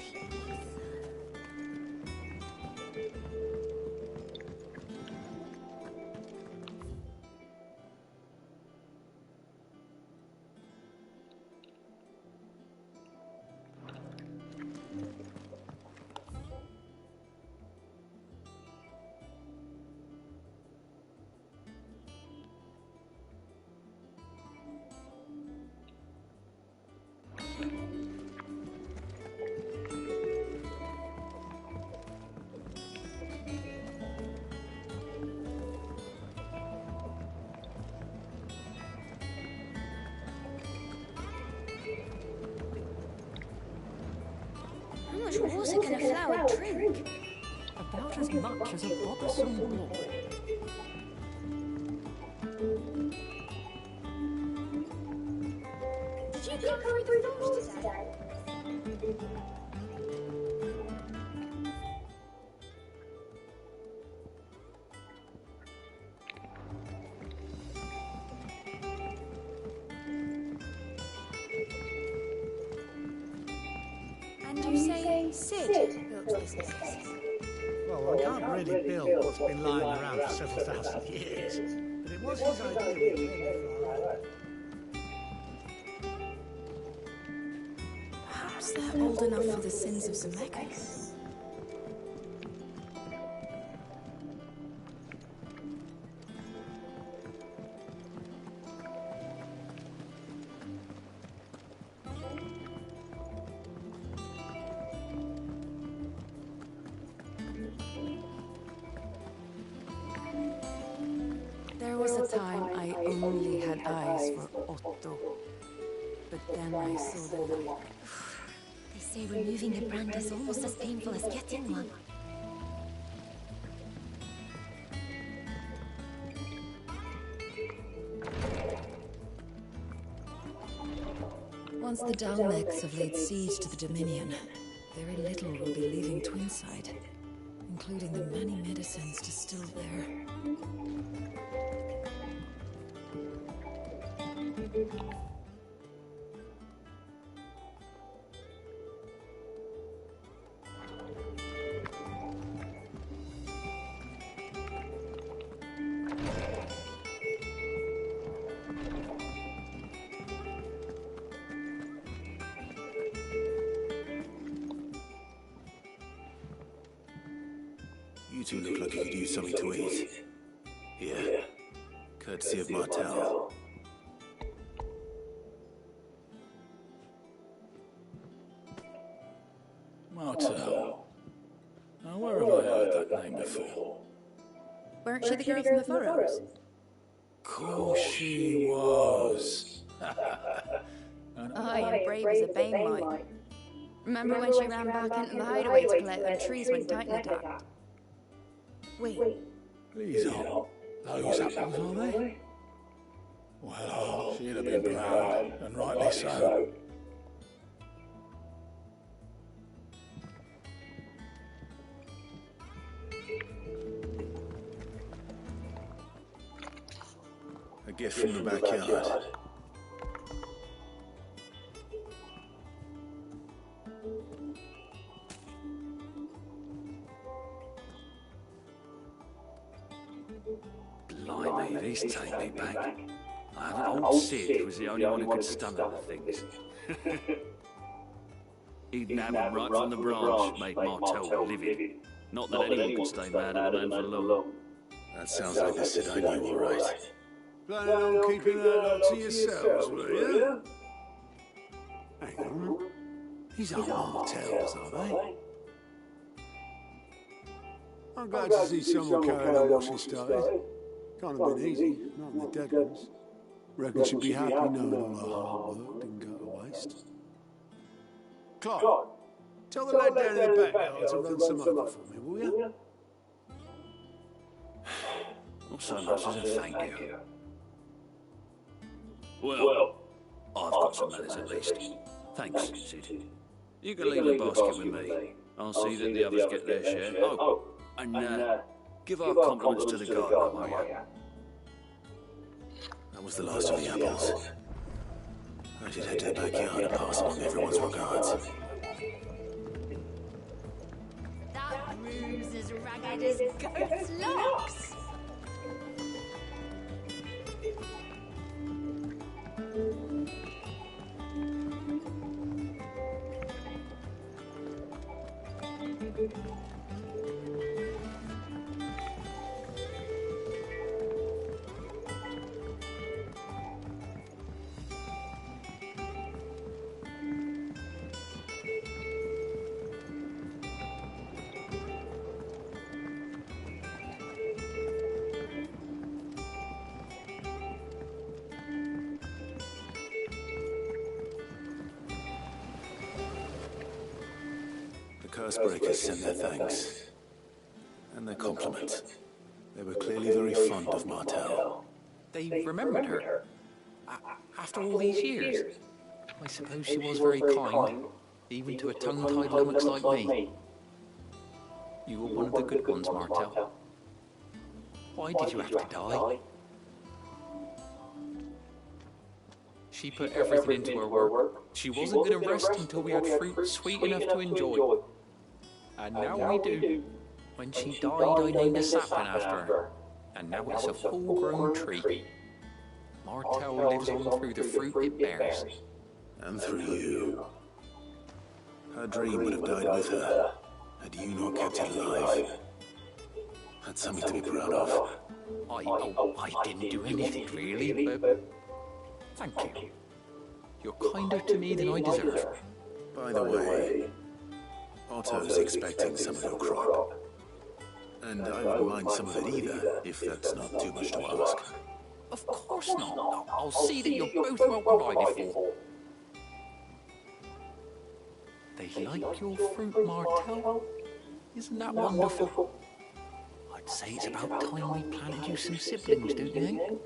P: How much water can a flower drink?
F: About as much as a bothersome boy.
P: Did you go through the doors today?
B: And you say Sid built this place?
R: Well, I can't really build what's been lying around for several thousand years, but it was his idea when he came far.
T: Perhaps they're old enough for the sins of Zemeckis.
P: There was a time I only had eyes for Otto. But then I saw the light.
A: They say removing a brand is almost as painful as getting one.
T: Once the Dalmecs have laid siege to the Dominion, very little will be leaving Twinside, including the many medicines distilled there.
C: You two look like you could use something to eat. Here, courtesy of Martel.
R: Martel. Now, where have I heard that name before?
P: Weren't she the girl from the Furrows?
R: Course she was.
P: Aye, and brave as a Banelite. Remember when she ran back into the hideaway to pull out them trees when Titan attacked? Wait.
R: These are those apples, are they? Well, she'd have been proud, and rightly so.
C: A gift from the backyard.
I: Blimey, these take me back. Old Sid was the only one who could stomach the things. He'd nab them right from the branch, made Martel livid. Not that anyone could stay mad at a man for long.
C: That sounds like the Sid I knew, all right.
S: Planning on keeping that lot to yourselves, will you? Hang on. These aren't Martels, are they? I'm glad to see someone carrying on what she started. Can't have been easy, not in the Deadlands. Reckon she'd be happy knowing all her hard work didn't go to waste. Clark, tell the lad down in the backyard to run some over for me, will you?
I: Not so much as a thank you. Well, I've got some manners at least. Thanks, Sid. You can leave the basket with me. I'll see that the others get their share. Oh, and give our compliments to the gardener, won't you?
C: That was the last of the apples. I should head to the backyard and pass on everyone's regards.
A: That room's as ragged as goat's locks.
C: Cursebreakers sent their thanks. And their compliments. They were clearly very fond of Martel.
E: They remembered her. After all these years. I suppose she was very kind, even to a tongue-tied lummox like me. You were one of the good ones, Martel. Why did you have to die? She put everything into her work. She wasn't going to rest until we had fruit sweet enough to enjoy. And now we do. When she died, I named a sapling after her. And now it's a full-grown tree. Martel lives on through the fruit it bears.
C: And through you. Her dream would have died with her, had you not kept it alive. That's something to be proud of.
E: I didn't do anything really, but thank you. You're kinder to me than I deserve.
C: By the way, Otto's expecting some of your crop. And I wouldn't mind some of it either, if that's not too much to ask.
E: Of course not. I'll see that you're both well provided for. They like your fruit, Martel? Isn't that wonderful? I'd say it's about time we planted you some siblings, don't you think?